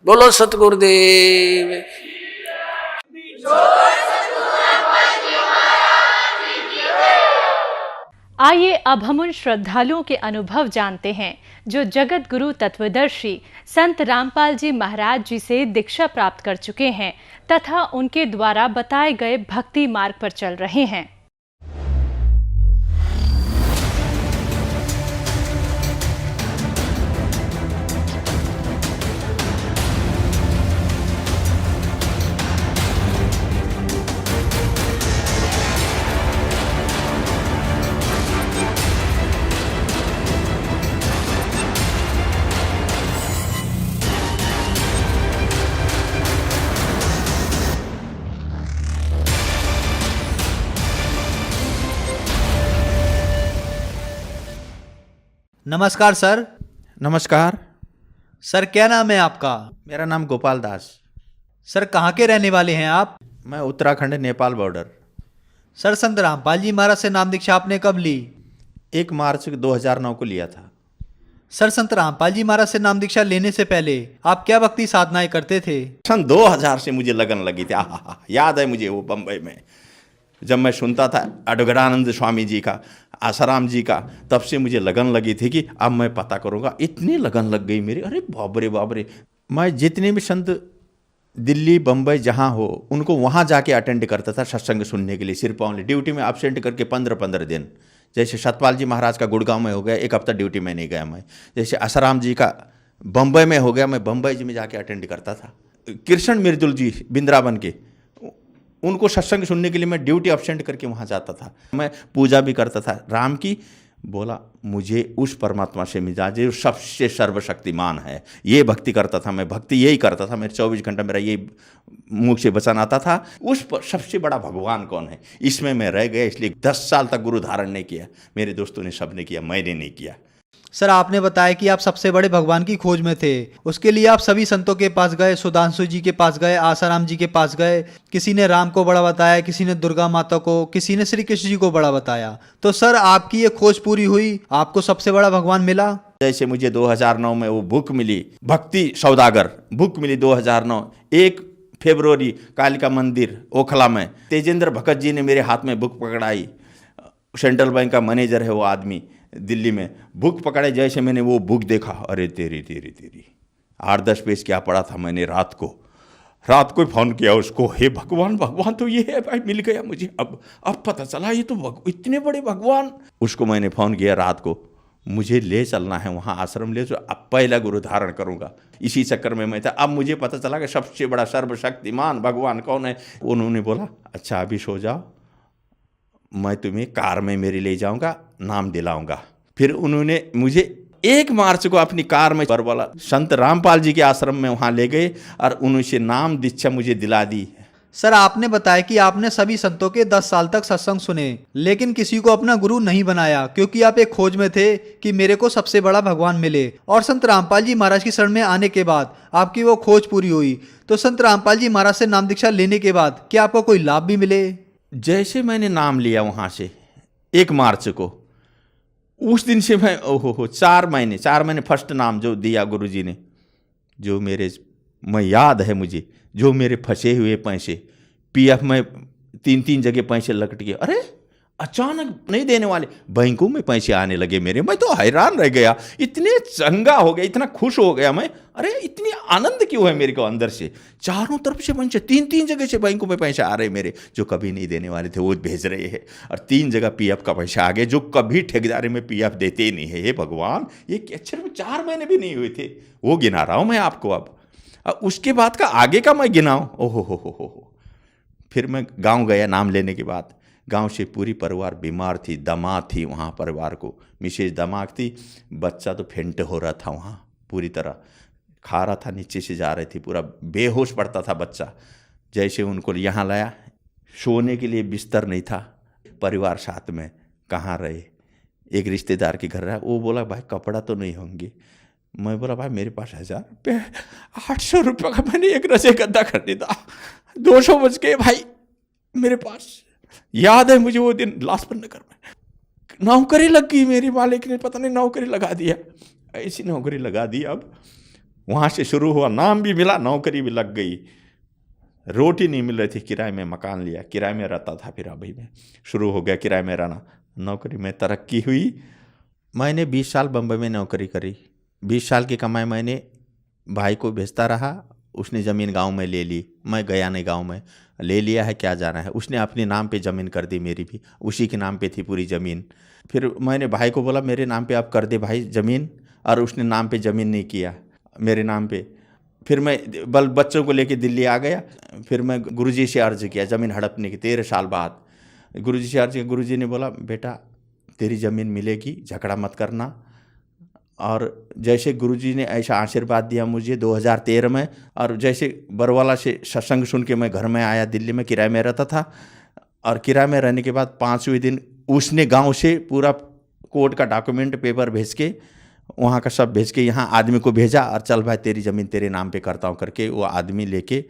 बोलो सतगुरुदेव। आइए अब हम उन श्रद्धालुओं के अनुभव जानते हैं जो जगत गुरु तत्वदर्शी संत रामपाल जी महाराज जी से दीक्षा प्राप्त कर चुके हैं तथा उनके द्वारा बताए गए भक्ति मार्ग पर चल रहे हैं। नमस्कार सर। नमस्कार। सर क्या नाम है आपका? मेरा नाम गोपाल दास। सर कहाँ के रहने वाले हैं आप? मैं उत्तराखंड नेपाल बॉर्डर। सर संत रामपाल जी महाराज से नाम दीक्षा आपने कब ली? 1 मार्च 2009 को लिया था। सर संत रामपाल जी महाराज से नाम दीक्षा लेने से पहले आप क्या भक्ति साधनाएं करते थे? सन 2000 से मुझे लगन लगी थी। याद है मुझे वो बम्बई में जब मैं सुनता था अडगड़ानंद स्वामी जी का, आसाराम जी का, तब से मुझे लगन लगी थी कि अब मैं पता करूँगा। इतनी लगन लग गई मेरी, अरे बाबरे बाबरे। मैं जितने भी संत दिल्ली बम्बई जहाँ हो उनको वहाँ जाके अटेंड करता था सत्संग सुनने के लिए, सिर्फ ऑनली ड्यूटी में एब्सेंट करके 15-15 दिन। जैसे सतपाल जी महाराज का गुड़गांव में हो गया, 1 हफ्ता ड्यूटी में नहीं गया मैं। जैसे आसाराम जी का बम्बई में हो गया, मैं बम्बई जी में जाके अटेंड करता था। कृष्ण मिर्दुल जी बिंद्रावन के, उनको सत्संग सुनने के लिए मैं ड्यूटी एब्सेंट करके वहाँ जाता था। मैं पूजा भी करता था राम की। बोला मुझे उस परमात्मा से मिला जो सबसे सर्वशक्तिमान है, ये भक्ति करता था मैं। भक्ति यही करता था, मेरे 24 घंटा मेरा यही मुख से वचन आता था। उस पर सबसे बड़ा भगवान कौन है, इसमें मैं रह गया। इसलिए 10 साल तक गुरु धारण नहीं किया। मेरे दोस्तों ने सबने किया, मैंने नहीं किया। सर आपने बताया कि आप सबसे बड़े भगवान की खोज में थे। उसके लिए आप सभी संतों के पास गए, सुधांशु जी के पास गए, आसाराम जी के पास गए। किसी ने राम को बड़ा बताया, किसी ने दुर्गा माता को, किसी ने श्री कृष्ण जी को बड़ा बताया। तो सर आपकी ये खोज पूरी हुई, आपको सबसे बड़ा भगवान मिला। जैसे मुझे 2009 में वो बुक मिली, भक्ति सौदागर बुक मिली 2009, 1 फरवरी कालिका मंदिर ओखला में तेजेंद्र भगत जी ने मेरे हाथ में बुक पकड़ाई। सेंट्रल बैंक का मैनेजर है वो आदमी, दिल्ली में। बुक पकड़े, जैसे मैंने वो बुक देखा, अरे तेरी 8-10 पेज क्या पढ़ा था मैंने। रात को फ़ोन किया उसको, हे भगवान, भगवान तो ये है भाई, मिल गया मुझे। अब पता चला ये तो इतने बड़े भगवान। उसको मैंने फ़ोन किया रात को, मुझे ले चलना है वहाँ आश्रम ले, तो अब पहला गुरु धारण करूँगा। इसी चक्कर में मैं था। अब मुझे पता चला कि सबसे बड़ा सर्वशक्तिमान भगवान कौन है। उन्होंने बोला अच्छा अभी सो जाओ, मैं तुम्हें कार में मेरी ले जाऊंगा, नाम दिलाऊंगा। फिर उन्होंने मुझे 1 मार्च को अपनी कार में बोला संत रामपाल जी के आश्रम में वहाँ ले गए और उन्होंने नाम दीक्षा मुझे दिला दी। सर, आपने बताया कि आपने सभी संतों के 10 साल तक सत्संग सुने, लेकिन किसी को अपना गुरु नहीं बनाया, क्योंकि आप एक खोज में थे कि मेरे को सबसे बड़ा भगवान मिले। और संत रामपाल जी महाराज की शरण में आने के बाद आपकी वो खोज पूरी हुई। तो संत रामपाल जी महाराज से नाम दीक्षा लेने के बाद क्या आपको कोई लाभ भी मिले? जैसे मैंने नाम लिया वहाँ से 1 मार्च को, उस दिन से मैं 4 महीने फर्स्ट नाम जो दिया गुरुजी ने, जो मैं याद है मुझे, जो मेरे फंसे हुए पैसे पीएफ में 3 जगह पैसे लकट गए। अरे अचानक नहीं देने वाले, बैंकों में पैसे आने लगे मेरे। मैं तो हैरान रह गया, इतने चंगा हो गया, इतना खुश हो गया मैं। अरे इतनी आनंद क्यों है मेरे को अंदर से, चारों तरफ से पैसे 3 जगह से बैंकों में पैसे आ रहे मेरे, जो कभी नहीं देने वाले थे वो भेज रहे हैं। और 3 जगह पीएफ का पैसा आ गया, जो कभी ठेकेदारी में पीएफ देते ही नहीं है। हे भगवान, ये अक्षर में 4 महीने भी नहीं हुए थे, वो गिना रहा हूँ मैं आपको। अब उसके बाद का आगे का मैं गिनाऊँ, ओहो। फिर मैं गाँव गया नाम लेने के बाद। गांव से पूरी परिवार बीमार थी, दमा थी वहाँ परिवार को, मिसेज दमाग थी, बच्चा तो फेंट हो रहा था वहाँ, पूरी तरह खा रहा था, नीचे से जा रही थी, पूरा बेहोश पड़ता था बच्चा। जैसे उनको यहाँ लाया, सोने के लिए बिस्तर नहीं था, परिवार साथ में कहाँ रहे। एक रिश्तेदार के घर रहा, वो बोला भाई कपड़ा तो नहीं होंगे। मैं बोला भाई मेरे पास 1000 रुपये, 800 रुपये का मैंने एक रसे गद्दा खरीदा, 200 बच गए भाई मेरे पास। याद है मुझे वो दिन लाजपत नगर में नौकरी लग गई मेरी, मालिक ने पता नहीं नौकरी लगा दिया, ऐसी नौकरी लगा दी। अब वहाँ से शुरू हुआ, नाम भी मिला, नौकरी भी लग गई, रोटी नहीं मिल रही थी, किराए में मकान लिया, किराए में रहता था। फिर अभी में शुरू हो गया किराए में रहना, नौकरी में तरक्की हुई। मैंने 20 साल बम्बई में नौकरी करी, 20 साल की कमाई मैंने भाई को भेजता रहा, उसने ज़मीन गांव में ले ली, मैं गया नहीं गांव में, ले लिया है क्या जाना है। उसने अपने नाम पे ज़मीन कर दी, मेरी भी उसी के नाम पे थी पूरी ज़मीन। फिर मैंने भाई को बोला मेरे नाम पे आप कर दे भाई ज़मीन, और उसने नाम पे ज़मीन नहीं किया मेरे नाम पे। फिर मैं बच्चों को लेके दिल्ली आ गया। फिर मैं गुरुजी से अर्ज़ किया ज़मीन हड़पने की, 13 साल बाद गुरुजी से अर्ज़ किया। गुरुजी ने बोला बेटा तेरी ज़मीन मिलेगी, झगड़ा मत करना। और जैसे गुरुजी ने ऐसा आशीर्वाद दिया मुझे 2013 में, और जैसे बरवाला से सत्संग सुन के मैं घर में आया, दिल्ली में किराए में रहता था, और किराए में रहने के बाद 5वें दिन उसने गांव से पूरा कोर्ट का डॉक्यूमेंट पेपर भेज के, वहाँ का सब भेज के यहाँ आदमी को भेजा, और चल भाई तेरी ज़मीन तेरे नाम पे करता हूँ करके वो आदमी लेके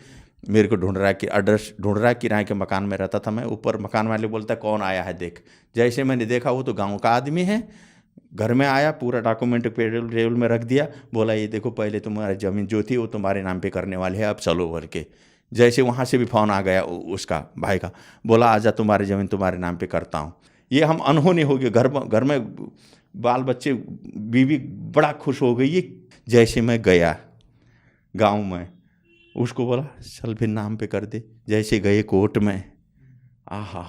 मेरे को ढूंढ रहा है, कि एड्रेस ढूंढ रहा है। किराए के मकान में रहता था मैं, ऊपर मकान वाले बोलता है कौन आया है देख। जैसे मैंने देखा वो तो गाँव का आदमी है, घर में आया, पूरा डॉक्यूमेंट टेबल में रख दिया, बोला ये देखो पहले तुम्हारी ज़मीन जो थी वो तुम्हारे नाम पे करने वाले हैं, अब चलो भर के। जैसे वहाँ से भी फ़ोन आ गया उसका भाई का, बोला आजा तुम्हारी ज़मीन तुम्हारे नाम पे करता हूँ। ये हम अनहोनी हो गए, घर में बाल बच्चे बीवी बड़ा खुश हो गई। जैसे मैं गया गाँव में, उसको बोला चल फिर नाम पे कर दे। जैसे गए कोर्ट में, आहा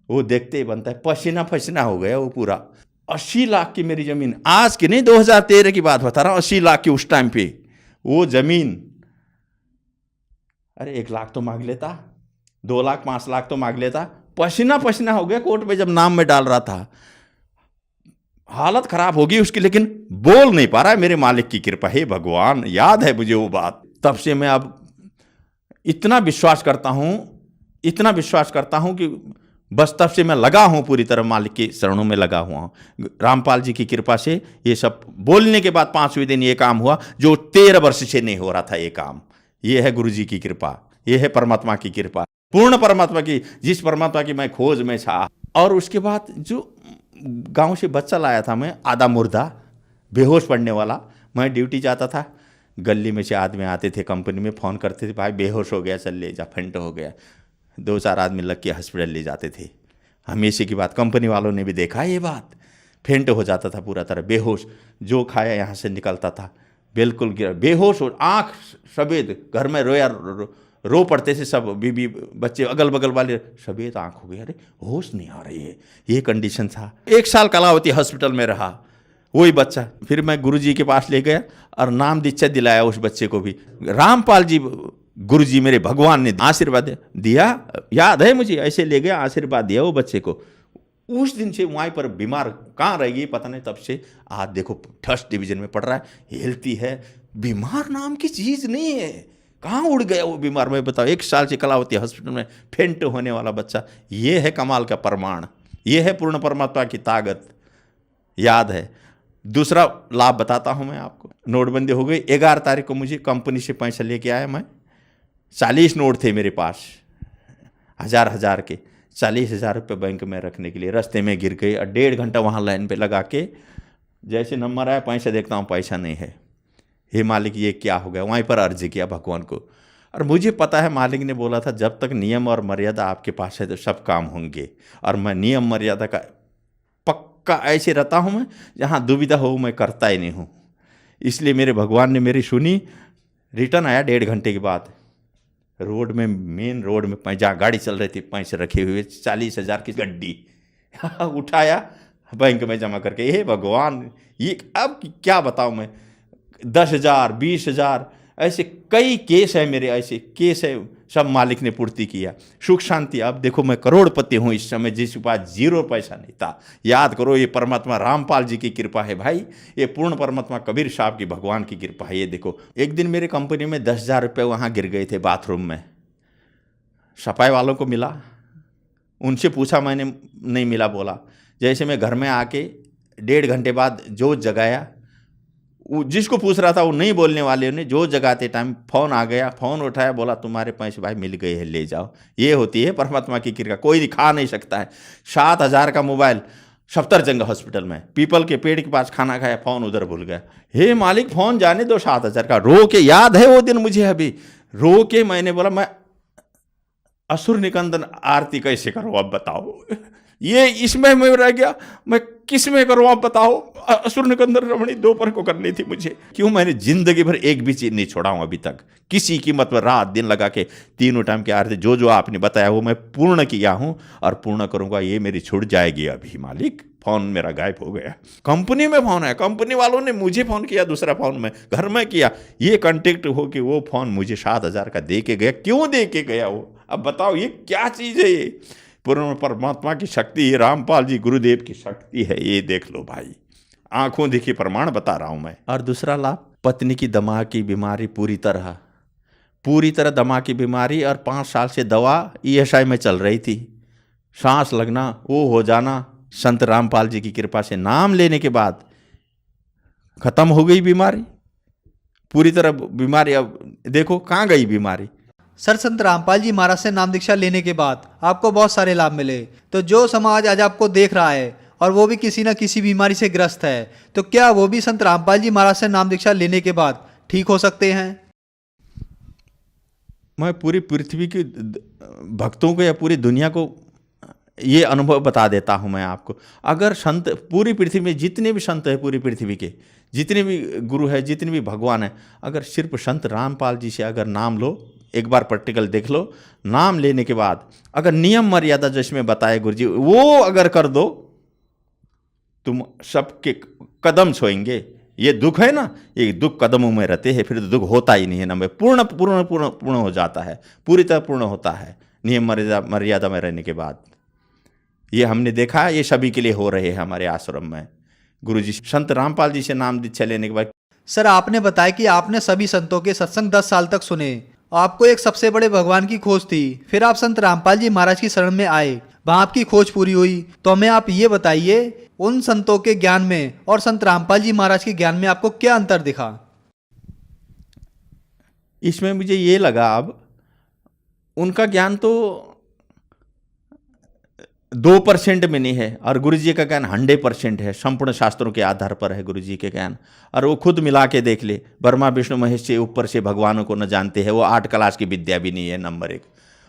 वो देखते ही बनता है, पसीना हो गया वो पूरा। 80 लाख की मेरी ज़मीन, आज की नहीं 2013 की बात बता रहा हूँ, 80 लाख की उस टाइम पे वो ज़मीन। अरे 1 लाख तो मांग लेता, 2 लाख 5 लाख तो मांग लेता। पसीना हो गया कोर्ट में जब नाम में डाल रहा था, हालत खराब होगी उसकी, लेकिन बोल नहीं पा रहा है। मेरे मालिक की कृपा है भगवान, याद है मुझे वो बात। तब से मैं अब इतना विश्वास करता हूँ कि बस तब से मैं लगा हूँ, पूरी तरह मालिक के शरणों में लगा हुआ हूँ। रामपाल जी की कृपा से ये सब बोलने के बाद 5वें दिन ये काम हुआ, जो 13 वर्ष से नहीं हो रहा था ये काम। ये है गुरु जी की कृपा, ये है परमात्मा की कृपा, पूर्ण परमात्मा की, जिस परमात्मा की मैं खोज में था। और उसके बाद जो गाँव से बच्चा लाया था मैं, आधा मुर्दा बेहोश पड़ने वाला, मैं ड्यूटी जाता था, गली में से आदमी आते थे, कंपनी में फ़ोन करते थे, भाई बेहोश हो गया चल ले जा, फेंट हो गया। 2-4 आदमी लग के हॉस्पिटल ले जाते थे। हमेशा की बात, कंपनी वालों ने भी देखा ये बात, फेंट हो जाता था पूरा तरह बेहोश, जो खाया यहाँ से निकलता था, बिल्कुल गिरा बेहोश हो, आँख सफ़ेद, घर में रो पड़ते थे सब, बीबी बच्चे अगल बगल वाले, सफ़ेद आँख हो गई, अरे होश नहीं आ रही है, ये कंडीशन था। 1 साल कलावती हॉस्पिटल में रहा वही बच्चा। फिर मैं गुरुजी के पास ले गया और नाम दीक्षा दिलाया उस बच्चे को भी। रामपाल जी गुरुजी मेरे भगवान ने आशीर्वाद दिया, याद है मुझे, ऐसे ले गया आशीर्वाद दिया वो बच्चे को। उस दिन से वहीं पर बीमार कहाँ रहेगी पता नहीं, तब से आज देखो 1st डिवीज़न में पढ़ रहा है, हेल्थी है। बीमार नाम की चीज़ नहीं है, कहाँ उड़ गया वो बीमार? मैं बताओ, 1 साल से कलावती हॉस्पिटल में फेंट होने वाला बच्चा। ये है कमाल का प्रमाण, ये है पूर्ण परमात्मा की ताकत। याद है। दूसरा लाभ बताता हूँ मैं आपको। नोटबंदी हो गई, 11 तारीख को मुझे कंपनी से पैसा लेके आया मैं। 40 नोट थे मेरे पास, हजार के 40,000 रुपये बैंक में रखने के लिए। रास्ते में गिर गए और 1.5 घंटा वहाँ लाइन पे लगा के जैसे नंबर आया पैसा देखता हूँ, पैसा नहीं है। हे मालिक, ये क्या हो गया? वहीं पर अर्जी किया भगवान को। और मुझे पता है मालिक ने बोला था जब तक नियम और मर्यादा आपके पास है तो सब काम होंगे। और मैं नियम मर्यादा का पक्का ऐसे रहता हूँ, मैं जहाँ दुविधा हो मैं करता ही नहीं हूँ। इसलिए मेरे भगवान ने मेरी सुनी। रिटर्न आया 1.5 घंटे के बाद। रोड में, मेन रोड में जहाँ गाड़ी चल रही थी, पैसे रखे हुए 40,000 की गड्डी उठाया, बैंक में जमा करके। हे भगवान, ये अब क्या बताऊँ मैं। 10,000 20,000 ऐसे कई केस है मेरे, ऐसे केस है, सब मालिक ने पूर्ति किया। सुख शांति। अब देखो मैं करोड़पति हूँ इस समय, जिसके पास 0 पैसा नहीं था। याद करो, ये परमात्मा रामपाल जी की कृपा है भाई, ये पूर्ण परमात्मा कबीर साहब की, भगवान की कृपा है। ये देखो, एक दिन मेरे कंपनी में 10,000 रुपये वहाँ गिर गए थे बाथरूम में। सफाई वालों को मिला, उनसे पूछा मैंने, नहीं मिला। बोला जैसे मैं घर में आके 1.5 घंटे बाद जोत जगाया, जिसको पूछ रहा था वो नहीं बोलने वाले ने जोत जगाते टाइम फ़ोन आ गया। फ़ोन उठाया, बोला तुम्हारे पैसे भाई मिल गए हैं, ले जाओ। ये होती है परमात्मा की कृपा, कोई दिखा नहीं सकता है। 7,000 का मोबाइल सफदरजंग हॉस्पिटल में, पीपल के पेड़ के पास खाना खाया, फ़ोन उधर भूल गया। हे मालिक, फ़ोन जाने दो 7,000 का। रो के, याद है वो दिन मुझे अभी, रो के मैंने बोला मैं असुर निकंदन आरती कैसे करूँ अब बताओ। ये इसमें मैं रह गया, मैं किस में करूँ आप बताओ। असुर निकंदन रमणी दोपहर को करनी थी मुझे। क्यों? मैंने जिंदगी भर एक भी चीज़ नहीं छोड़ा हूँ अभी तक, किसी कीमत पर रात दिन लगा के 3 टाइम की आरती जो जो आपने बताया वो मैं पूर्ण किया हूँ और पूर्ण करूँगा। ये मेरी छूट जाएगी अभी मालिक। फ़ोन मेरा गायब हो गया। कंपनी में फ़ोन है, कंपनी वालों ने मुझे फ़ोन किया, दूसरा फ़ोन में घर में किया। ये कॉन्टेक्ट हो कि वो फ़ोन मुझे 7,000 का दे के गया। क्यों दे के गया वो? अब बताओ, ये क्या चीज़ है? ये पूर्ण परमात्मा की शक्ति, ये रामपाल जी गुरुदेव की शक्ति है। ये देख लो भाई, आंखों देखी प्रमाण बता रहा हूं मैं। और दूसरा लाभ, पत्नी की दिमाग की बीमारी पूरी तरह दिमाग की बीमारी, और 5 साल से दवा ESI में चल रही थी। सांस लगना, वो हो जाना, संत रामपाल जी की कृपा से नाम लेने के बाद खत्म हो गई बीमारी पूरी तरह। बीमारी अब देखो कहाँ गई बीमारी। सर, संत रामपाल जी महाराज से नाम दीक्षा लेने के बाद आपको बहुत सारे लाभ मिले। तो जो समाज आज आपको देख रहा है और वो भी किसी न किसी बीमारी से ग्रस्त है, तो क्या वो भी संत रामपाल जी महाराज से नाम दीक्षा लेने के बाद ठीक हो सकते हैं? मैं पूरी पृथ्वी के भक्तों को या पूरी दुनिया को ये अनुभव बता देता हूँ मैं आपको। अगर संत पूरी पृथ्वी में जितने भी संत हैं, पूरी पृथ्वी के जितने भी गुरु हैं, जितने भी भगवान हैं, अगर सिर्फ संत रामपाल जी से अगर नाम लो, एक बार प्रैक्टिकल देख लो, नाम लेने के बाद अगर नियम मर्यादा जिसमें बताए गुरु जी वो अगर कर दो, तुम सबके कदम छोएंगे। ये दुख है ना, ये दुख कदमों में रहते हैं, फिर तो दुख होता ही नहीं है ना। में पूर्ण पूर्ण पूर्ण पूर्ण हो जाता है, पूरी तरह पूर्ण होता है नियम मर्यादा में रहने के बाद। ये हमने देखा, ये सभी के लिए हो रहे हैं हमारे आश्रम में। गुरुजी संत रामपाल जी से नाम दीक्षा लेने के बाद। सर, आपने बताया कि आपने सभी संतों के सत्संग 10 साल तक सुने, आपको एक सबसे बड़े भगवान की खोज थी। फिर आप संत रामपाल जी महाराज की शरण में आए, वहां आपकी खोज पूरी हुई। तो हमें आप ये बताइए, उन संतों के ज्ञान में और संत रामपाल जी महाराज के ज्ञान में आपको क्या अंतर दिखा? इसमें मुझे ये लगा, अब उनका ज्ञान तो 2% में नहीं है और गुरु जी का ज्ञान 100% है। संपूर्ण शास्त्रों के आधार पर है गुरु जी के ज्ञान। और वो खुद मिला के देख ले, ब्रह्मा विष्णु महेश से ऊपर से भगवानों को न जानते हैं। वो 8 क्लास की विद्या भी नहीं है, नंबर 1।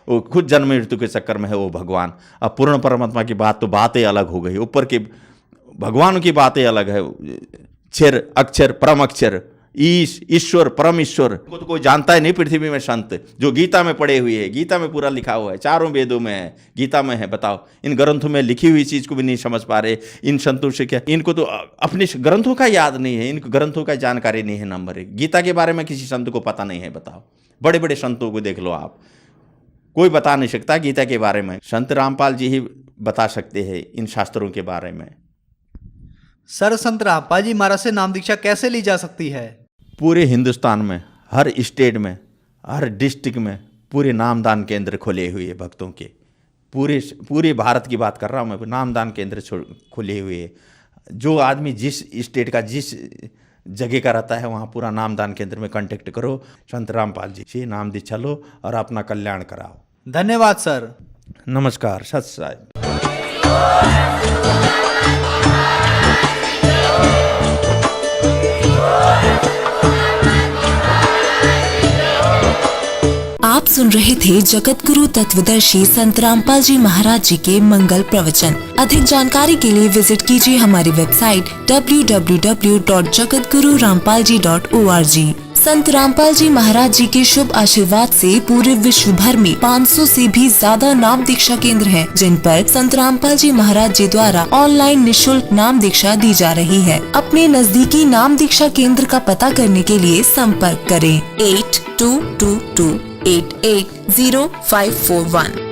वो खुद जन्म मृत्यु के चक्कर में है वो भगवान। अब पूर्ण परमात्मा की बात तो बातें अलग हो गई, ऊपर के भगवान की बातें अलग है। क्षर अक्षर परम अक्षर, ईश्वर परम ईश्वर को तो कोई जानता ही नहीं पृथ्वी में। संत जो गीता में पढ़े हुए है, गीता में पूरा लिखा हुआ है, 4 वेदों में है, गीता में है। बताओ, इन ग्रंथों में लिखी हुई चीज को भी नहीं समझ पा रहे। इन संतों से क्या, इनको तो अपने ग्रंथों का याद नहीं है, इनको ग्रंथों का जानकारी नहीं है। नंबर 1, गीता के बारे में किसी संत को पता नहीं है। बताओ, बड़े बड़े संतों को देख लो आप, कोई बता नहीं सकता गीता के बारे में। संत रामपाल जी ही बता सकते हैं इन शास्त्रों के बारे में। सर, संत रामपाल जी महाराज से नाम दीक्षा कैसे ली जा सकती है? पूरे हिंदुस्तान में हर स्टेट में हर डिस्ट्रिक्ट में पूरे नामदान केंद्र खुले हुए हैं भक्तों के, पूरे भारत की बात कर रहा हूँ मैं, नामदान केंद्र खुले हुए हैं। जो आदमी जिस स्टेट का जिस जगह का रहता है वहाँ पूरा नामदान केंद्र में कांटेक्ट करो, संत रामपाल जी से नाम दीक्षा लो और अपना कल्याण कराओ। धन्यवाद सर। नमस्कार, सत साहिब। आप सुन रहे थे जगत गुरु तत्वदर्शी संत रामपाल जी महाराज जी के मंगल प्रवचन। अधिक जानकारी के लिए विजिट कीजिए हमारी वेबसाइट www.jagatgururampalji.org। संत रामपाल जी महाराज जी के शुभ आशीर्वाद से पूरे विश्व भर में 500 से भी ज्यादा नाम दीक्षा केंद्र हैं, जिन पर संत रामपाल जी महाराज जी द्वारा ऑनलाइन निशुल्क नाम दीक्षा दी जा रही है। अपने नजदीकी नाम दीक्षा केंद्र का पता करने के लिए संपर्क करें 8222880541।